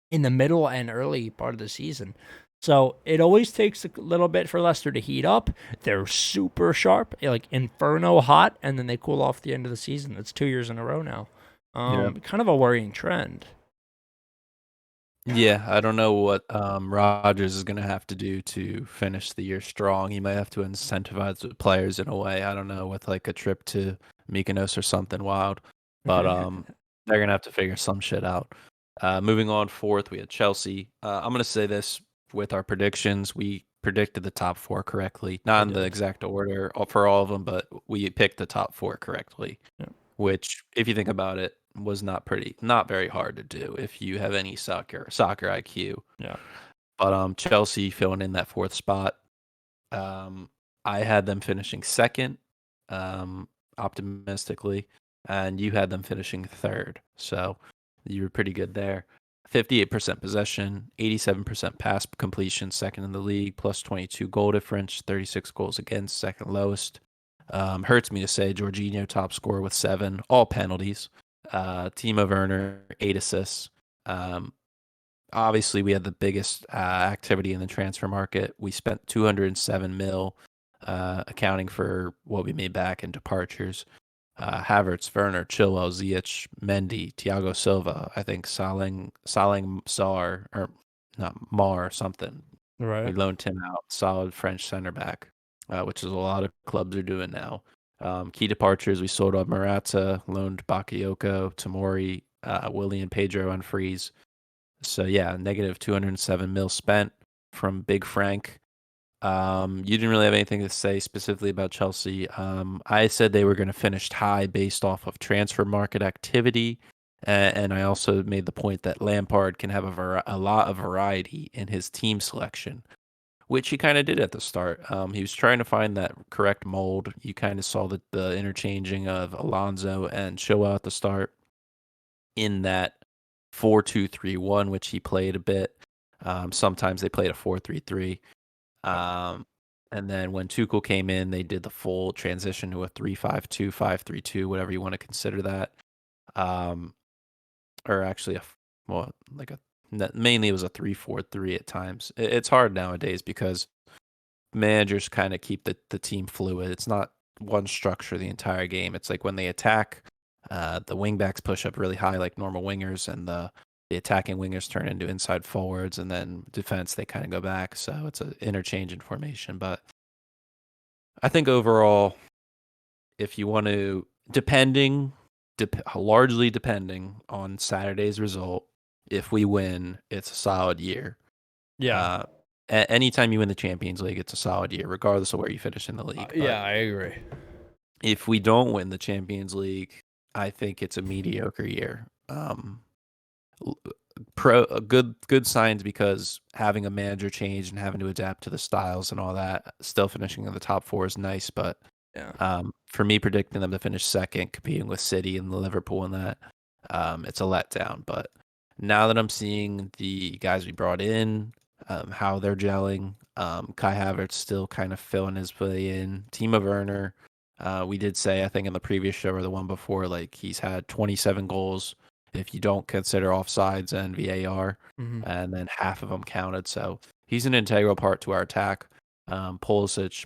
in the middle and early part of the season. So it always takes a little bit for Leicester to heat up. They're super sharp, like inferno hot, and then they cool off the end of the season. That's 2 years in a row now. Yeah. Kind of a worrying trend. Yeah, I don't know what Rodgers is going to have to do to finish the year strong. He might have to incentivize the players in a way. I don't know, with like a trip to Mykonos or something wild. But they're going to have to figure some shit out. Moving on, fourth, we had Chelsea. I'm going to say this with our predictions. We predicted the top 4 correctly. Not We in the did. exact order for all of them, but we picked the top 4 correctly, Yeah. which, if you think about it, was not very hard to do if you have any soccer IQ. Yeah. But Chelsea filling in that 4th spot. Um, I had them finishing second, optimistically, and you had them finishing third. So you were pretty good there. 58% possession, 87% pass completion, second in the league, plus 22 goal difference, 36 goals against, second lowest. Hurts me to say Jorginho top scorer with 7, all penalties. Timo Werner 8 assists. Obviously, we had the biggest activity in the transfer market. We spent 207 mil, accounting for what we made back in departures. Havertz, Werner, Chilwell, Ziyech, Mendy, Thiago Silva. I think Saling Sar or not Mar something. We Right. loaned him out. Solid French center back, which is a lot of clubs are doing now. Key departures: we sold up Morata, loaned Bakayoko, Tamori, Willian Pedro on freeze. So yeah, negative 207 mil spent from Big Frank. You didn't really have anything to say specifically about Chelsea. I said they were going to finish high based off of transfer market activity, and I also made the point that Lampard can have a lot of variety in his team selection, which he kind of did at the start. He was trying to find that correct mold. You kind of saw the interchanging of Alonso and Showa at the start in that 4-2-3-1, which he played a bit. Sometimes they played a 4-3-3. Right. Um, And then when Tuchel came in, they did the full transition to a 3-5-2, 5-3-2, whatever you want to consider that. Um, or actually, well, like mainly it was a 3-4-3 at times. It's hard nowadays because managers kind of keep the team fluid. It's not one structure the entire game. It's like when they attack, the wingbacks push up really high like normal wingers, and the attacking wingers turn into inside forwards, and then defense they kind of go back. So it's an interchange in formation. But I think overall, if you want to, largely depending on Saturday's result, if we win, it's a solid year. Yeah. Uh, Anytime you win the Champions League, it's a solid year, regardless of where you finish in the league. But Yeah, I agree. if we don't win the Champions League, I think it's a mediocre year. Good signs because having a manager change and having to adapt to the styles and all that, still finishing in the top four is nice. But Yeah. for me, predicting them to finish second, competing with City and Liverpool and that, it's a letdown. But now that I'm seeing the guys we brought in, how they're gelling, Kai Havertz still kind of filling his way in. Timo Werner, we did say, I think in the previous show or the one before, like he's had 27 goals if you don't consider offsides and VAR, and then half of them counted. So he's an integral part to our attack. Pulisic,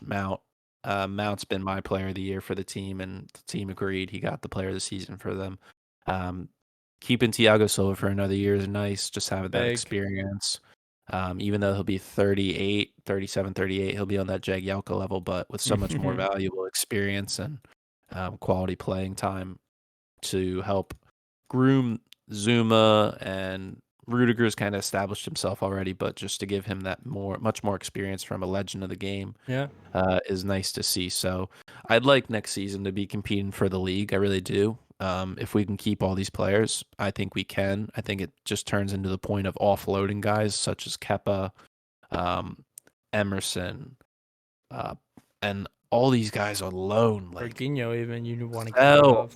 Mount's been my player of the year for the team, and the team agreed. He got the player of the season for them. Keeping Thiago Silva for another year is nice, just having that Big. experience. Even though he'll be 38, 37, 38, he'll be on that Jagielka level, but with so much more valuable experience and quality playing time to help groom Zuma, and Rudiger's kind of established himself already, but just to give him that much more experience from a legend of the game Yeah. is nice to see. So I'd like next season to be competing for the league. I really do. If we can keep all these players, I think we can. I think it just turns into the point of offloading guys such as Kepa, um, Emerson, and all these guys on loan. Like, Jorginho, even you want to get rid hell, of.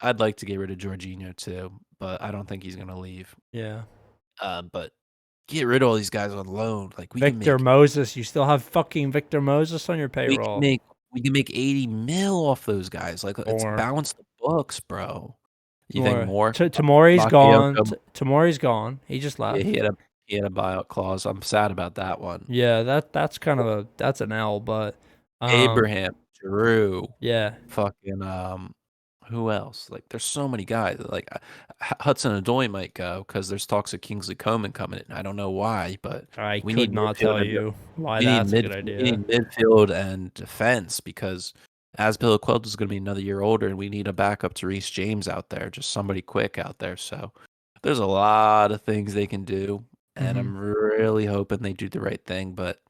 I'd like to get rid of Jorginho too, but I don't think he's gonna leave. Yeah. But get rid of all these guys on loan. Like Victor Moses. You still have fucking Victor Moses on your we can payroll. make we can make 80 mil off those guys. Like it's More. balance the books, bro. You think More. more? Tamori's gone. Bakayoko, Tamori's gone. He just yeah, left. he had a buyout clause. I'm sad about that one. Yeah, that's kind of that's an L, but Abraham, Drew, yeah, fucking who else? Like there's so many guys. Like Hudson Odoi might go because there's talks of Kingsley Coman coming in. I don't know why, but I we could need not midfield tell and you why that's a good we idea. need midfield and defense because Azpilicueta is going to be another year older, and we need a backup to Reece James out there, just somebody quick out there. So there's a lot of things they can do, and I'm really hoping they do the right thing. But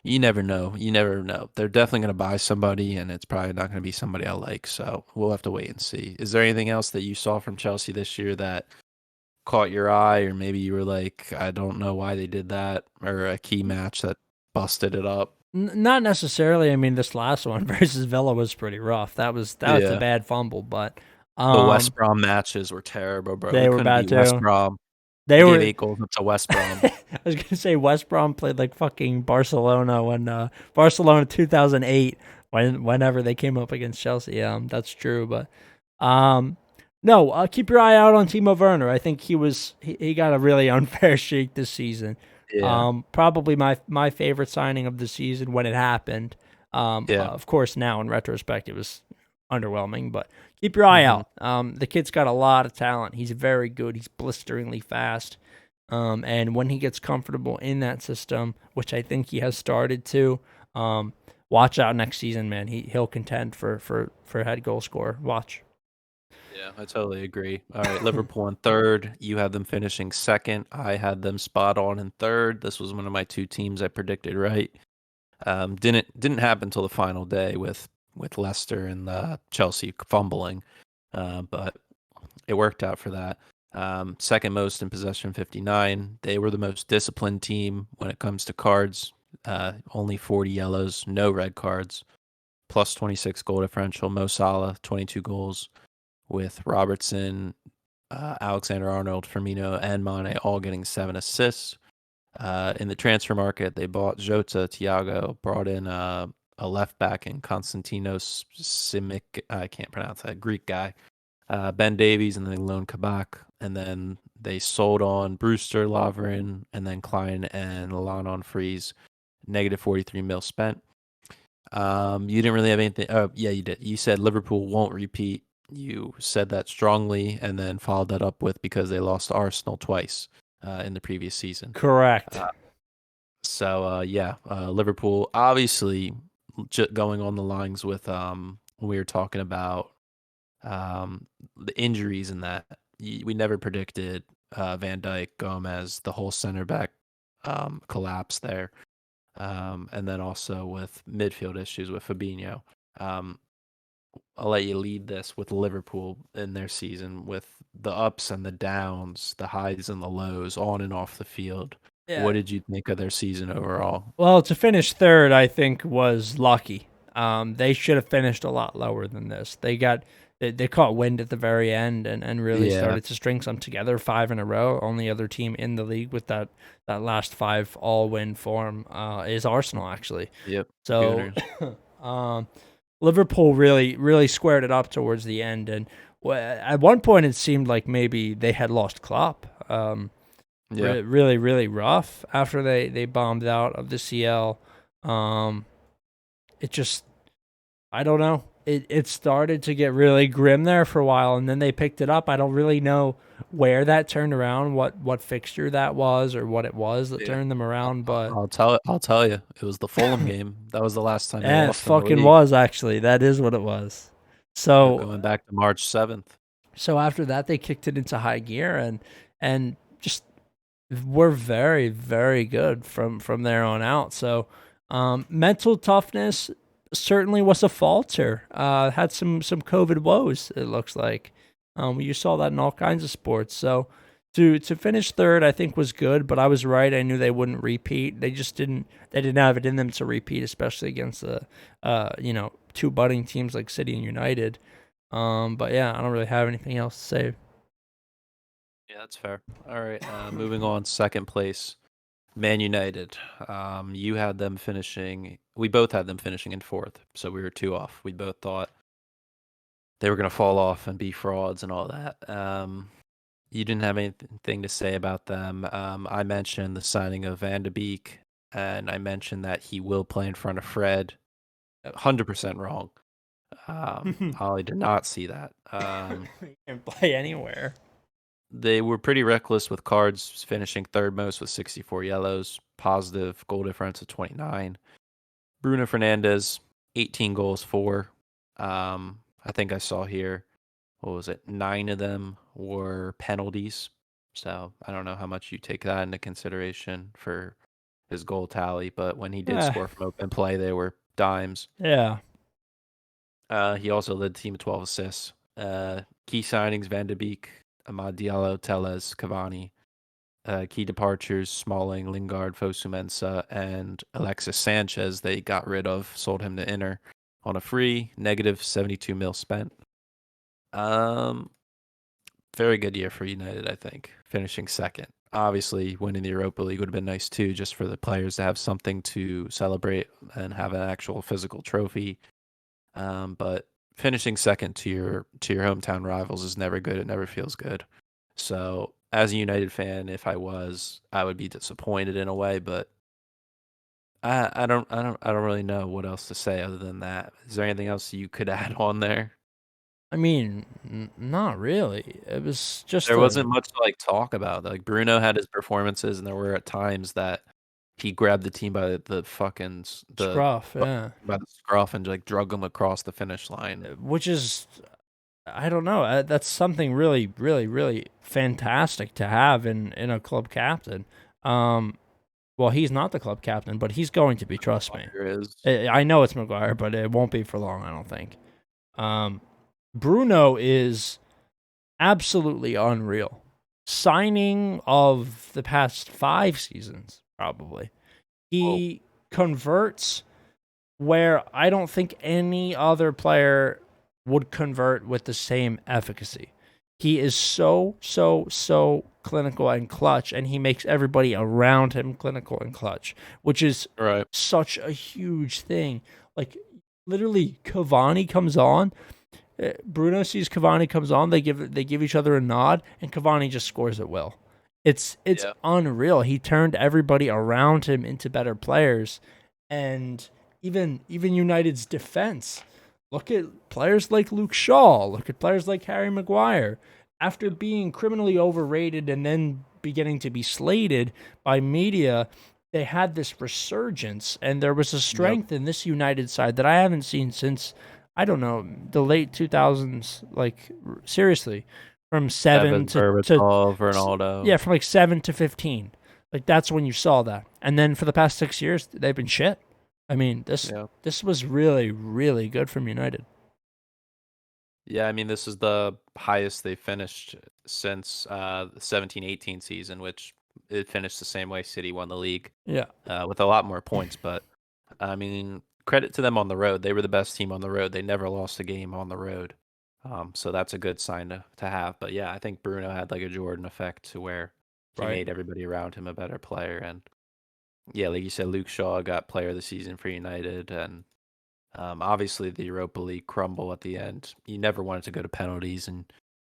you never know. You never know. They're definitely going to buy somebody, and it's probably not going to be somebody I like. So we'll have to wait and see. Is there anything else that you saw from Chelsea this year that caught your eye, or maybe you were like, I don't know why they did that, or a key match that busted it up? Not necessarily. I mean, this last one versus Villa was pretty rough. That was a Yeah. bad fumble, but The West Brom matches were terrible, bro. they We were couldn't bad beat West too. Brom. They We gave were. 8 goals up to West Brom. I was gonna say West Brom played like fucking Barcelona when Barcelona 2008 whenever they came up against Chelsea. That's true, but no, keep your eye out on Timo Werner. I think he got a really unfair shake this season. Yeah. Probably my favorite signing of the season when it happened. Yeah. Of course, now in retrospect, it was underwhelming, but keep your eye out. The kid's got a lot of talent. He's very good. He's blisteringly fast. And when he gets comfortable in that system, which I think he has started to, watch out next season, man. He'll contend for head goal scorer. Watch. Yeah, I totally agree. All right, Liverpool in third. You had them finishing second. I had them spot on in third. This was one of my 2 teams I predicted right. Didn't happen until the final day with Leicester and Chelsea fumbling, but it worked out for that. Second most in possession, 59. They were the most disciplined team when it comes to cards. Only 40 yellows, no red cards. Plus 26 goal differential. Mo Salah, 22 goals, with Robertson, Alexander-Arnold, Firmino, and Mane all getting 7 assists. In the transfer market, they bought Jota, Thiago, brought in a left back in Konstantinos Simic. I can't pronounce that Greek guy. Ben Davies, and then they loaned Kabak, and then they sold on Brewster, Lovren, and then Klein and Lalana on freeze. Negative 43 mil spent. You didn't really have anything. Oh, yeah, you did. You said Liverpool won't repeat. You said that strongly, and then followed that up with because they lost to Arsenal twice in the previous season. Correct. Liverpool obviously going on the lines with we were talking about the injuries and that we never predicted Van Dijk, Gomez, the whole center back collapse there, and then also with midfield issues with Fabinho. I'll let you lead this with Liverpool in their season with the ups and the downs, the highs and the lows, on and off the field. Yeah. What did you think of their season overall? Well, to finish third, I think was lucky. They should have finished a lot lower than this. They caught wind at the very end and really Yeah. started to string some together, 5 in a row. Only other team in the league with that last 5 all win form is Arsenal, actually. Yep. So Gooners. Liverpool really squared it up towards the end, and at one point it seemed like maybe they had lost Klopp. Yeah. Really rough after they bombed out of the CL. It just, I don't know. It started to get really grim there for a while, and then they picked it up. I don't really know where that turned around, what fixture that was, or what it was that turned them around. But I'll tell you, it was the Fulham game. That was the last time they yeah, it lost in the fucking league. was actually. That is what it was. So Going back to March 7th. So after that, they kicked it into high gear and just were very good from there on out. So mental toughness certainly was a falter. Had some COVID woes. It looks like you saw that in all kinds of sports. So to finish third, I think was good. But I was right. I knew they wouldn't repeat. They just didn't. They didn't have it in them to repeat, especially against the two budding teams like City and United. But yeah, I don't really have anything else to say. Yeah, that's fair. All right, moving on. Second place, Man United. You had them finishing. We both had them finishing in fourth, so we were 2 off. We both thought they were going to fall off and be frauds and all that. You didn't have anything to say about them. I mentioned the signing of Van de Beek, and I mentioned that he will play in front of Fred. 100% wrong. I did not see that. You can play anywhere. They were pretty reckless with cards, finishing third most with 64 yellows, positive goal difference of 29. Bruno Fernandes, 18 goals, 4. I think I saw here, what was it? 9 of them were penalties. So I don't know how much you take that into consideration for his goal tally, but when he did score from open play, they were dimes. Yeah. He also led the team with 12 assists. Key signings: Van de Beek, Amad Diallo, Tellez, Cavani. Key departures: Smalling, Lingard, Fosu Mensah, and Alexis Sanchez. They got rid of, sold him to Inter on a free, negative 72 mil spent. Very good year for United, I think, finishing second. Obviously, winning the Europa League would have been nice too, just for the players to have something to celebrate and have an actual physical trophy. But finishing second to your hometown rivals is never good. It never feels good. So, as a United fan, if I would be disappointed in a way. But I don't really know what else to say other than that. Is there anything else you could add on there? I mean, not really. It was just There wasn't much to talk about. Like, Bruno had his performances, and there were at times that he grabbed the team by the fucking scruff, yeah. by the scruff and drug them across the finish line. Which is, I don't know. That's something really fantastic to have in a club captain. Well, he's not the club captain, but he's going to be. Trust me. I know it's Maguire, but it won't be for long. I don't think. Bruno is absolutely unreal. Signing of the past 5 seasons, probably. He converts where I don't think any other player would convert with the same efficacy. He is so clinical and clutch, and he makes everybody around him clinical and clutch, which is Right. such a huge thing. Like literally, Cavani comes on. Bruno sees Cavani comes on. They give each other a nod, and Cavani just scores at will. It's Yeah. unreal. He turned everybody around him into better players, and even United's defense. Look at players like Luke Shaw. Look at players like Harry Maguire. After being criminally overrated and then beginning to be slated by media, they had this resurgence, and there was a Yep. strength in this United side that I haven't seen since I don't know the late 2000s. Like seriously, from seven Tevez, to Berbatov, Ronaldo. yeah, from like 7 to 15. Like that's when you saw that. And then for the past 6 years, they've been shit. I mean, this Yeah. this was really really good from United. Yeah, I mean, this is the highest they finished since the 17-18 season, which it finished the same way City won the league Yeah, with a lot more points. But I mean, credit to them on the road. They were the best team on the road. They never lost a game on the road. So that's a good sign to have. But yeah, I think Bruno had like a Jordan effect to where he right. made everybody around him a better player. And yeah, like you said, Luke Shaw got player of the season for United. And obviously, the Europa League crumble at the end. You never wanted to go to penalties, and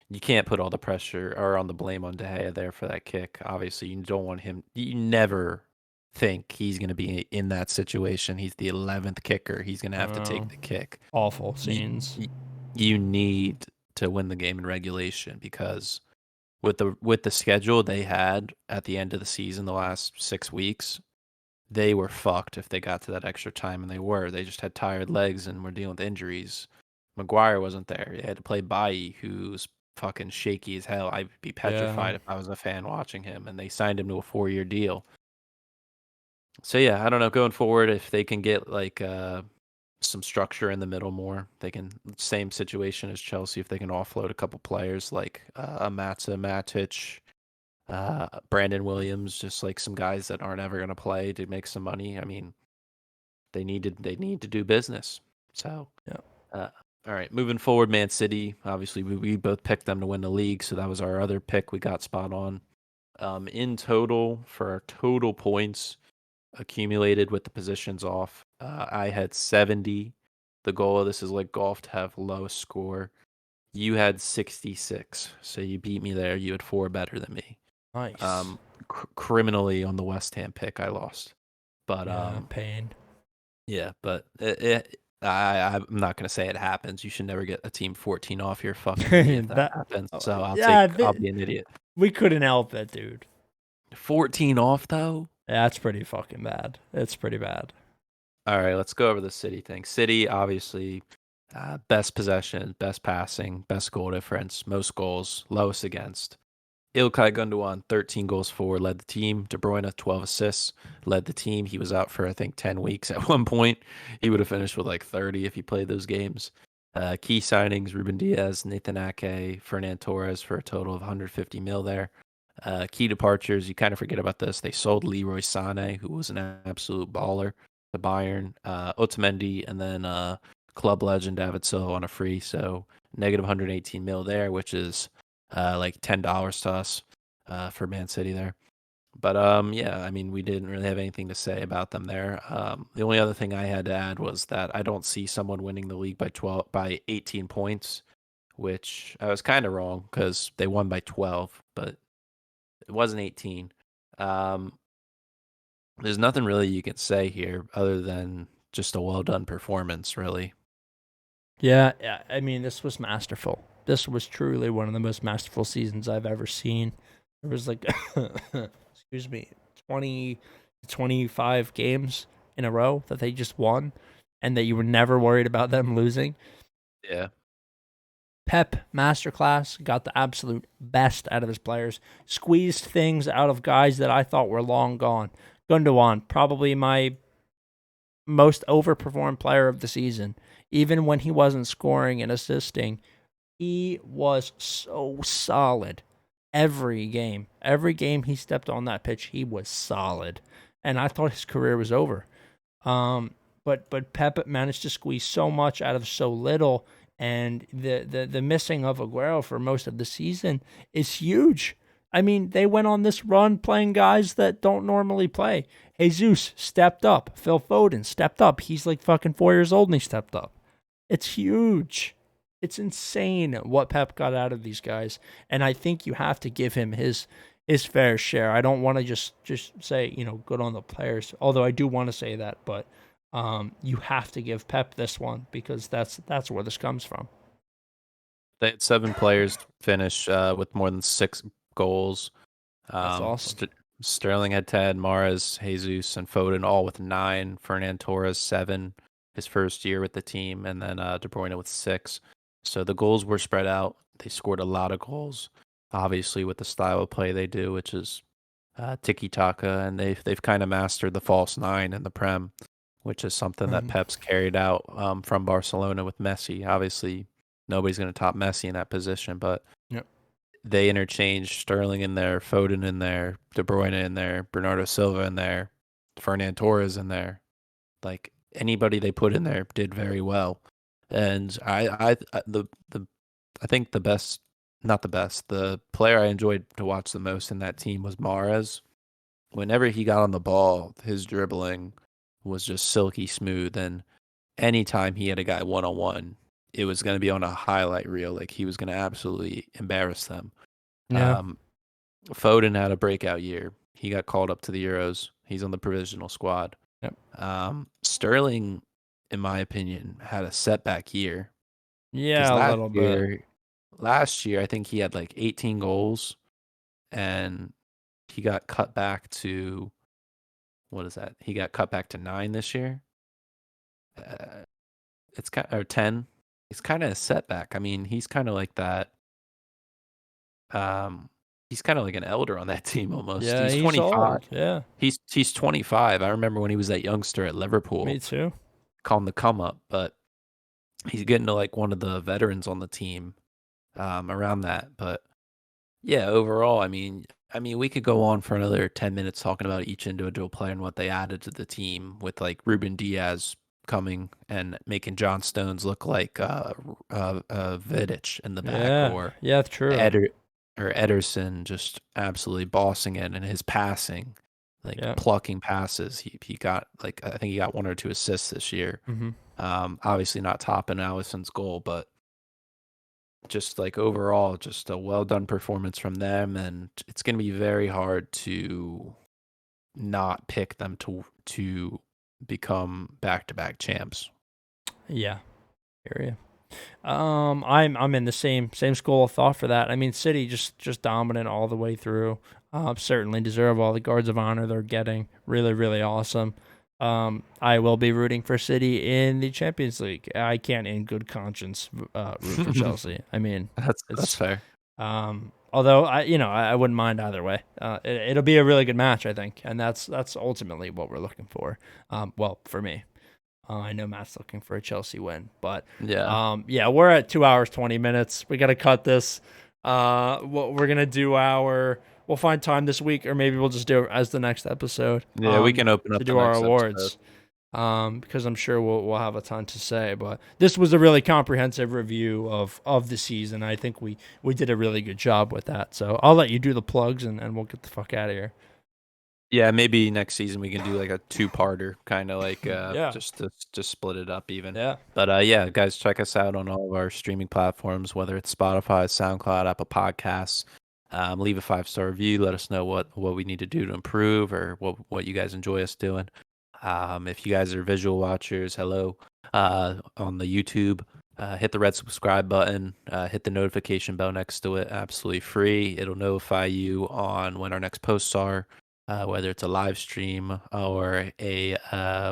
you can't put all the pressure or on the blame on De Gea there for that kick. Obviously, you don't want him. You never think he's going to be in that situation. He's the 11th kicker. He's going to have to Oh, take the kick. awful You, scenes. you need to win the game in regulation because with the schedule they had at the end of the season, the last 6 weeks, they were fucked if they got to that extra time, and they were. They just had tired legs and were dealing with injuries. Maguire wasn't there. They had to play Bailly, who's fucking shaky as hell. I'd be Yeah, petrified if I was a fan watching him, and they signed him to a 4-year deal. So yeah, I don't know. Going forward, if they can get like some structure in the middle more, they can. Same situation as Chelsea. If they can offload a couple players like a Matza, Matic, Brandon Williams, just like some guys that aren't ever going to play to make some money. I mean, they need to do business. So, yeah. uh, all right, moving forward, Man City. Obviously, we both picked them to win the league, so that was our other pick. We got spot on. In total, for our total points accumulated with the positions off, I had 70. The goal of this is like golf to have lowest score. You had 66, so you beat me there. You had 4 better than me. Nice. Um, criminally on the West Ham pick, I lost. But Yeah, pain. yeah, but I'm not gonna say it happens. You should never get a team 14 off. You're a fucking idiot if that that happens. So yeah, I'll be an idiot. we couldn't help it, dude. 14 off though. Yeah, that's pretty fucking bad. It's pretty bad. All right, let's go over the City thing. City, obviously, best possession, best passing, best goal difference, most goals, lowest against. Ilkay Gundogan, 13 goals for, led the team. De Bruyne, 12 assists, led the team. He was out for, I think, 10 weeks at one point. He would have finished with like 30 if he played those games. Key signings, Ruben Diaz, Nathan Ake, Fernan Torres for a total of 150 mil there. Key departures, you kind of forget about this. They sold Leroy Sané, who was an absolute baller, to Bayern. Otamendi, and then club legend David Silva on a free. So negative 118 mil there, which is like $10 to us for Man City there. But yeah, I mean, we didn't really have anything to say about them there. The only other thing I had to add was that I don't see someone winning the league by 18 points, which I was kind of wrong because they won by 12, but it wasn't 18. Um, there's nothing really you can say here other than just a well done performance, really. Yeah, yeah. I mean, this was masterful. This was truly one of the most masterful seasons I've ever seen. There was like, excuse me, 20, 25 games in a row that they just won and that you were never worried about them losing. Yeah. Pep, masterclass, got the absolute best out of his players, squeezed things out of guys that I thought were long gone. Gundogan, probably my most overperformed player of the season. Even when he wasn't scoring and assisting, he was so solid every game. Every game he stepped on that pitch, he was solid. And I thought his career was over. But Pep managed to squeeze so much out of so little, and the missing of Aguero for most of the season is huge. I mean, they went on this run playing guys that don't normally play. Jesus stepped up. Phil Foden stepped up. He's like fucking 4 years old and he stepped up. It's huge. It's insane what Pep got out of these guys, and I think you have to give him his fair share. I don't want to just say good on the players, although I do want to say that, but you have to give Pep this one because that's where this comes from. They had 7 players finish with more than 6 goals. That's awesome. Sterling had 10, Mahrez, Jesus, and Foden all with 9. Fernan Torres 7, his first year with the team, and then De Bruyne with 6. So the goals were spread out. They scored a lot of goals, obviously with the style of play they do, which is tiki taka, and they've kind of mastered the false nine in the Prem, which is something that Pep's carried out from Barcelona with Messi. Obviously, nobody's going to top Messi in that position, but Yep. they interchanged Sterling in there, Foden in there, De Bruyne in there, Bernardo Silva in there, Fernan Torres in there. Like anybody they put in there did very well. And I think the best, not the best, the player I enjoyed to watch the most in that team was Mahrez. Whenever he got on the ball, his dribbling was just silky smooth, and anytime he had a guy one on one, it was going to be on a highlight reel. Like he was going to absolutely embarrass them. Yeah. Um, Foden had a breakout year. He got called up to the Euros. He's on the provisional squad. Yep. Sterling, in my opinion, had a setback year because Yeah, a little bit. last year I think he had like 18 goals, and he got cut back to what is that? He got cut back to 9 this year. It's kind or 10. It's kind of a setback. I mean, he's kind of like that. He's kind of like an elder on that team almost. Yeah, He's he's 25. old. Yeah, He's 25. I remember when he was that youngster at me Liverpool, too. call him the come up, but he's getting to like one of the veterans on the team around that. But yeah, overall, I mean, we could go on for another 10 minutes talking about each individual player and what they added to the team with like Ruben Diaz coming and making John Stones look like Vidic in the back, Yeah, or yeah, true. Eder or Ederson just absolutely bossing it, and his passing, like Yeah. plucking passes. He got like I think he got 1 or 2 assists this year. Mm-hmm. Obviously not topping Allison's goal, but just like overall, just a well done performance from them, and it's going to be very hard to not pick them to become back to back champs. Yeah. Hear you. I'm in the same school of thought for that. I mean, City just dominant all the way through. Certainly deserve all the guards of honor they're getting. Really, really awesome. I will be rooting for City in the Champions League. I can't, in good conscience, root for Chelsea. I mean, That's it's fair. although I wouldn't mind either way. It'll be a really good match, I think, and that's ultimately what we're looking for. Well, for me. I know Matt's looking for a Chelsea win, but Yeah. yeah, we're at 2 hours 20 minutes. We got to cut this. What we're gonna do we'll find time this week, or maybe we'll just do it as the next episode. Yeah, we can open up To the do our next episode. awards. Because I'm sure we'll have a ton to say. But this was a really comprehensive review of the season. I think we did a really good job with that. So I'll let you do the plugs and we'll get the fuck out of here. Yeah, maybe next season we can do like a 2-parter, kind of like Yeah. just split it up even. Yeah. But yeah, guys, check us out on all of our streaming platforms, whether it's Spotify, SoundCloud, Apple Podcasts. Leave a 5-star review. Let us know what we need to do to improve, or what you guys enjoy us doing. If you guys are visual watchers, hello. On the YouTube, hit the red subscribe button. Hit the notification bell next to it. Absolutely free. It'll notify you on when our next posts are. Whether it's a live stream or a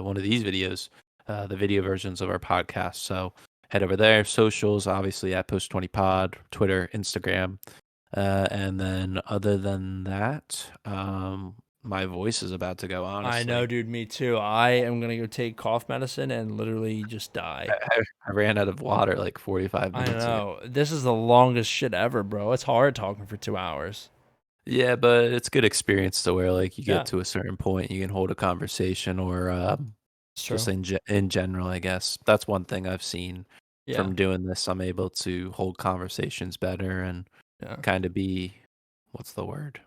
one of these videos, the video versions of our podcast. So head over there. Socials, obviously at Post20Pod, Twitter, Instagram. And then other than that, my voice is about to go, honestly. I know, dude. Me too. I am gonna go take cough medicine and literally just die. I ran out of water like 45 I minutes ago. know. This is the longest shit ever, bro. It's hard talking for 2 hours. Yeah, but it's good experience to where like you Yeah, get to a certain point, you can hold a conversation, or it's true. just in general, I guess. That's one thing I've seen Yeah, from doing this. I'm able to hold conversations better and yeah. kind of be what's the word?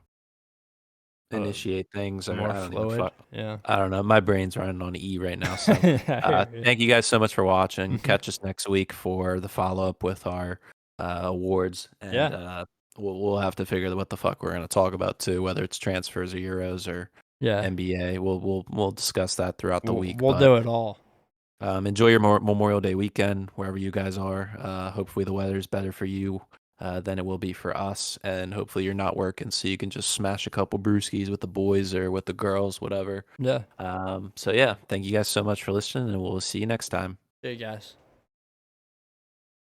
Uh, Initiate things, or More I don't even fluid. fuck. Yeah. I don't know. My brain's running on E right now. So, I hear you. thank you guys so much for watching. Mhm. Catch us next week for the follow up with our awards, and Yeah. we'll have to figure out what the fuck we're gonna talk about too, whether it's transfers or Euros or Yeah. NBA. We'll discuss that throughout the week. We'll But do it all. enjoy your Memorial Day weekend wherever you guys are. Hopefully the weather's better for you than it will be for us, and hopefully you're not working, so you can just smash a couple brewskis with the boys or with the girls, whatever. Yeah. So yeah, thank you guys so much for listening, and we'll see you next time. See you guys.